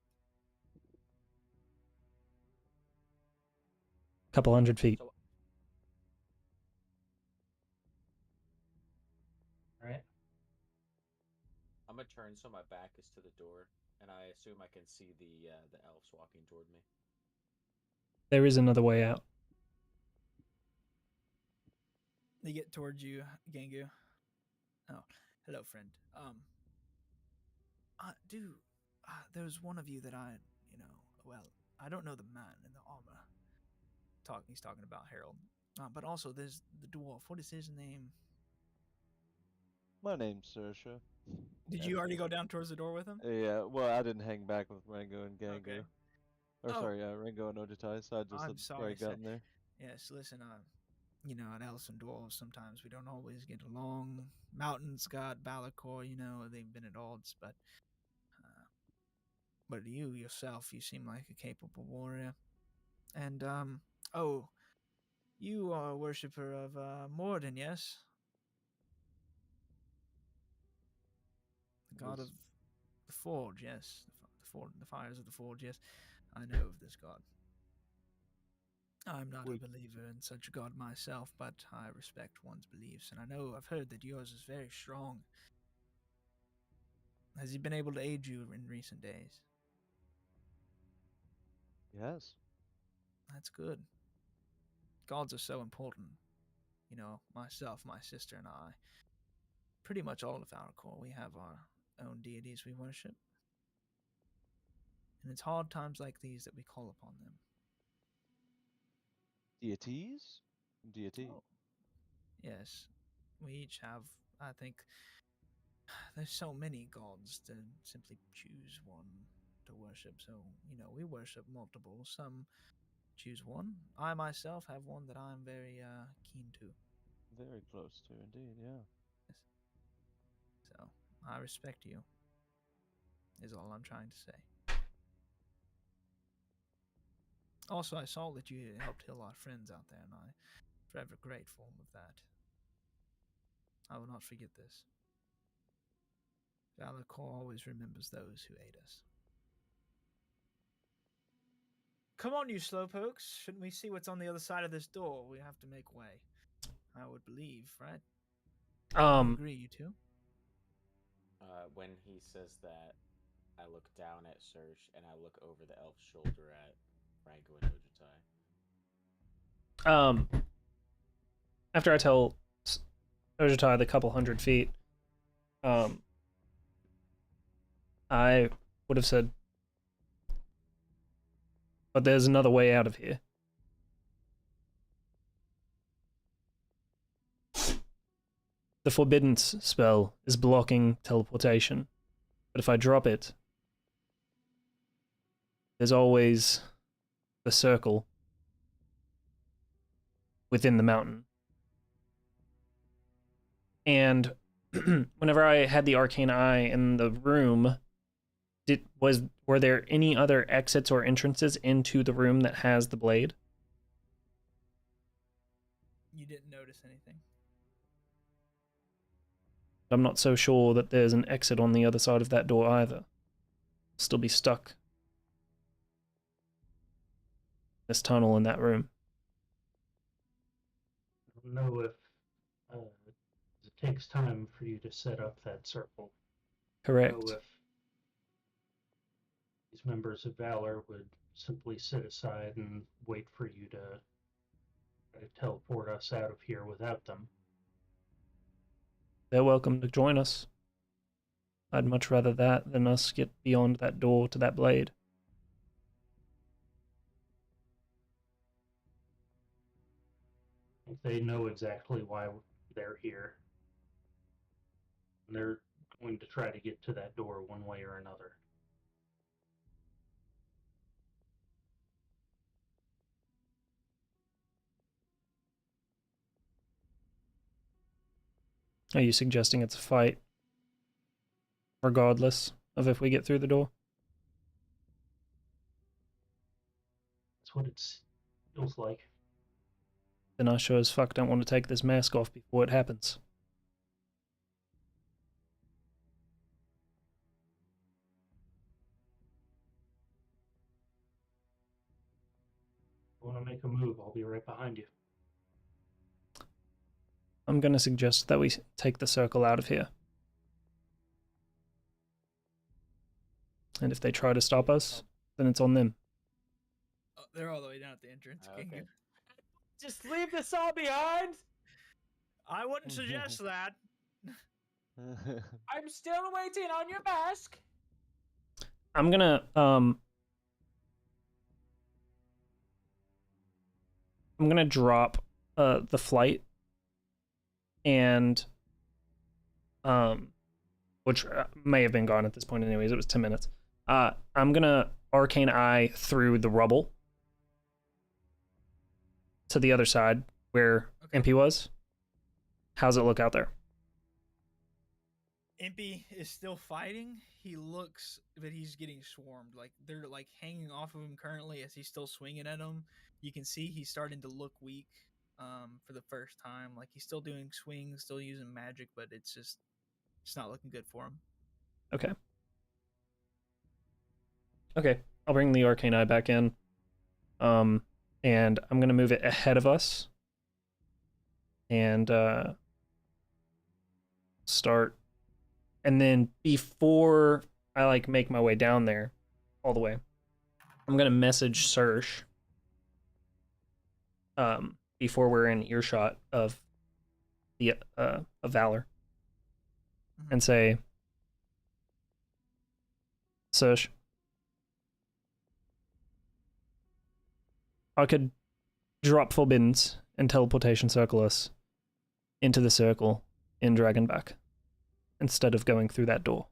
Couple hundred feet. So, All right. I'm gonna turn so my back is to the door, and I assume I can see the elves walking toward me. There is another way out. They get towards you, Gengu. Oh, hello, friend. There was one of you that I don't know the man in the armor. He's talking about Harold. But also there's the dwarf. What is his name? My name's Sersha. Did you already go down towards the door with him? Yeah, well, I didn't hang back with Rango and Gangu. Okay. Or sorry, Rango and Ojitai, so I just I'm had sorry, already gotten there. Yes, listen, at elves and dwarves, sometimes we don't always get along. Mountains got Balakor, they've been at odds, but you yourself, you seem like a capable warrior. And, you are a worshipper of Morden, yes? The god of the forge, yes. The fires of the forge, yes. I know of this god. I'm not a believer in such a god myself, but I respect one's beliefs, and I've heard that yours is very strong. Has he been able to aid you in recent days? Yes. That's good. Gods are so important. You know, myself, my sister, and I, pretty much all of Valacor, we have our own deities we worship. And it's hard times like these that we call upon them. Deities? Deity. Oh, yes. We each have, I think, there's so many gods to simply choose one to worship. So, you know, we worship multiple. Some choose one. I myself have one that I'm very keen to. Very close to, indeed, yeah. Yes. So, I respect you, is all I'm trying to say. Also, I saw that you helped heal our friends out there, and I'm forever grateful of that. I will not forget this. Valacor always remembers those who aid us. Come on, you slowpokes. Shouldn't we see what's on the other side of this door? We have to make way. I would believe, right? You agree, you two? When he says that, I look down at Serge and I look over the elf's shoulder at Franco and Ojutai. After I tell Ojutai the couple 100 feet, I would have said, but there's another way out of here. The Forbidden spell is blocking teleportation, but if I drop it, there's always the circle within the mountain. And whenever I had the arcane eye in the room, were there any other exits or entrances into the room that has the blade? You didn't notice anything. I'm not so sure that there's an exit on the other side of that door either. Still be stuck. This tunnel in that room. I don't know if it takes time for you to set up that circle. Correct. I don't know if these members of Valor would simply sit aside and wait for you to try to teleport us out of here without them. They're welcome to join us. I'd much rather that than us get beyond that door to that blade. They know exactly why they're here. And they're going to try to get to that door one way or another. Are you suggesting it's a fight, regardless of if we get through the door? That's what it feels like. Then I sure as fuck don't want to take this mask off before it happens. If you want to make a move, I'll be right behind you. I'm going to suggest that we take the circle out of here. And if they try to stop us, then it's on them. Oh, they're all the way down at the entrance. Okay. Just leave this all behind? I wouldn't suggest that. I'm still waiting on your mask. I'm gonna drop the flight and which may have been gone at this point anyways. It was 10 minutes. I'm gonna arcane eye through the rubble to the other side where MP was. How's it look out there? Impy is still fighting. He looks that he's getting swarmed. Like they're like hanging off of him currently as he's still swinging at him. You can see he's starting to look weak for the first time. Like he's still doing swings, still using magic, but it's not looking good for him. Okay. Okay, I'll bring the arcane eye back in. and I'm gonna move it ahead of us and start. And then before I like make my way down there all the way, I'm gonna message Serge before we're in earshot of the of Valor and say, Serge, I could drop Forbiddens and teleportation circle us into the circle in Dragonback instead of going through that door.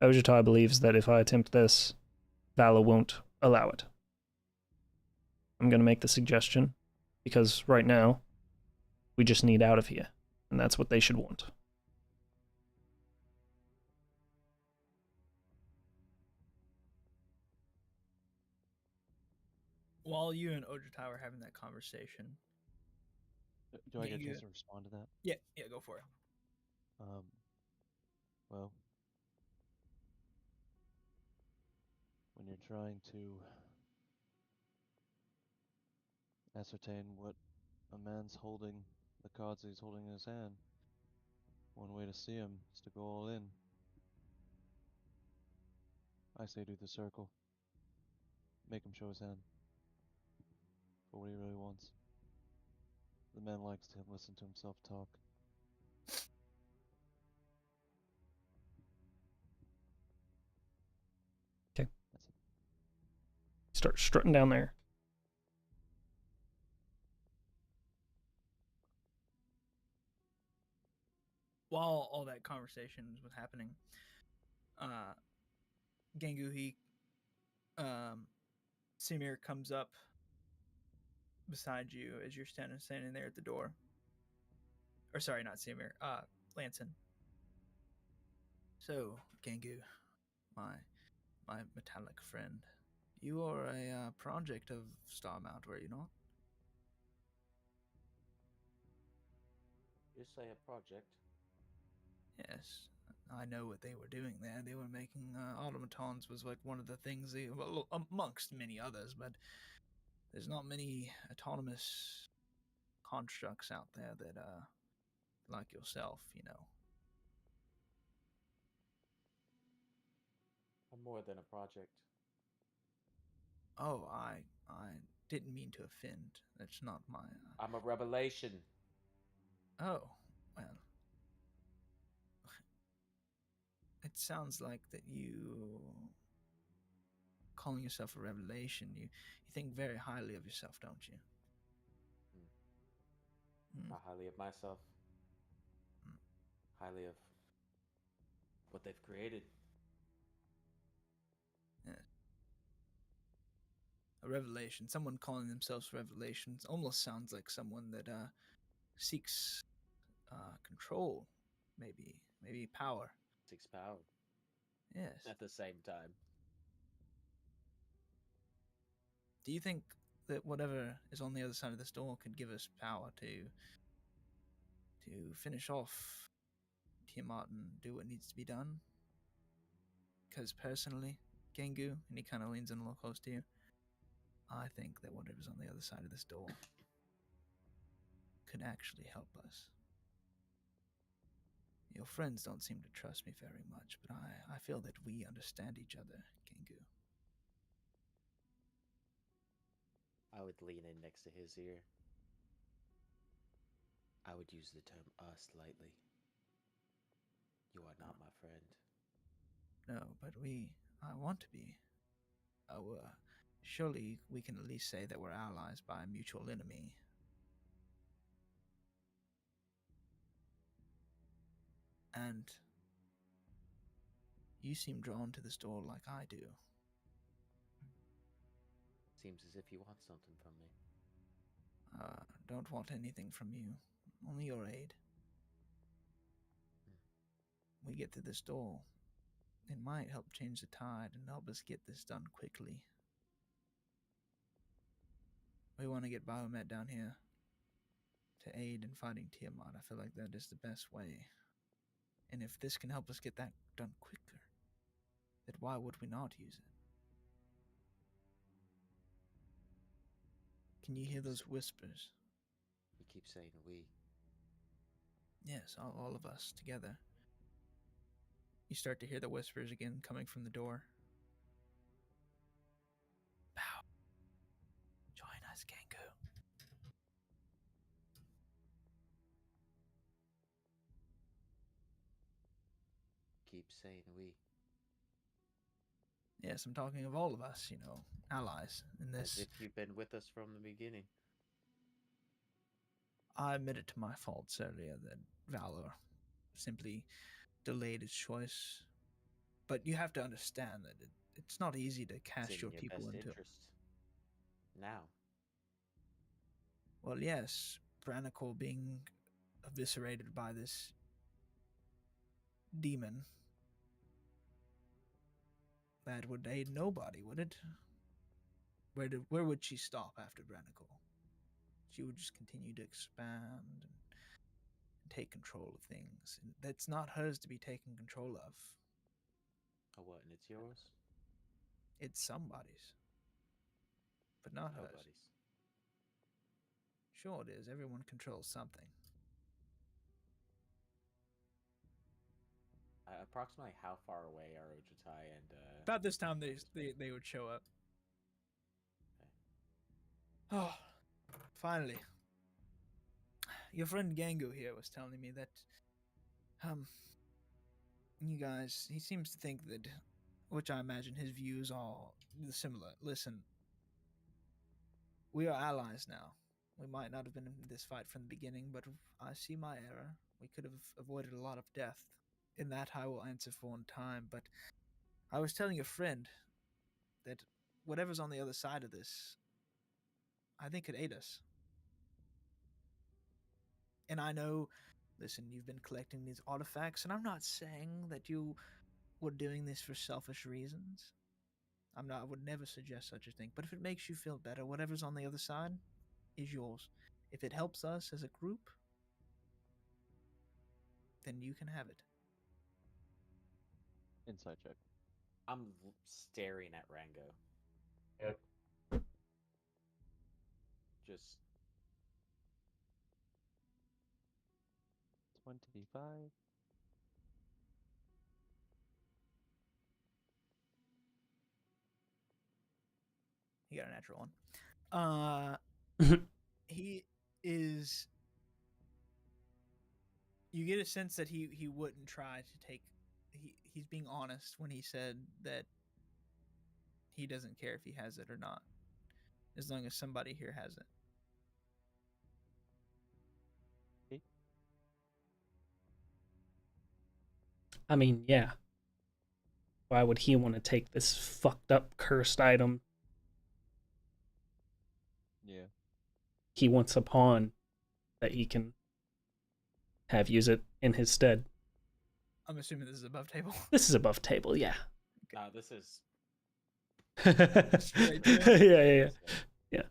Ojitai believes that if I attempt this, Valor won't allow it. I'm going to make the suggestion because right now we just need out of here, and that's what they should want. While you and Ojitai were having that conversation, do I get a chance to respond to that? Yeah, go for it. Well, when you're trying to ascertain what a man's holding, the cards he's holding in his hand, one way to see him is to go all in. I say do the circle. Make him show his hand for what he really wants. The man likes to listen to himself talk. Okay. Start strutting down there. While all that conversation was happening, Gengu, Simir comes up beside you as you're standing there at the door. Or sorry, not Simir, Lanson. So, Gengu, my metallic friend, you are a project of Starmount, were you not? You say a project? Yes, I know what they were doing there. They were making automatons was like one of the things they, well, amongst many others, but there's not many autonomous constructs out there that like yourself, you know. I'm more than a project. Oh, I didn't mean to offend. That's not my. I'm a revelation. Oh, well. It sounds like that you calling yourself a revelation. You think very highly of yourself, don't you? Not highly of myself. Highly of what they've created. Yeah. A revelation. Someone calling themselves revelations almost sounds like someone that seeks control, maybe power. Seeks power. Yes. At the same time. Do you think that whatever is on the other side of this door could give us power to finish off Tiamat and do what needs to be done? Because personally, Gengu, and he kind of leans in a little close to you, I think that whatever's on the other side of this door could actually help us. Your friends don't seem to trust me very much, but I feel that we understand each other, Gengu. I would lean in next to his ear. I would use the term us lightly. You are not my friend. No, but I want to be. Surely we can at least say that we're allies by a mutual enemy. And you seem drawn to this door like I do. Seems as if you want something from me. Don't want anything from you. Only your aid. We get through this door. It might help change the tide and help us get this done quickly. We want to get Biomet down here to aid in fighting Tiamat. I feel like that is the best way. And if this can help us get that done quicker, then why would we not use it? Can you hear those whispers? You keep saying we. Yes, all of us together. You start to hear the whispers again coming from the door. Bow. Join us, Gangu. Keep saying we. Yes, I'm talking of all of us, allies in As this. if you've been with us from the beginning. I admitted to my faults earlier that Valor simply delayed its choice. But you have to understand that it's not easy to cast It's in your your people best into... interest. Now. Well, yes, Brannicle being eviscerated by this demon, that would aid nobody, would it? Where would she stop after Brannicle? She would just continue to expand and take control of things. And that's not hers to be taken control of. Oh, what? And it's yours? It's somebody's. But not hers. Nobody's. Sure it is. Everyone controls something. Approximately how far away are Ojutai and About this time they would show up. Okay. Oh, finally. Your friend Gangu here was telling me that you guys, he seems to think that, which I imagine his views are similar. Listen, we are allies now. We might not have been in this fight from the beginning, but I see my error. We could have avoided a lot of death. In that I will answer for in time, but I was telling a friend that whatever's on the other side of this, I think could aid us. And I know, listen, you've been collecting these artifacts, and I'm not saying that you were doing this for selfish reasons. I would never suggest such a thing, but if it makes you feel better, whatever's on the other side is yours. If it helps us as a group, then you can have it. Inside check. I'm staring at Rango. Yep. Just 25. He got a natural one. He is... You get a sense that he wouldn't try to take... He's being honest when he said that he doesn't care if he has it or not, as long as somebody here has it. I mean, yeah. Why would he want to take this fucked up cursed item? Yeah. He wants a pawn that he can have use it in his stead. I'm assuming this is above table. This is above table, yeah. no, this is Straight to it? Yeah.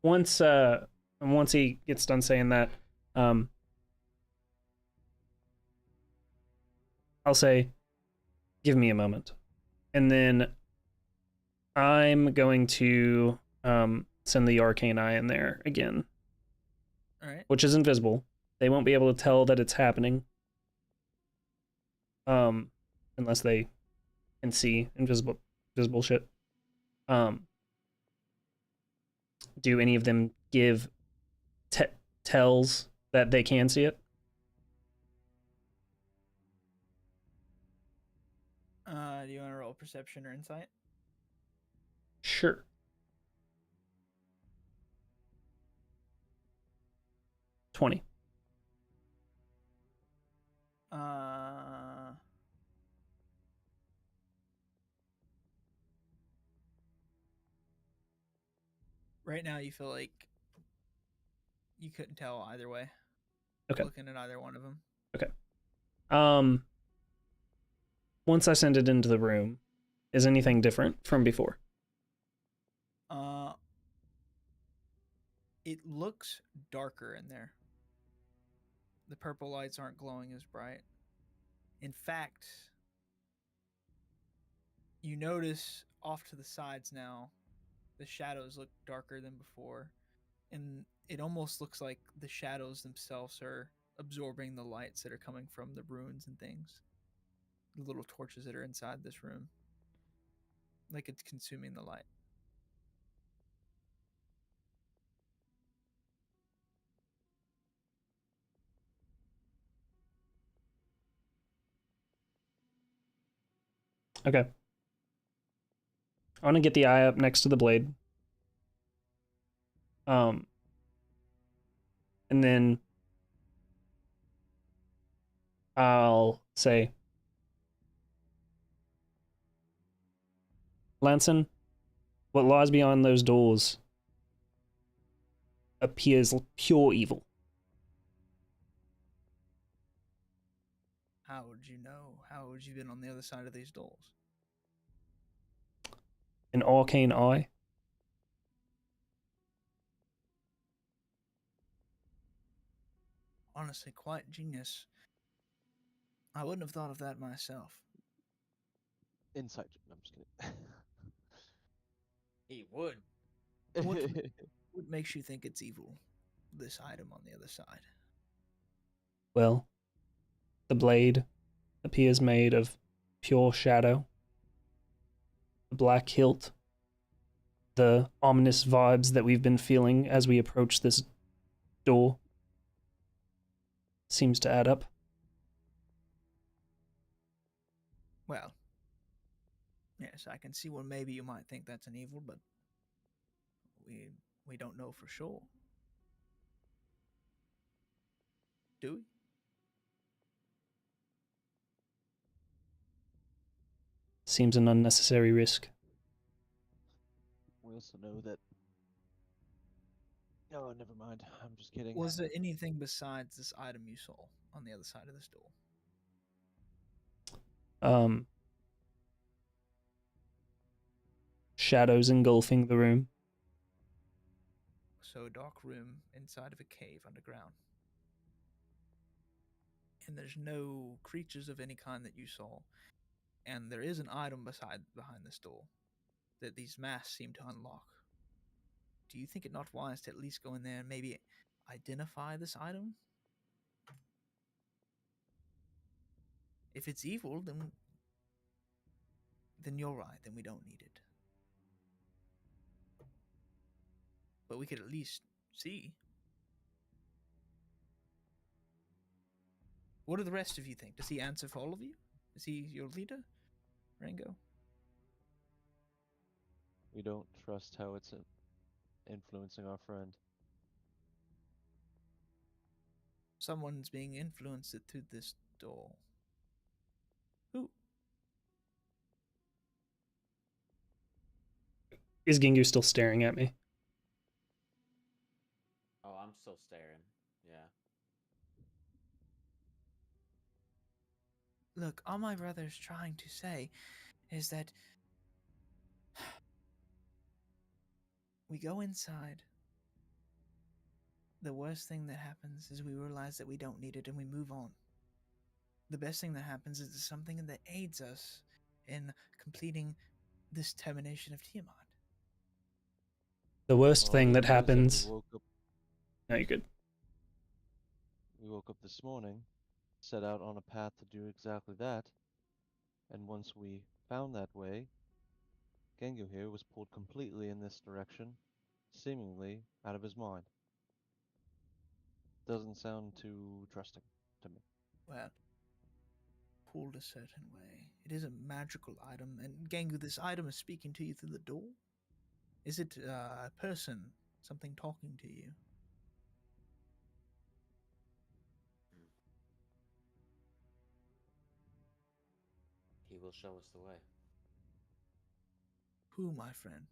Once he gets done saying that, I'll say, give me a moment. And then I'm going to send the arcane eye in there again. All right. Which is invisible. They won't be able to tell that it's happening. Unless they can see invisible shit. Do any of them give tells that they can see it? Do you want to roll perception or insight? Sure. $20. Right now, you feel like you couldn't tell either way. Okay. Looking at either one of them. Okay. Once I send it into the room, is anything different from before? It looks darker in there. the purple lights aren't glowing as bright. In fact, you notice off to the sides now, the shadows look darker than before, and it almost looks like the shadows themselves are absorbing the lights that are coming from the ruins and things. The little torches that are inside this room. Like it's consuming the light. Okay. I want to get the eye up next to the blade. And then I'll say, Lanson, what lies beyond those doors appears pure evil. How would you know? How would you been on the other side of these doors? An arcane eye. Honestly, quite genius. I wouldn't have thought of that myself. Insight. No, I'm just kidding. He would. What makes you think it's evil? This item on the other side. Well, the blade appears made of pure shadow. The black hilt. The ominous vibes that we've been feeling as we approach this door seems to add up. Well, yes, I can see where maybe you might think that's an evil, but we don't know for sure. Do we? Seems an unnecessary risk. We also know that. Oh, never mind. I'm just kidding. Was there anything besides this item you saw on the other side of this door? Shadows engulfing the room. So a dark room inside of a cave underground. And there's no creatures of any kind that you saw. And there is an item behind this door that these masks seem to unlock. Do you think it not wise to at least go in there and maybe identify this item? If it's evil, then you're right, then we don't need it. But we could at least see. What do the rest of you think? Does he answer for all of you? Is he your leader, Rango? We don't trust how it's influencing our friend. Someone's being influenced through this door. Who? Is Gingu still staring at me? Oh, I'm still staring. Yeah. Look, all my brother's trying to say is that we go inside. The worst thing that happens is we realize that we don't need it and we move on. The best thing that happens is something that aids us in completing this termination of Tiamat. The worst thing that Well, happens. we woke up, No, you're good. we woke up this morning, set out on a path to do exactly that, and once we found that way, Gengu here was pulled completely in this direction, seemingly out of his mind. Doesn't sound too trusting to me. Well, pulled a certain way. It is a magical item, and Gengu, this item is speaking to you through the door? Is it a person, something talking to you? He will show us the way. Who, my friend?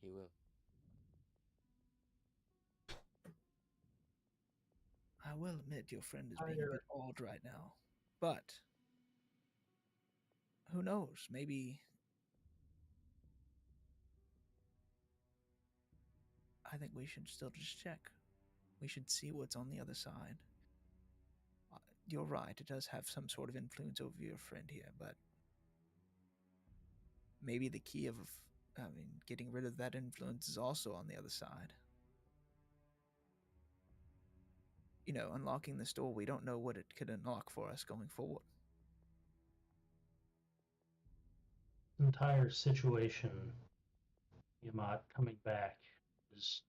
He will. I will admit your friend is being a bit odd right now, but who knows? Maybe I think we should still just check. We should see what's on the other side. You're right, it does have some sort of influence over your friend here, but maybe the key of, getting rid of that influence is also on the other side. You know, unlocking this door, we don't know what it could unlock for us going forward. Entire situation, Yamat coming back, is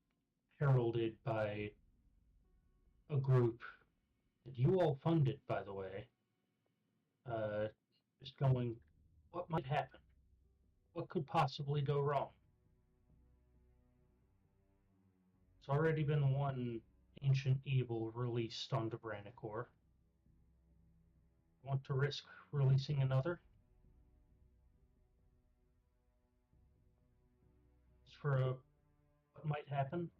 heralded by a group that you all funded, by the way. Just going, what might happen? What could possibly go wrong? There's already been one ancient evil released onto Brannicor. Want to risk releasing another? Just for what might happen?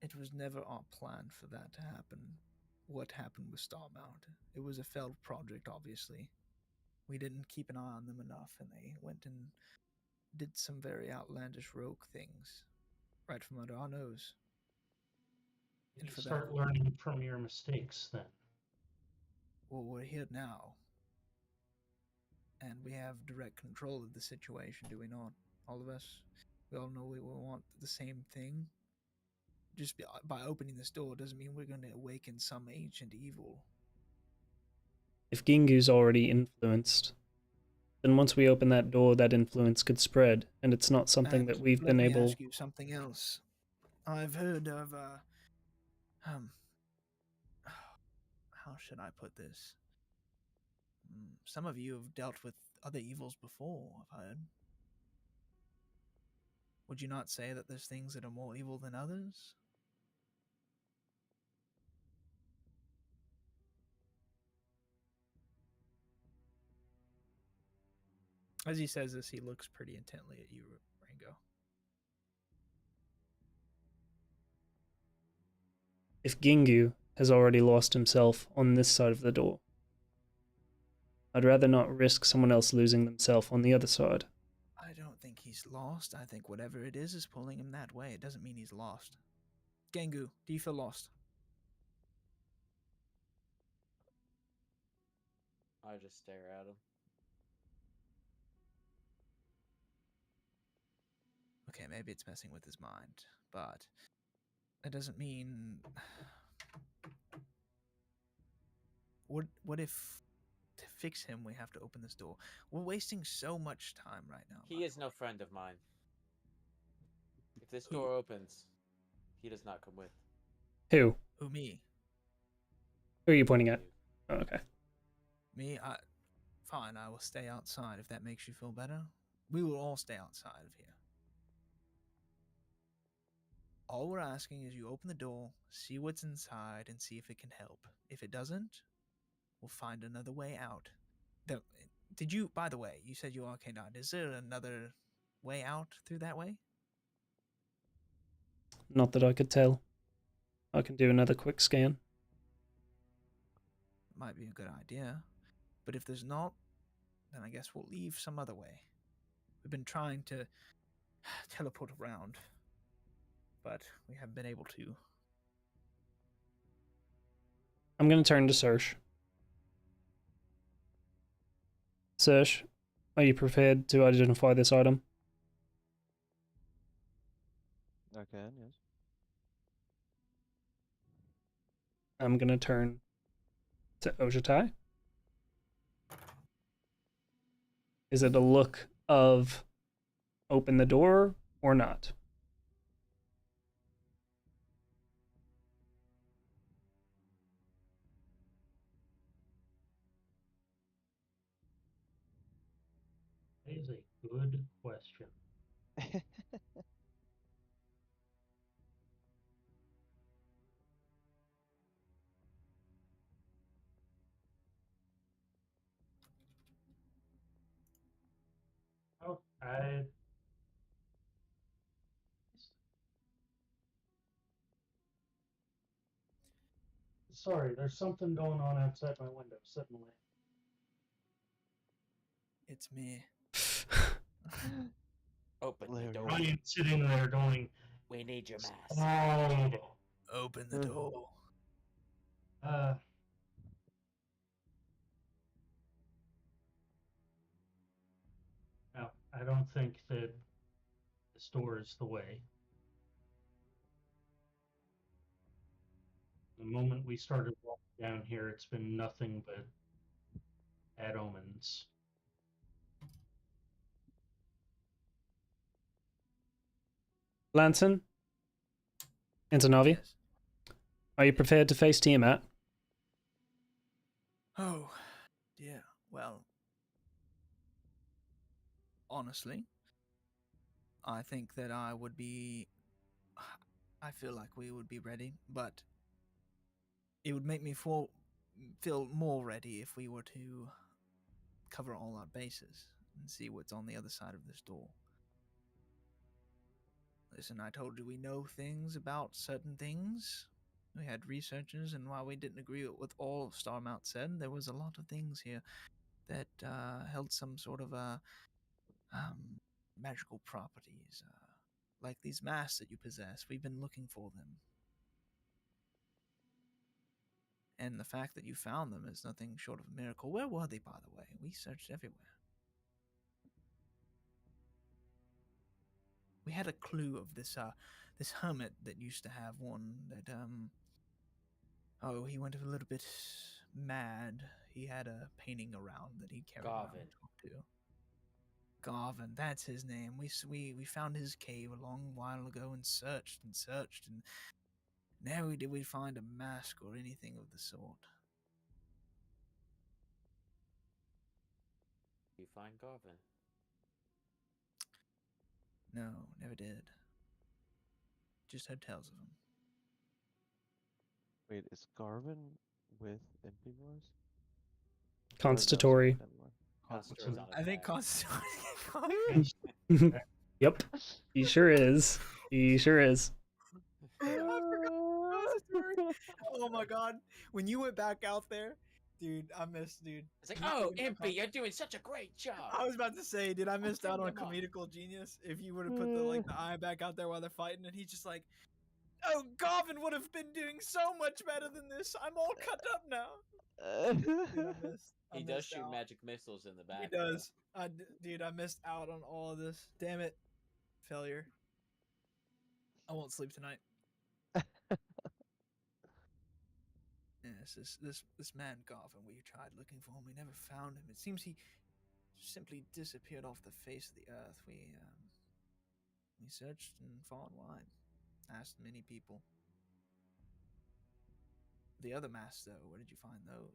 It was never our plan for that to happen. What happened with Starmount? It was a failed project, obviously. We didn't keep an eye on them enough, and they went and did some very outlandish rogue things right from under our nose. You start learning from your mistakes then. Well, we're here now. And we have direct control of the situation, do we not? All of us? We all know we want the same thing. Just by opening this door doesn't mean we're going to awaken some ancient evil. If Gingu's already influenced, then once we open that door, that influence could spread, and it's not something that we've been able... Let me ask you something else. I've heard of, how should I put this? Some of you have dealt with other evils before, I've heard. Would you not say that there's things that are more evil than others? As he says this, he looks pretty intently at you, Rango. If Gingu has already lost himself on this side of the door, I'd rather not risk someone else losing themselves on the other side. I don't think he's lost. I think whatever it is pulling him that way. It doesn't mean he's lost. Gengu, do you feel lost? I just stare at him. Okay, maybe it's messing with his mind, but that doesn't mean... What if to fix him we have to open this door? We're wasting so much time right now. He is no friend of mine. If this door opens, he does not come with. Who? Who, me? Who are you pointing at? Oh, okay. Me? Fine, I will stay outside if that makes you feel better. We will all stay outside of here. All we're asking is you open the door, see what's inside, and see if it can help. If it doesn't, we'll find another way out. Did you, by the way, you said you arcane out. Is there another way out through that way? Not that I could tell. I can do another quick scan. Might be a good idea. But if there's not, then I guess we'll leave some other way. We've been trying to teleport around, but we haven't been able to. I'm going to turn to Serge. Serge, are you prepared to identify this item? I can, yes. I'm going to turn to Ojatai. Is it a look of open the door or not? That is a good question. Oh, sorry, there's something going on outside my window suddenly. It's me. Open the door. Ryan sitting there going, We need your mask. "Slide." Open the door. No, I don't think that this door is the way. The moment we started walking down here, it's been nothing but bad omens. Lanson? Antonovia? Yes. Are you prepared to face Tiamat? Oh, dear. Well, honestly, I think that I would be. I feel like we would be ready, but it would make me feel more ready if we were to cover all our bases and see what's on the other side of this door. Listen, I told you we know things about certain things. We had researchers, and while we didn't agree with all Starmount said, there was a lot of things here that held some sort of magical properties, like these masks that you possess. We've been looking for them. And the fact that you found them is nothing short of a miracle. Where were they, by the way? We searched everywhere. We had a clue of this this hermit that used to have one that oh, he went a little bit mad. He had a painting around that he carried around Garvin. and talked to. Garvin, that's his name. We found his cave a long while ago and searched, and never did we find a mask or anything of the sort. You find Garvin. No, never did. Just heard tales of him. Wait, is Garvin with Impivores? Constatory. Constatory's on his I think back. Yep. He sure is. He sure is. Oh my god. When you went back out there, dude, I missed, dude. It's like, oh, Impy, you're doing such a great job. I was about to say, dude, I missed out on him up. comedical genius if you would have put the eye back out there while they're fighting, and he's just like, oh, Garvin would have been doing so much better than this. I'm all cut up now. Dude, I He does missed shoot out. magic missiles in the back. He does. Dude, I missed out on all of this. Damn it. Failure. I won't sleep tonight. Yes, this man Garvin, we tried looking for him. We never found him. It seems he simply disappeared off the face of the earth. We searched and far and wide. Asked many people. The other masks, though, where did you find those?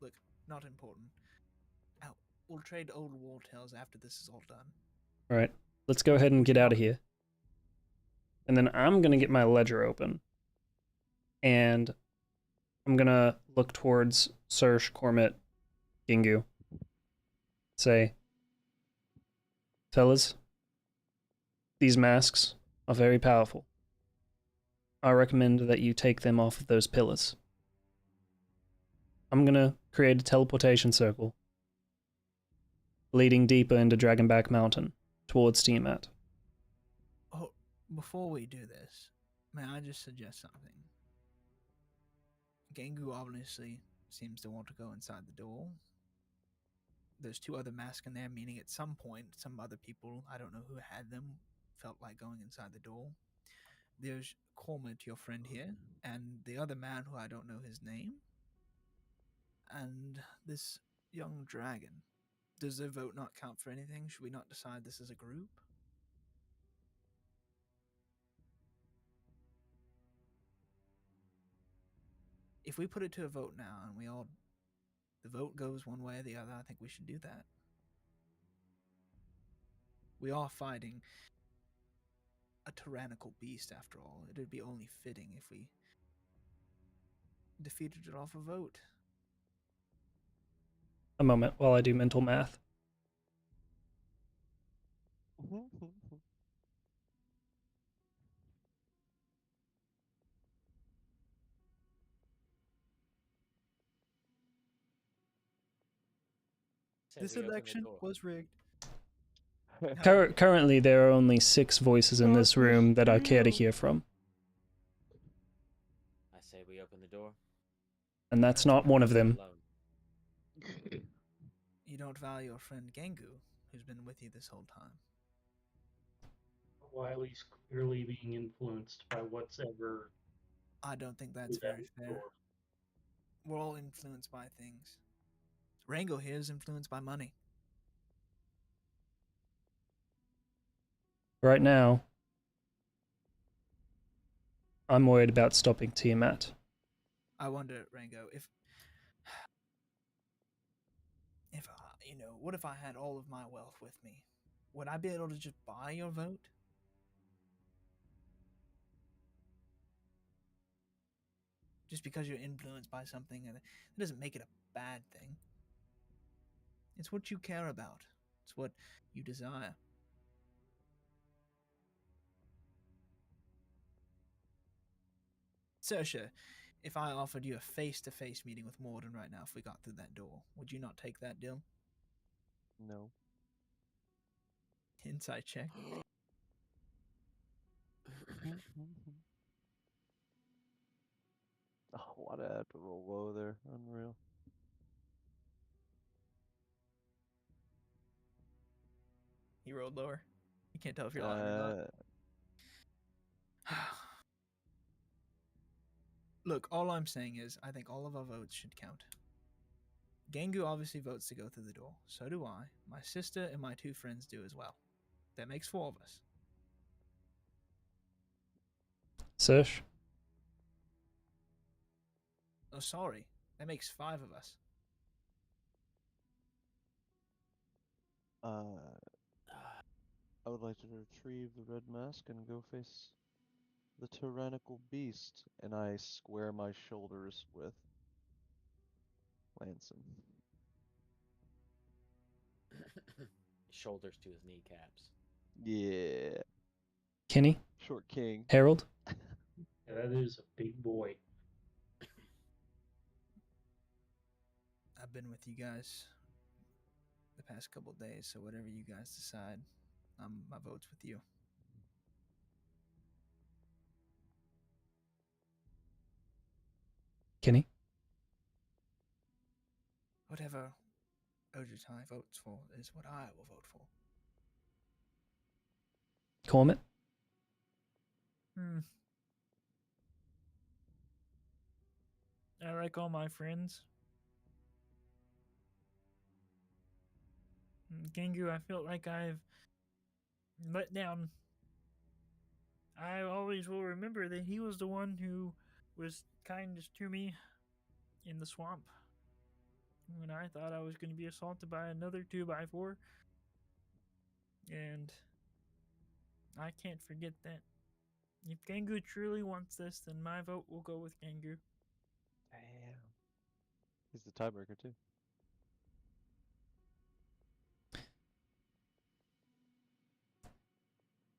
Look, not important. Now, we'll trade old war tales after this is all done. All right, let's go ahead and get out of here. And then I'm going to get my ledger open. And I'm going to look towards Sersh, Cormit, Gingu. Say, fellas, these masks are very powerful. I recommend that you take them off of those pillars. I'm going to create a teleportation circle leading deeper into Dragonback Mountain towards Tiamat. Oh, before we do this, may I just suggest something? Gengu obviously seems to want to go inside the door. There's two other masks in there, meaning at some point, some other people, I don't know who had them, felt like going inside the door. There's Cormit, your friend here, and the other man who I don't know his name, and this young dragon. Does their vote not count for anything? Should we not decide this as a group? If we put it to a vote now and the vote goes one way or the other, I think we should do that. We are fighting a tyrannical beast after all. It would be only fitting if we defeated it off a vote. A moment while I do mental math. Say This we open the election door. was rigged. Currently, there are only 6 voices in this room that I care to hear from, I say we open the door. and that's not one of them. Alone. You don't value your friend Gengu, who's been with you this whole time. Wiley's clearly being influenced by what's ever. I don't think that's very fair. We're all influenced by things. Rango here is influenced by money. Right now, I'm worried about stopping Tiamat. I wonder, Rango, if what if I had all of my wealth with me? Would I be able to just buy your vote? Just because you're influenced by something, and it doesn't make it a bad thing. It's what you care about. It's what you desire. Saoirse, if I offered you a face-to-face meeting with Morden right now, if we got through that door, would you not take that deal? No. Inside check. Oh, why'd I have to roll low there? Unreal. He rolled lower. You can't tell if you're lying or not. Look, all I'm saying is I think all of our votes should count. Gengu obviously votes to go through the door. So do I. My sister and my 2 friends do as well. That makes 4 of us. Sish? Oh, sorry. That makes 5 of us. I would like to retrieve the red mask and go face the tyrannical beast, and I square my shoulders with Lanson. Shoulders to his kneecaps. Yeah. Kenny? Short king. Harold? Yeah, that is a big boy. I've been with you guys the past couple days, so whatever you guys decide, my vote's with you. Kenny? Whatever Ojutai votes for is what I will vote for. Cormit? I like all my friends. Gengu, I felt like I've let down. I always will remember that he was the one who was kindest to me in the swamp when I thought I was going to be assaulted by another 2x4. And I can't forget that. If Gengu truly wants this, then my vote will go with Gengu. Damn. He's the tiebreaker too.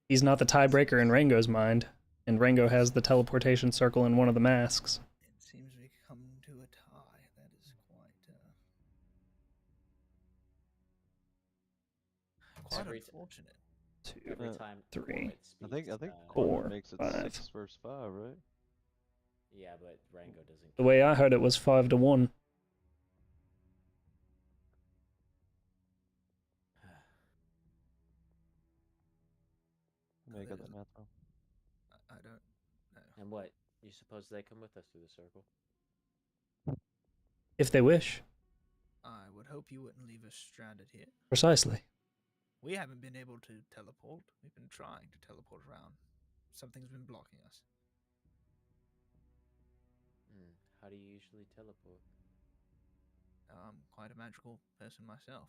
He's not the tiebreaker in Rango's mind, and Rango has the teleportation circle in one of the masks. It seems we come to a tie. That is quite Every unfortunate. 2, Every time 3. Cormit I think speaks, Four, Cormit makes it 5. 6 versus 5, right? yeah, but Rango doesn't. The way I heard it was 5-1. I got that math wrong. I don't know. And what? You suppose they come with us through the circle? If they wish. I would hope you wouldn't leave us stranded here. Precisely. We haven't been able to teleport. We've been trying to teleport around. Something's been blocking us. How do you usually teleport? I'm quite a magical person myself.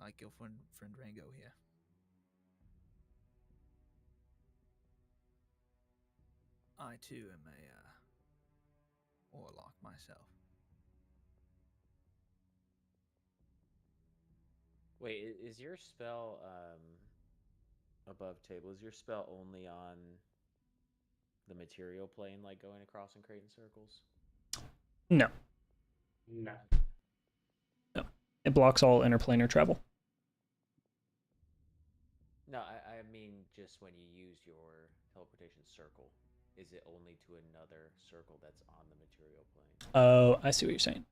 Like your friend Rango here. I too am a warlock myself. Wait, is your spell above table? Is your spell only on the material plane, like going across and creating circles? No. No. No. It blocks all interplanar travel. No, I mean just when you use your teleportation circle, is it only to another circle that's on the material plane? Oh, I see what you're saying.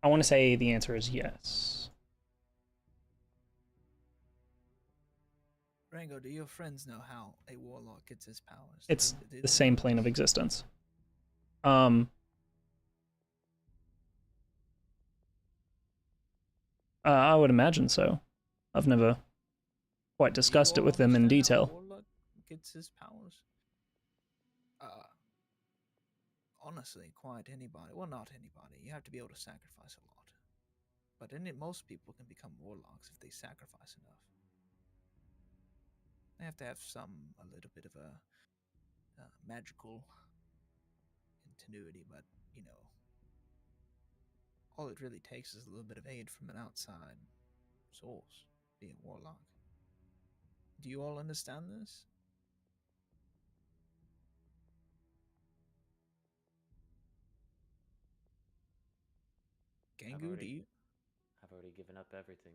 I want to say the answer is yes. Rango, do your friends know how a warlock gets his powers? It's Do the they same know? plane of existence. I would imagine so. I've never quite Do you discussed it all with them in understand how a detail. warlock gets his powers? Honestly, quite anybody. Well, not anybody. You have to be able to sacrifice a lot. But most people can become warlocks if they sacrifice enough. They have to have a little bit of a magical continuity, but all it really takes is a little bit of aid from an outside source, be a warlock. Do you all understand this? Gangu, do you? I've already given up everything.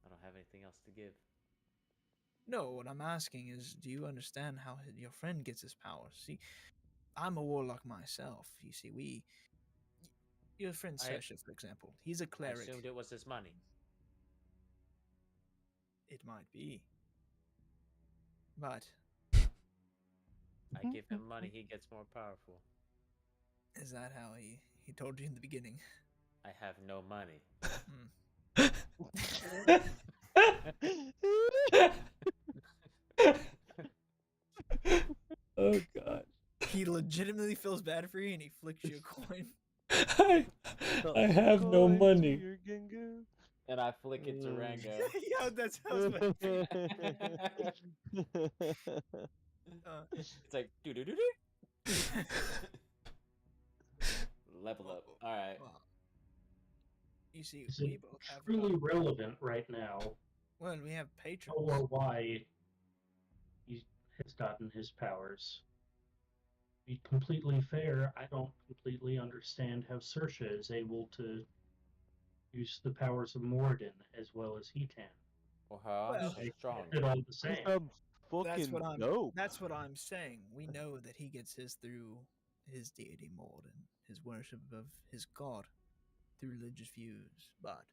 I don't have anything else to give. No, what I'm asking is, do you understand how your friend gets his powers? See, I'm a warlock myself. You see, your friend Sersha, for example, he's a I cleric. assumed it was his money. It might be. But I give him money, he gets more powerful. is that how he told you in the beginning? I have no money. Oh god. He legitimately feels bad for you and he flicks you a coin. I have no money. And I flick it to Rango. Yo, that sounds like It's like do. Level up. All right. Well, you see, Is we it both have truly relevant right now? well, we have patrons. Or why he has gotten his powers? To be completely fair, I don't completely understand how Sersha is able to use the powers of Morden as well as he can. Or how I'm so strong. It all the same. That's what I'm saying. We know that he gets his through his deity Morden, his worship of his god, through religious views. But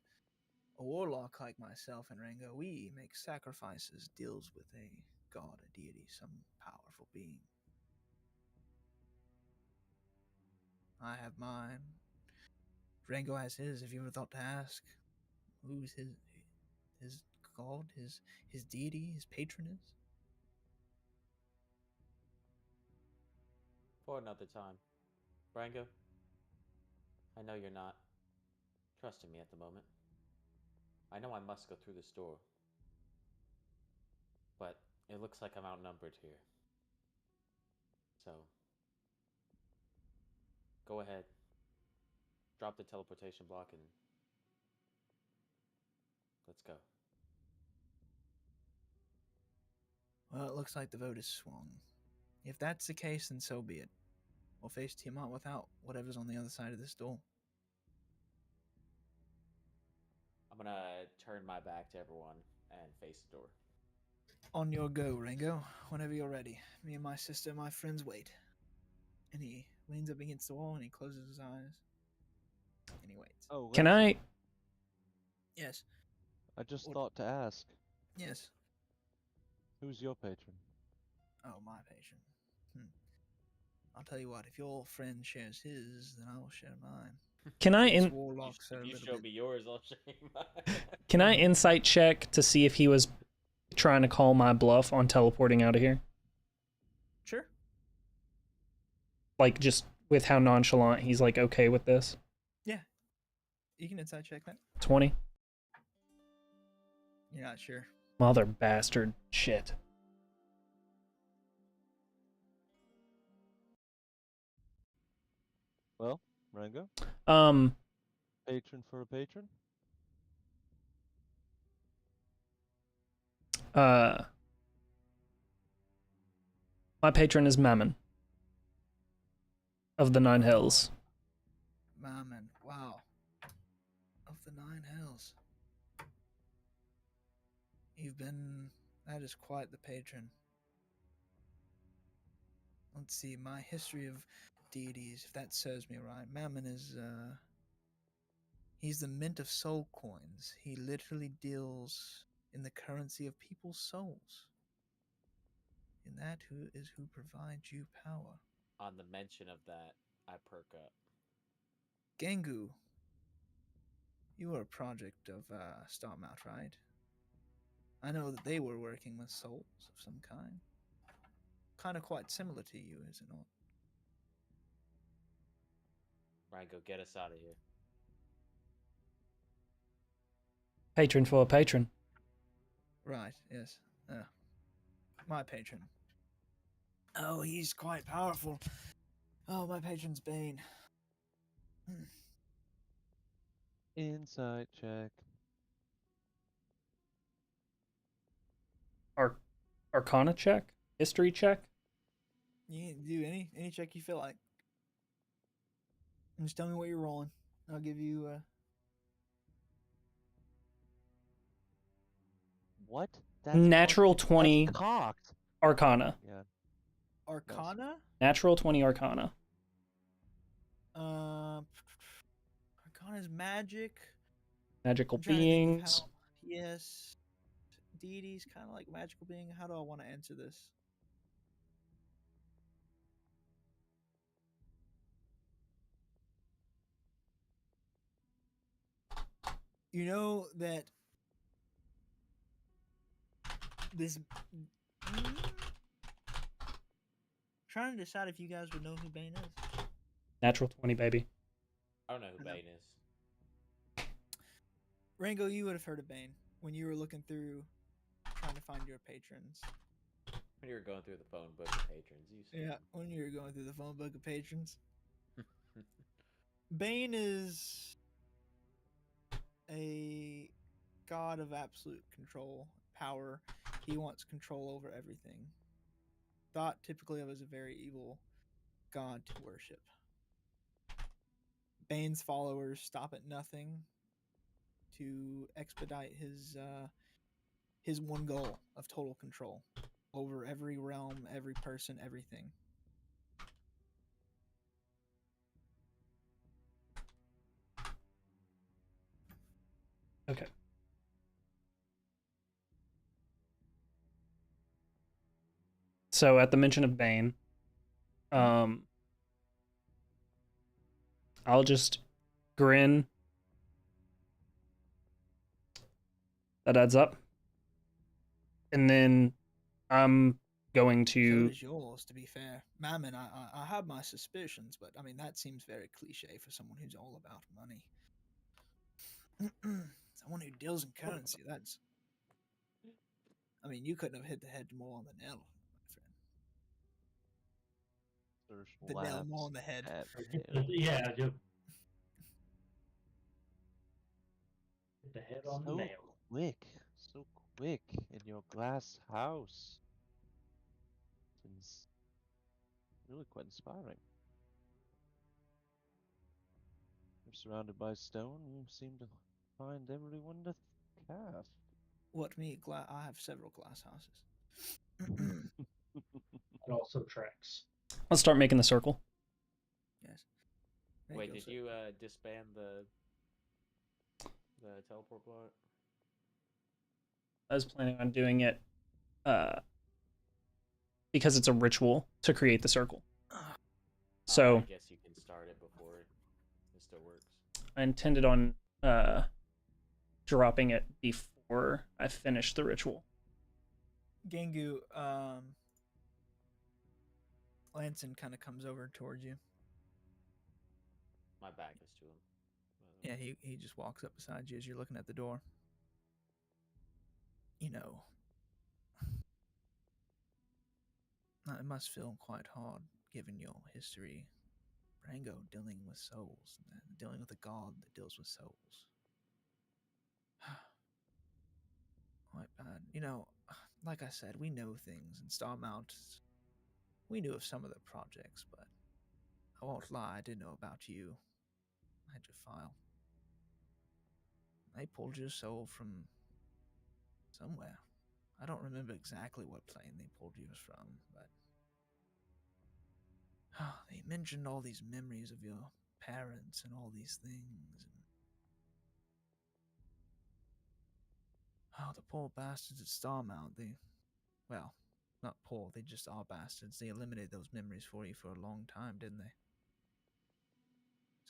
a warlock like myself and Rango, we make sacrifices, deals with a god, a deity, some powerful being. I have mine. Rango has his. Have you ever thought to ask who's his god, his deity, his patron is? For another time. Rango, I know you're not trusting me at the moment. I know I must go through this door. But it looks like I'm outnumbered here. So, go ahead. Drop the teleportation block and let's go. Well, it looks like the vote is swung. If that's the case, then so be it. We'll face Tiamat without whatever's on the other side of this door. I'm gonna turn my back to everyone and face the door. On your go, Rango. Whenever you're ready. Me and my sister and my friends wait. And he leans up against the wall and he closes his eyes. And he waits. Oh, Can I? Yes. I just thought to ask. Yes. Who's your patron? Oh, my patron. I'll tell you what, if your friend shares his, then I will share mine. Can I? If you show me yours, I'll show you mine. Can I insight check to see if he was trying to call my bluff on teleporting out of here? Sure. Like, just with how nonchalant he's, like, okay with this? Yeah. You can insight check that. 20? You're not sure. Mother bastard. Shit. Well, Rango? Patron for a patron? My patron is Mammon. of the Nine Hells. Mammon, wow. Of the Nine Hells. That is quite the patron. Let's see, my history of deities, if that serves me right. Mammon is, he's the mint of soul coins. He literally deals in the currency of people's souls. And that is who provides you power. On the mention of that, I perk up. Gengu, you are a project of Starmount, right? I know that they were working with souls of some kind. Kind of quite similar to you, is it not? Ryan, go get us out of here. Patron for a patron. Right, yes. My patron. Oh, he's quite powerful. Oh, my patron's Bane. Insight check. Arcana check? History check? You can do any check you feel like. And just tell me what you're rolling. I'll give you What? That's Natural fucking- 20 That's cocked. Arcana. Yeah. Arcana. Natural 20 Arcana. Arcana is magic. Magical I'm trying to think of beings. how- yes. Deities, kind of like magical being. How do I want to answer this? You know that this. Trying to decide if you guys would know who Bane is. Natural 20, baby. I don't know who I know. Bane is. Rango, you would have heard of Bane when you were looking through, trying to find your patrons. When you were going through the phone book of patrons, you said. Yeah, when you were going through the phone book of patrons. Bane is a god of absolute control, power. He wants control over everything. Thought typically of as a very evil god to worship. Bane's followers stop at nothing to expedite his one goal of total control over every realm, every person, everything. Okay. So at the mention of Bane, I'll just grin. That adds up. And then I'm going So to is yours, to be fair. Mammon, I have my suspicions, but I mean, that seems very cliche for someone who's all about money. Someone who deals in currency, that's... I mean, you couldn't have hit the head more on the nail, my friend. The nail more on the head. Yeah, just hit the head on the nail. So quick in your glass house. It's really quite inspiring. You're surrounded by stone. You seem to find everyone to calf. What me? I have several glass houses. It also tracks. let's start making the circle. Yes. Wait, did you disband the teleport block? I was planning on doing it because it's a ritual to create the circle. So I guess you can start it before it still works. I intended on dropping it before I finish the ritual. Gengu, Lanson kind of comes over towards you. My back is to him. Yeah, he just walks up beside you as you're looking at the door. You know, it must feel quite hard, given your history, Rango, dealing with souls, dealing with a god that deals with souls. Quite bad. You know, like I said, we know things in Starmount. We knew of some of the projects, but I won't lie, I did know about you. I had your file. They pulled your soul from somewhere. I don't remember exactly what plane they pulled yours from, but they mentioned all these memories of your parents and all these things. And the poor bastards at Starmount, well, not poor, they just are bastards. They eliminated those memories for you for a long time, didn't they?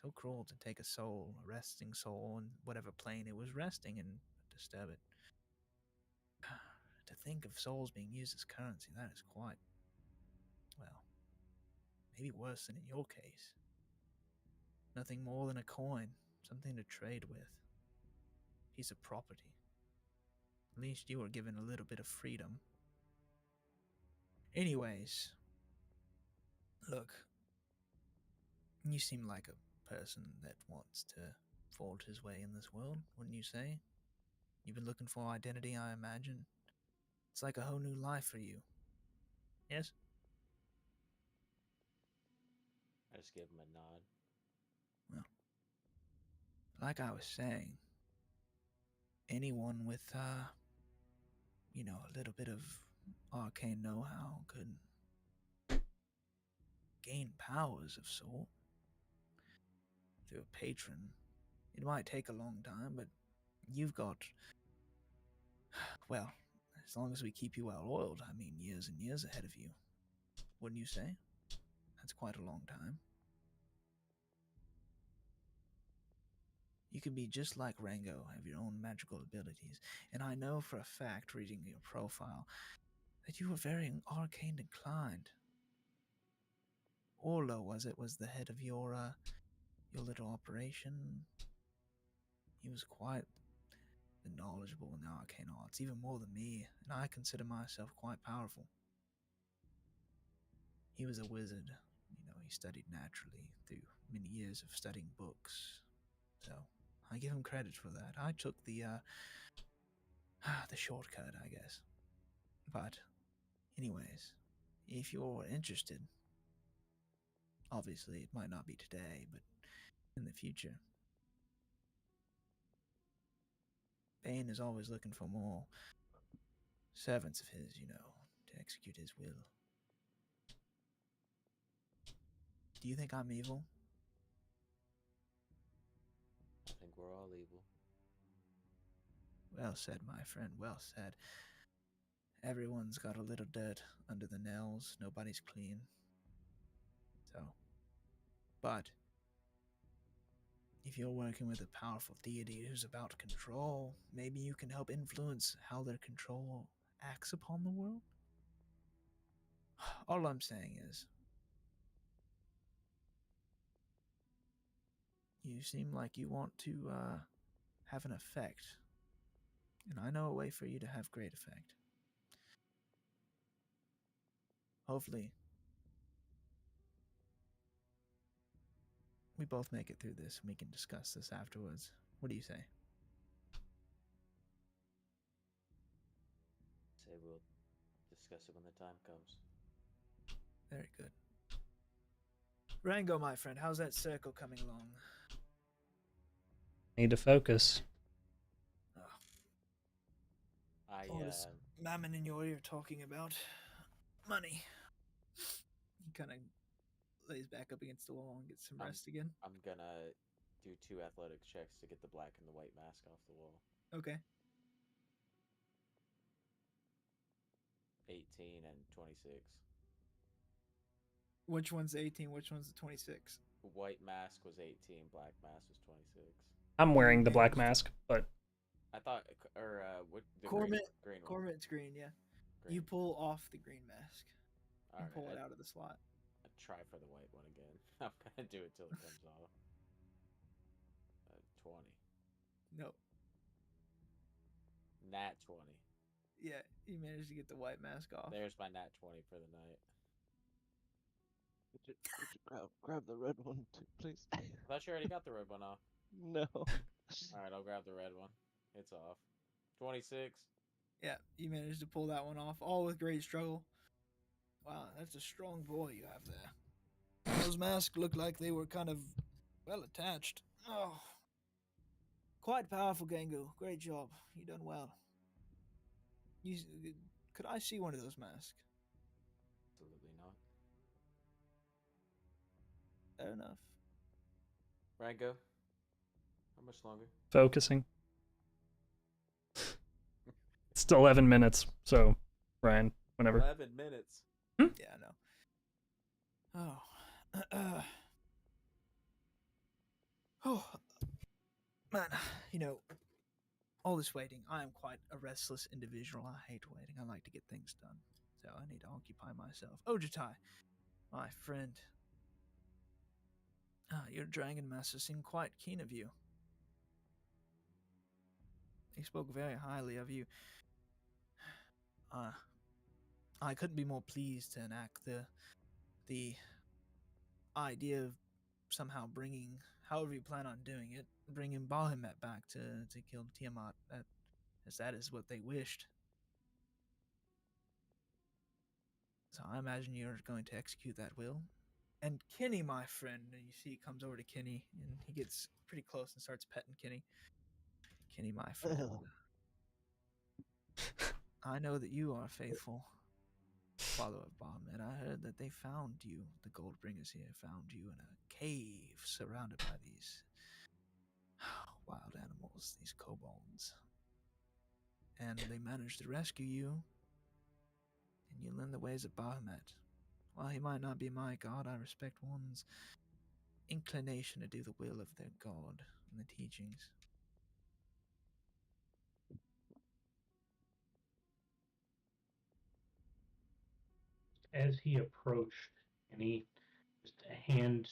So cruel to take a soul, a resting soul, in whatever plane it was resting and disturb it. To think of souls being used as currency, that is quite, well, maybe worse than in your case. Nothing more than a coin, something to trade with. Piece of property. At least you were given a little bit of freedom. Anyways, look, you seem like a person that wants to forge his way in this world, wouldn't you say? You've been looking for identity, I imagine. It's like a whole new life for you. Yes? I just give him a nod. Well, like I was saying, anyone with, a little bit of arcane know-how could gain powers of sort through a patron. It might take a long time, but you've got, well, as long as we keep you well oiled, I mean, years and years ahead of you. Wouldn't you say? That's quite a long time. You could be just like Rango, have your own magical abilities, and I know for a fact, reading your profile, that you were very arcane inclined. Orlo, was the head of your little operation. He was quite knowledgeable in the arcane arts, even more than me, and I consider myself quite powerful. He was a wizard. He studied naturally through many years of studying books. So, I give him credit for that. I took the shortcut, I guess. But, anyways, if you're interested, obviously it might not be today, but in the future, Bane is always looking for more servants of his, to execute his will. Do you think I'm evil? I think we're all evil. Well said, my friend, well said. Everyone's got a little dirt under the nails. Nobody's clean. So, but if you're working with a powerful deity who's about control, maybe you can help influence how their control acts upon the world? All I'm saying is, you seem like you want to have an effect. And I know a way for you to have great effect. Hopefully, we both make it through this and we can discuss this afterwards. What do you say? Say we'll discuss it when the time comes. Very good. Rango, my friend, how's that circle coming along? Need to focus. All this mammon in your ear talking about money. He kind of lays back up against the wall and gets some rest again. I'm gonna do 2 athletics checks to get the black and the white mask off the wall. Okay. 18 and 26. Which one's 18? Which one's the 26? White mask was 18, black mask was 26. I'm wearing the black mask, but I thought, or what? Green one. Cormit's green, yeah. Green. You pull off the green mask and Alright, pull it out of the slot. I'd try for the white one again. I'm gonna do it till it comes off. 20. No. Nat 20. Yeah, you managed to get the white mask off. There's my nat 20 for the night. Could you grab the red one too, please? I thought you already got the red one off. No. Alright, I'll grab the red one. It's off. 26. Yeah, you managed to pull that one off, all with great struggle. Wow, that's a strong boy you have there. Those masks look like they were kind of well attached. Oh, quite powerful, Gangu. Great job. You done well. Could I see one of those masks? Absolutely not. Fair enough. Rango, how much longer? Focusing. It's 11 minutes, so Ryan, whenever. 11 minutes. Yeah, I know. Oh. Oh. Man, all this waiting. I am quite a restless individual. I hate waiting. I like to get things done. So I need to occupy myself. Ojitai, my friend. Your dragon master seemed quite keen of you. He spoke very highly of you. I couldn't be more pleased to enact the idea of somehow bringing, however you plan on doing it, bringing Bahamut back to kill Tiamat, as that is what they wished. So I imagine you're going to execute that will. And Kenny, my friend, and you see he comes over to Kenny, and he gets pretty close and starts petting Kenny. Kenny, my friend, I know that you are a faithful follower of Bahamut. I heard that they found you, the Goldbringers here found you in a cave surrounded by these wild animals, these kobolds. And they managed to rescue you, and you learn the ways of Bahamut. While he might not be my god, I respect one's inclination to do the will of their god and the teachings. As he approached, and he just a hand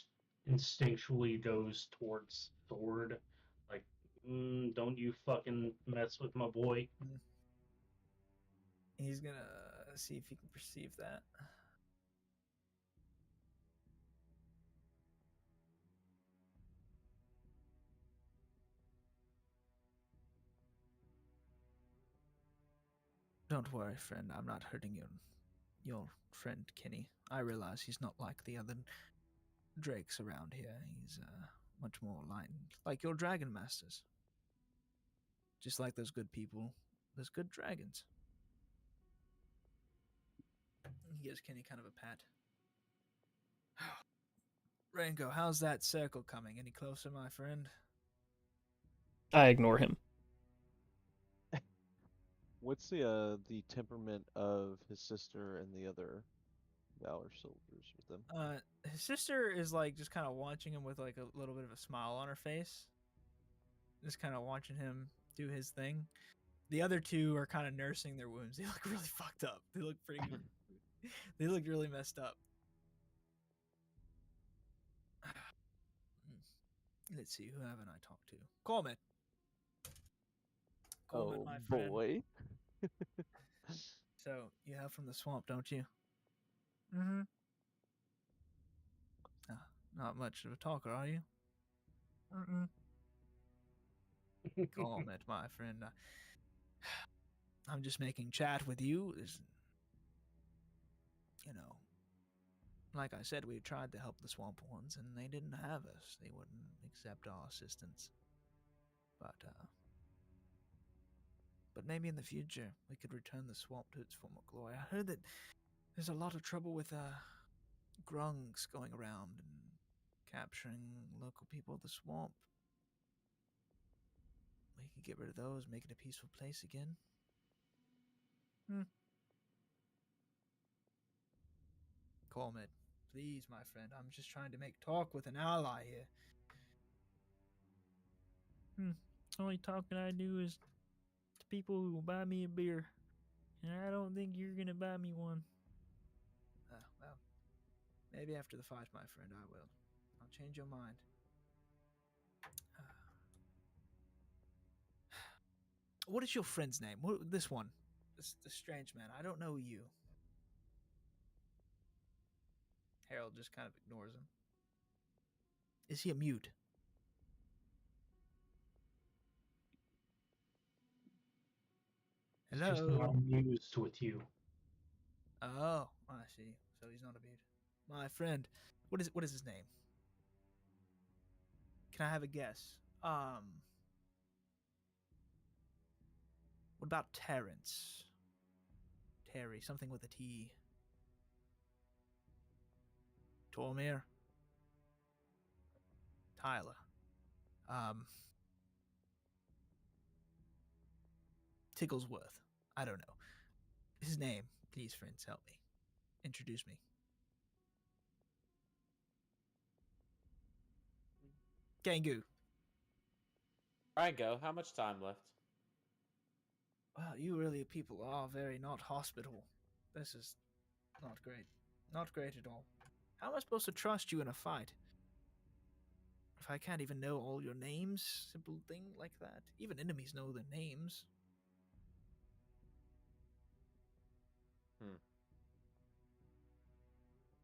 instinctually goes towards sword, like, don't you fucking mess with my boy. He's gonna see if he can perceive that. Don't worry, friend. I'm not hurting your friend Kenny. I realize he's not like the other drakes around here. He's much more like your dragon masters. Just like those good people, those good dragons. He gives Kenny kind of a pat. Rango, how's that circle coming? Any closer, my friend? I ignore him. What's the temperament of his sister and the other Valor soldiers with them? His sister is like just kind of watching him with like a little bit of a smile on her face. Just kind of watching him do his thing. The other two are kind of nursing their wounds. They look really fucked up. They look pretty. They look really messed up. Let's see, who haven't I talked to? Coleman. Coleman, my friend. Boy. So you have from the swamp, don't you? Mm-hmm. Not much of a talker, are you? Mm-mm. Coleman, my friend. I'm just making chat with you. Like I said, we tried to help the swamp ones, and they didn't have us. They wouldn't accept our assistance. But maybe in the future we could return the swamp to its former glory. I heard that there's a lot of trouble with grungs going around and capturing local people of the swamp. We could get rid of those, make it a peaceful place again. Coleman, please, my friend. I'm just trying to make talk with an ally here. Only talking I do is to people who will buy me a beer. And I don't think you're going to buy me one. Well, maybe after the fight, my friend, I will. I'll change your mind. What is your friend's name? This one. The strange man. I don't know you. Harold just kind of ignores him. Is he a mute? Hello? He's just not amused with you. Oh, I see. So he's not a mute. My friend, What is his name? Can I have a guess? What about Terrence? Terry, something with a T. Tormir? Tyler. Tigglesworth. I don't know. His name. Please, friends, help me. Introduce me. Gangu. Rango, how much time left? Wow, you really people are very not hospitable. This is not great. Not great at all. How am I supposed to trust you in a fight? If I can't even know all your names, simple thing like that. Even enemies know their names.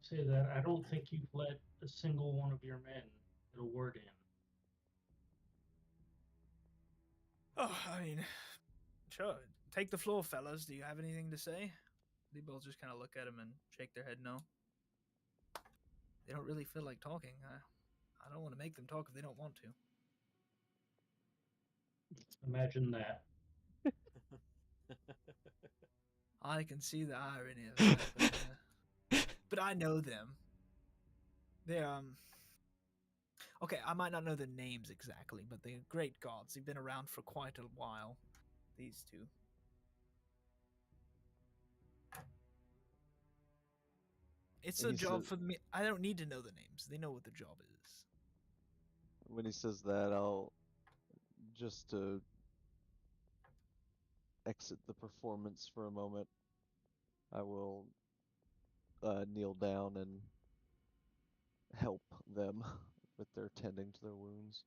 Say that I don't think you've let a single one of your men get a word in. Oh, I mean, sure. Take the floor, fellas. Do you have anything to say? They both just kind of look at him and shake their head no. They don't really feel like talking. I don't want to make them talk if they don't want to. Imagine that. I can see the irony of that, but I know them. They're okay, I might not know their names exactly, but they're great gods. They've been around for quite a while. These two. It's a job for me. I don't need to know the names. They know what the job is. When he says that, I'll just to exit the performance for a moment. I will kneel down and help them with their tending to their wounds.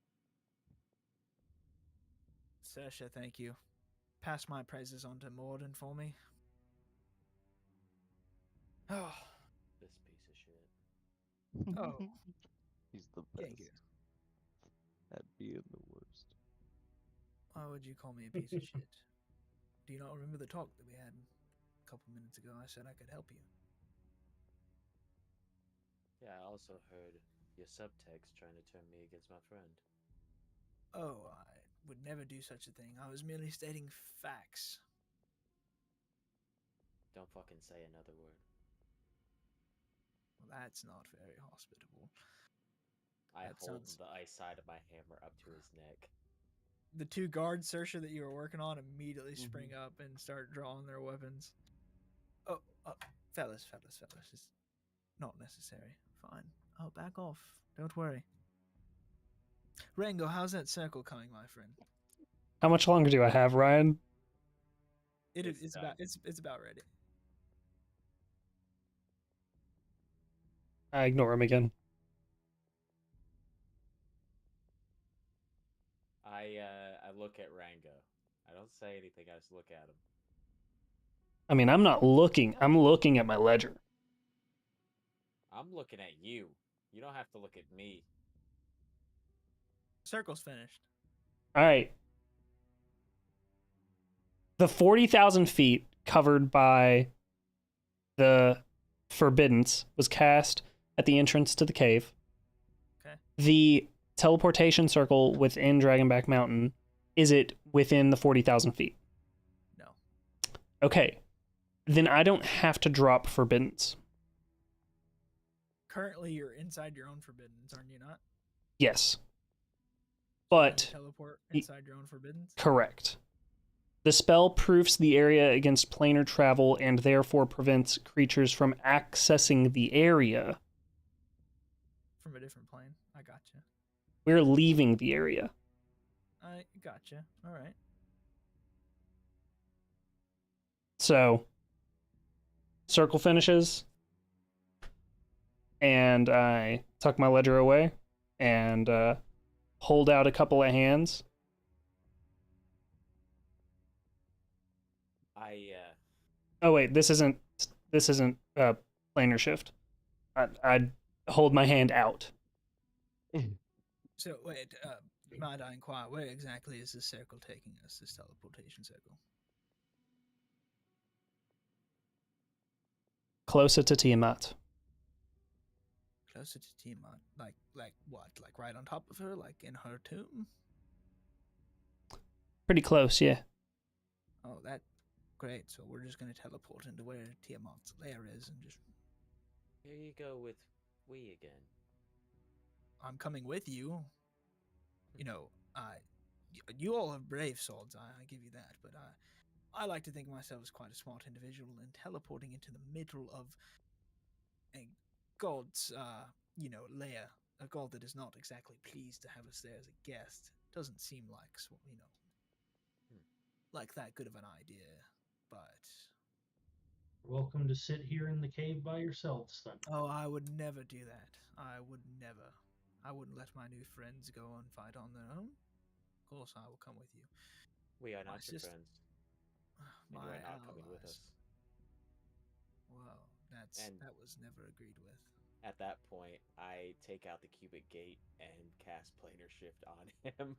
Sersha, thank you. Pass my praises on to Morden for me. Oh. This piece of shit. Oh. He's the best. Thank you. At being the worst. Why would you call me a piece of shit? Do you not remember the talk that we had a couple minutes ago? I said I could help you. Yeah, I also heard your subtext trying to turn me against my friend. Oh, I would never do such a thing. I was merely stating facts. Don't fucking say another word. Well, that's not very hospitable. I hold the ice side of my hammer up to his neck. The two guards, Sersha, that you were working on immediately spring up and start drawing their weapons. Oh, fellas, it's not necessary. Fine. Oh, back off. Don't worry. Rango, how's that circle coming, my friend? How much longer do I have, Ryan? It's about ready. I ignore him again. I look at Rango. I don't say anything. I just look at him. I mean, I'm not looking. I'm looking at my ledger. I'm looking at you. You don't have to look at me. Circle's finished. All right. The 40,000 feet covered by the Forbiddance was cast at the entrance to the cave. Okay. The teleportation circle within Dragonback Mountain, is it within the 40,000 feet? No. Okay. Then I don't have to drop Forbiddance. Currently, you're inside your own Forbiddance, aren't you not? Yes. But teleport inside your own Forbiddance? Correct. The spell proofs the area against planar travel and therefore prevents creatures from accessing the area. From a different plane. I gotcha. We're leaving the area. I gotcha. All right. So, circle finishes, and I tuck my ledger away and hold out a couple of hands. Oh wait, this isn't planar shift. I'd hold my hand out. So wait, might I inquire, where exactly is this circle taking us? This teleportation circle? Closer to Tiamat. closer to Tiamat? Like what? Like right on top of her? Like in her tomb? Pretty close, yeah. Oh, that great. So we're just gonna teleport into where Tiamat's lair is and just. Here you go with we again. I'm coming with you. You know, you all have brave swords. I give you that, but I like to think of myself as quite a smart individual, and teleporting into the middle of a god's, lair, a god that is not exactly pleased to have us there as a guest, doesn't seem like, like that good of an idea. But Welcome to sit here in the cave by yourselves, then. oh, I would never do that. I would never. I wouldn't let my new friends go and fight on their own. Of course, I will come with you. We are My not your sister- friends. My And you are not coming with allies. us. Well, that was never agreed with. At that point, I take out the cubic gate and cast planar shift on him.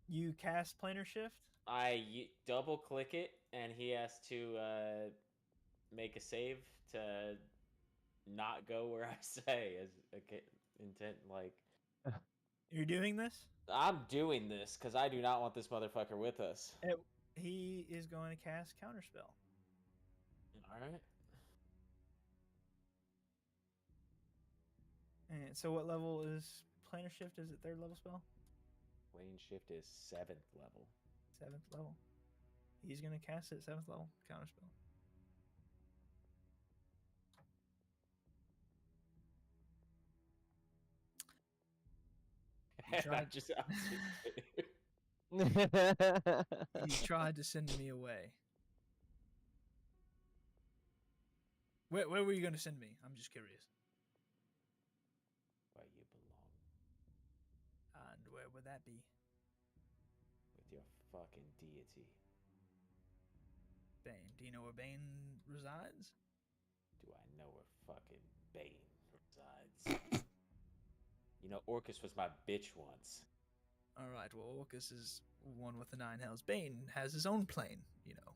You cast planar shift? I double click it, and he has to make a save to not go where I say. As intent, like You're doing this? I'm doing this because I do not want this motherfucker with us. He is going to cast counterspell. All right. And so, what level is planar shift? Is it third level spell? Plane shift is 7th level. 7th level. He's going to cast it 7th level counterspell. He tried to send me away. Where were you going to send me? I'm just curious. Where you belong. And where would that be? With your fucking deity. Bane. Do you know where Bane resides? Do I know where fucking Bane resides? You know, Orcus was my bitch once. Alright, well, Orcus is one with the 9 hells. Bane has his own plane, you know.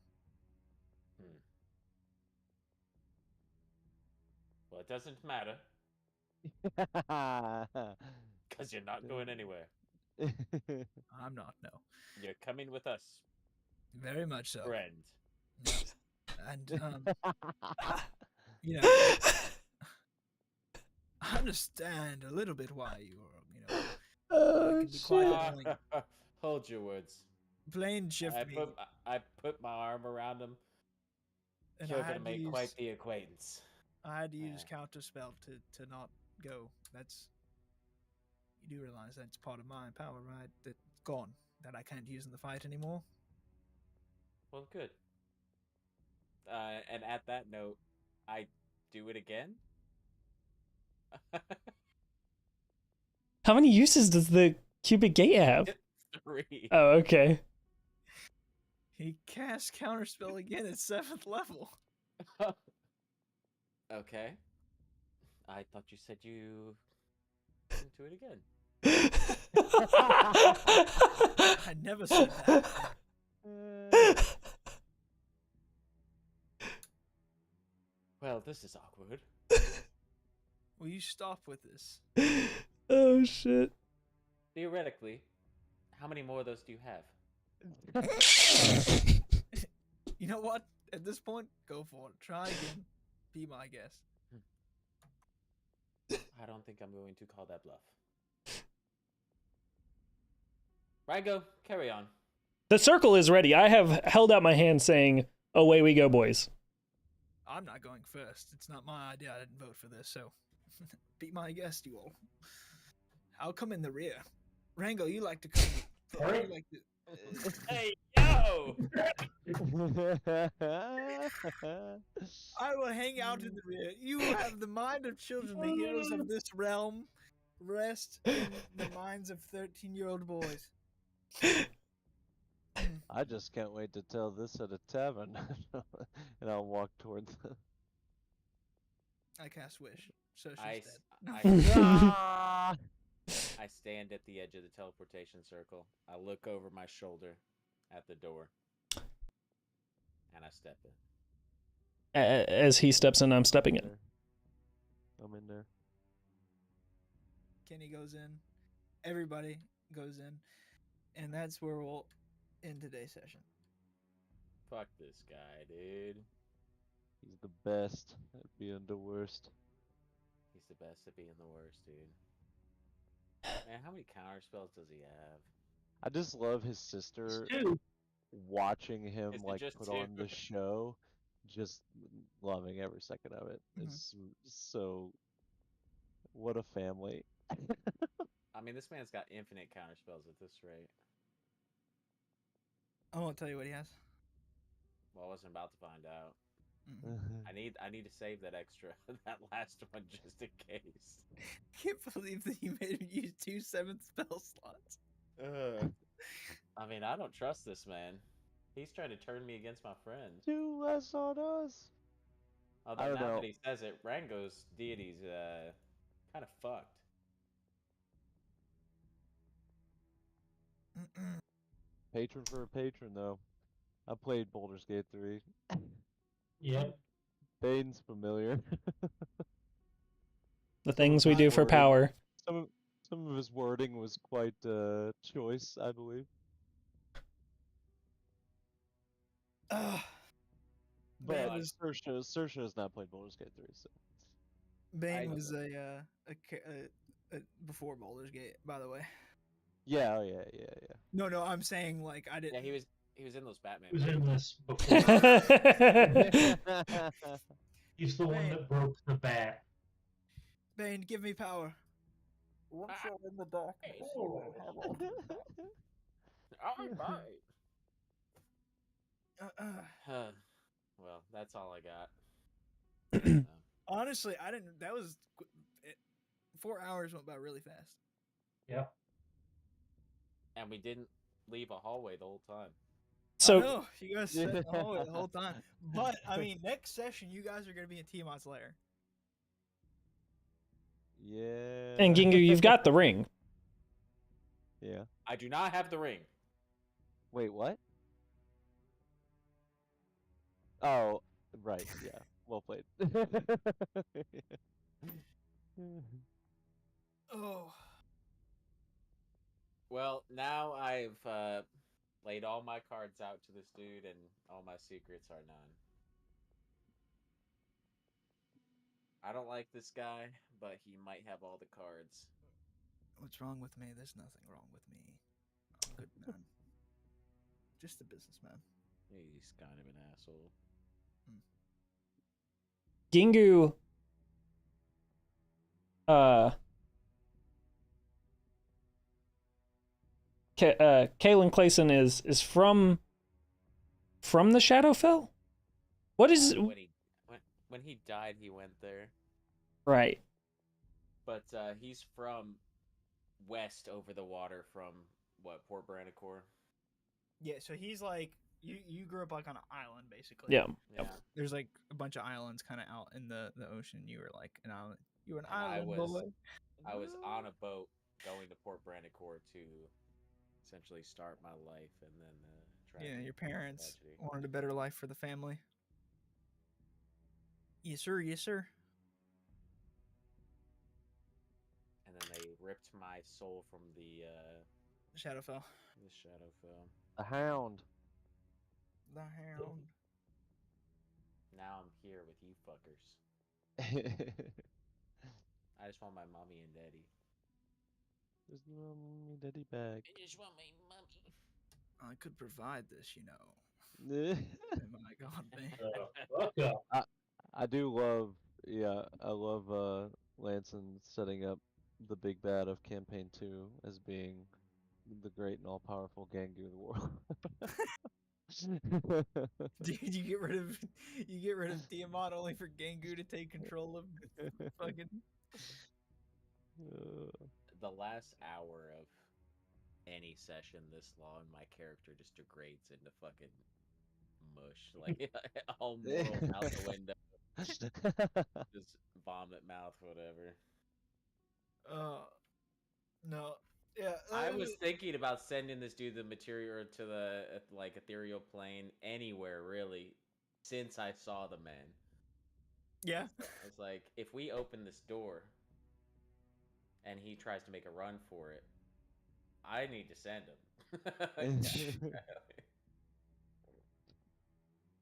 Well, it doesn't matter. Because you're not going anywhere. I'm not, no. You're coming with us. Very much so. Friend. Yep. And, you know, I understand a little bit why you're, Oh, can be quite shit. annoying. Hold your words. Plane shift me. I put my arm around him. And You're gonna make quite the acquaintance. I had to use counterspell to not go. You do realize that's part of my power, right? That's gone. That I can't use in the fight anymore. Well, good. And at that note, I do it again. How many uses does the cubic gate have? 3. Oh, okay. He casts counterspell again at 7th level. Okay. I thought you said you didn't do it again. I never said that. Well, this is awkward. Will you stop with this? Oh, shit. Theoretically, how many more of those do you have? You know what? At this point, go for it. Try again. Be my guest. I don't think I'm going to call that bluff. Rango, carry on. The circle is ready. I have held out my hand saying, away we go, boys. I'm not going first. It's not my idea. I didn't vote for this, so be my guest, you all. I'll come in the rear. Rango, you like to come. Alright. You like to... Hey, yo! I will hang out in the rear. You have the mind of children, the heroes of this realm. Rest in the minds of 13-year-old boys. I just can't wait to tell this at a tavern. And I'll walk towards them. I cast Wish, so she's I dead. I stand at the edge of the teleportation circle. I look over my shoulder at the door. And I step in. As he steps in, I'm stepping in. I'm in there. Kenny goes in. Everybody goes in. And that's where we'll end today's session. Fuck this guy, dude. He's the best at being the worst. He's the best at being the worst, dude. Man, how many counter spells does he have? I just love his sister Two. watching him Is it like just put two? on the show, just loving every second of it. It's so what a family. I mean, this man's got infinite counter spells at this rate. I won't tell you what he has. Well, I wasn't about to find out. Mhm. I need to save that extra, that last one, just in case. I can't believe that you made him use 2 7th spell slots. I mean, I don't trust this man. He's trying to turn me against my friend. Do less on us. Although I don't now know. that he says it, Rango's deity's kind of fucked. Patron for a patron, though. I played Baldur's Gate 3. Yep. Bane's familiar. The things we do for power. Some of his wording was quite choice, I believe. But Bane was Saoirse has not played Baldur's Gate 3, so. Bane was a before Baldur's Gate, by the way. Yeah, oh yeah. No, I'm saying like I didn't. Yeah, he was in those Batman. He was in movies. this before. He's the one Bane. that broke the bat. Bane, give me power. Once Ah. you're in the darkness, you will have all the power. Well, that's all I got. Honestly, I didn't. That was 4 hours went by really fast. Yep. And we didn't leave a hallway the whole time. So No, you guys sat in the hallway the whole time. But I mean, next session you guys are gonna be in Tiamat's lair. Yeah. and Gingu, you've got the ring. Yeah. I do not have the ring. Wait, what? Oh, right. Yeah. Well played. Oh, Well, now I've laid all my cards out to this dude, and all my secrets are none. I don't like this guy, but he might have all the cards. what's wrong with me? There's nothing wrong with me. I'm a good man. Just a businessman. He's kind of an asshole. Gingu Kalen Clayson is from the Shadowfell? What is When he died, he went there. right? But he's from west over the water from what, Port Brandicore? Yeah, so he's like you grew up like on an island basically. Yeah. Yeah. There's like a bunch of islands kind of out in the ocean. You were like an island. You were an And island boy. I was on a boat going to Port Brandicore to essentially start my life, and then Yeah, your parents tragedy. wanted a better life for the family. Yes, sir. Yes, sir. And then they ripped my soul from the Shadowfell. Shadowfell. The Hound. The Hound. Now I'm here with you fuckers. I just want my mommy and daddy. There's no mommy daddy bag. I just want my mommy. I could provide this, you know. Am I God, man? Fuck up. I do love, I love Lanson setting up the big bad of campaign 2 as being the great and all-powerful Gangu of the world. Dude, you get rid of Tiamat only for Gangu to take control of fucking. The last hour of any session this long, my character just degrades into fucking mush. Like, all morals out the window. Just vomit mouth, whatever. No. Yeah. I was thinking about sending this dude the material to the like ethereal plane anywhere, really, since I saw the man. Yeah. It's like, if we open this door and he tries to make a run for it, I need to send him.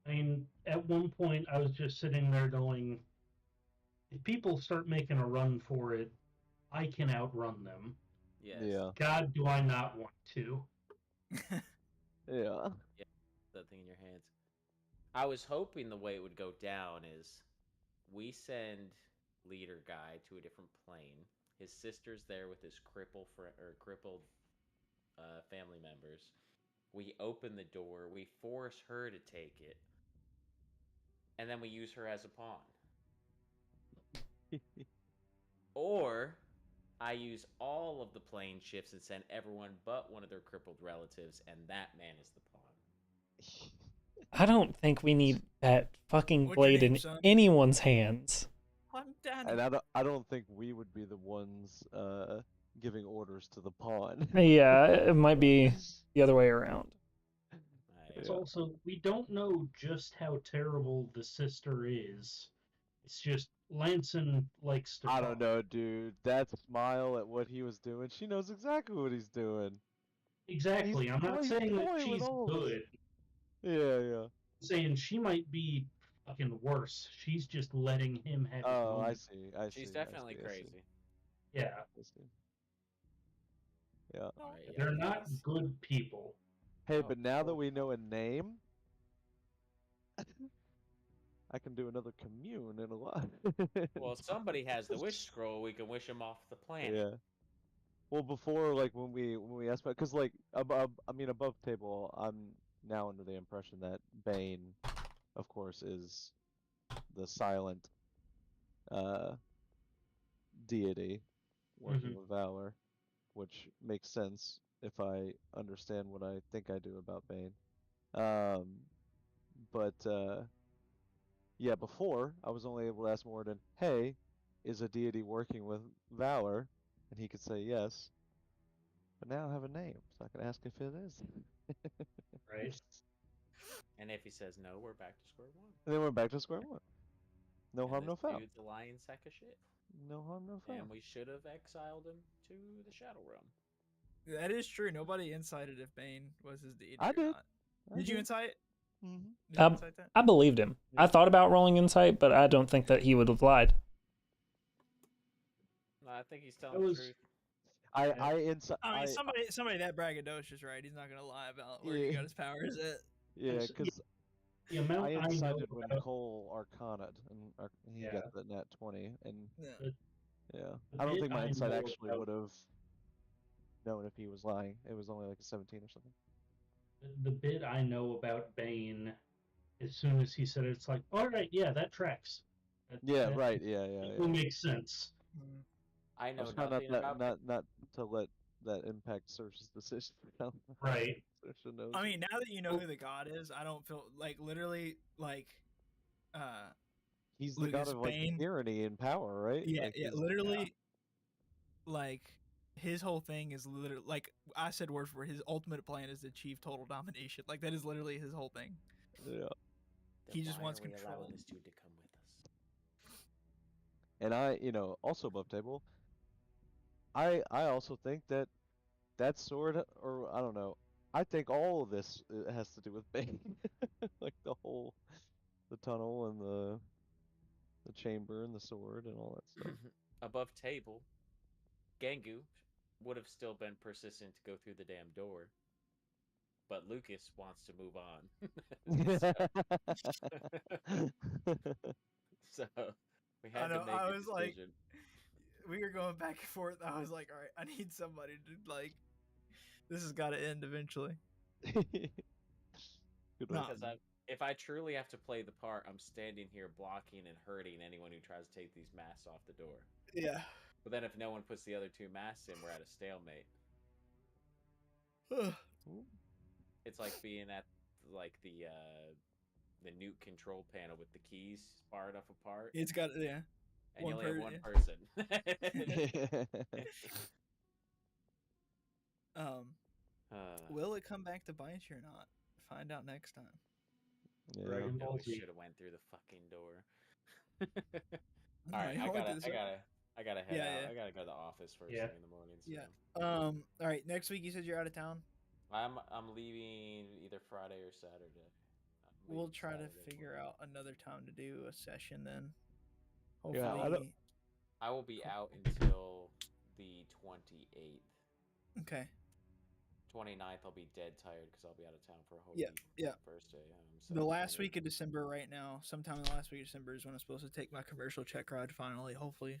I mean, at one point, I was just sitting there going, if people start making a run for it, I can outrun them. Yes. Yeah. God, do I not want to? Yeah. That thing in your hands. I was hoping the way it would go down is we send leader guy to a different plane. His sister's there with his crippled family members. We open the door. We force her to take it, and then we use her as a pawn. Or I use all of the plane shifts and send everyone but one of their crippled relatives, and that man is the pawn. I don't think we need that fucking What's your blade name, in son? anyone's hands. I'm Danny. And I don't think we would be the ones giving orders to the pawn. Yeah, it might be the other way around. It's also, we don't know just how terrible the sister is. It's just Lanson likes to I talk. don't know, dude. That smile at what he was doing, she knows exactly what he's doing. Exactly. I'm not he's saying that toying with she's all of us. good. Yeah. I'm saying she might be fucking worse. She's just letting him have his Oh, moment. I see. She's definitely I see. crazy. Yeah. I see. Yeah. Alright, They're yeah, not please. good people. Hey, Oh, but now that we know a name, I can do another commune in a lot. Well, somebody has the wish scroll. We can wish him off the planet. Yeah. Well, before, like, when we asked about, because, like, above table, I'm now under the impression that Bane, of course, is the silent deity working with Valor, which makes sense if I understand what I think I do about Bane. But yeah, before I was only able to ask Morden, "Hey, is a deity working with Valor?" And he could say yes. But now I have a name, so I can ask if it is. Right. And if he says no, we're back to square one. And then we're back to square one. No harm, no This foul. dude's a lying sack of shit. No harm, no foul. And we should have exiled him to the Shadow Realm. That is true. Nobody incited if Bane was his deity. I or did. not. Did you incite? Mm-hmm. Did you incite that? I believed him. I thought about rolling insight, but I don't think that he would have lied. No, I think he's telling the truth. I mean, somebody that braggadocious, right? He's not gonna lie about where he got his powers at. Yeah, because the amount I I know incited when about- Cole Arcana'd, and he got the nat 20, and Yeah. I don't bit think my I insight know actually about- would have known if he was lying. It was only like a 17 or something. The bit I know about Bane, as soon as he said it, it's like, all right, yeah, that tracks. Yeah, That right. Yeah. will make sense. I I know was trying nothing about not to let that impact Search's decision. Right. Search knows. I mean, now that you know who the god is, I don't feel like literally like he's the god Lucas of like Bane. tyranny and power, right? Yeah, like, yeah, literally like his whole thing is literally like I said word for word, his ultimate plan is to achieve total domination. Like that is literally his whole thing. Yeah. He just wants Why are we control. allowing this dude to come with us? And I, also above table, I also think that sword, or I don't know, I think all of this has to do with Bane. Like the tunnel and the chamber and the sword and all that stuff. Above table, Gangu would have still been persistent to go through the damn door, but Lucas wants to move on. So we had to make a decision. Like, we were going back and forth. I was like, all right, I need somebody to like. This has got to end eventually. Because if I truly have to play the part, I'm standing here blocking and hurting anyone who tries to take these masks off the door. Yeah. But then if no one puts the other two masks in, we're at a stalemate. It's like being at like the nuke control panel with the keys far enough apart. It's got and you only have one person. Will it come back to bite you or not? Find out next time. Yeah. Dragon Ball We Z. should have went through the fucking door. All right, you I went to gotta, the I circus. gotta, I gotta head Yeah, out. yeah. I gotta go to the office first Yeah. thing in the morning. So. Yeah. All right. Next week you said you're out of town. I'm leaving either Friday or Saturday. I'm We'll leaving try to Saturday figure morning. out another time to do a session then. Yeah, Hopefully. I will be out until the 28th. Okay. 29th, I'll be dead tired because I'll be out of town for a whole Yeah, week. yeah. First day. The last week of December right now, sometime in the last week of December is when I'm supposed to take my commercial check ride finally, hopefully.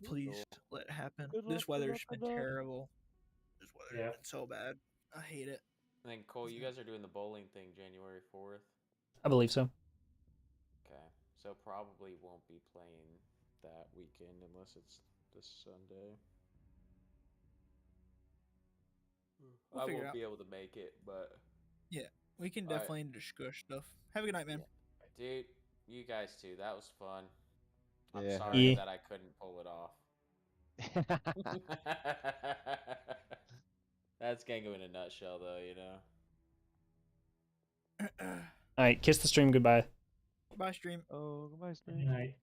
Please let it happen. Good This luck, weather's good been luck. terrible. This weather's Yeah. been so bad. I hate it. And then Cole, you guys are doing the bowling thing January 4th. I believe so. Okay, so probably won't be playing that weekend unless it's this Sunday. We'll I figure it won't out. be able to make it, but Yeah, we can All right. definitely discuss stuff. Have a good night, man. dude, you guys too. That was fun. I'm Yeah. sorry Yeah. that I couldn't pull it off. That's Gango in a nutshell, though, you know. All right, kiss the stream goodbye. Bye, stream. Oh, goodbye, Good stream. night.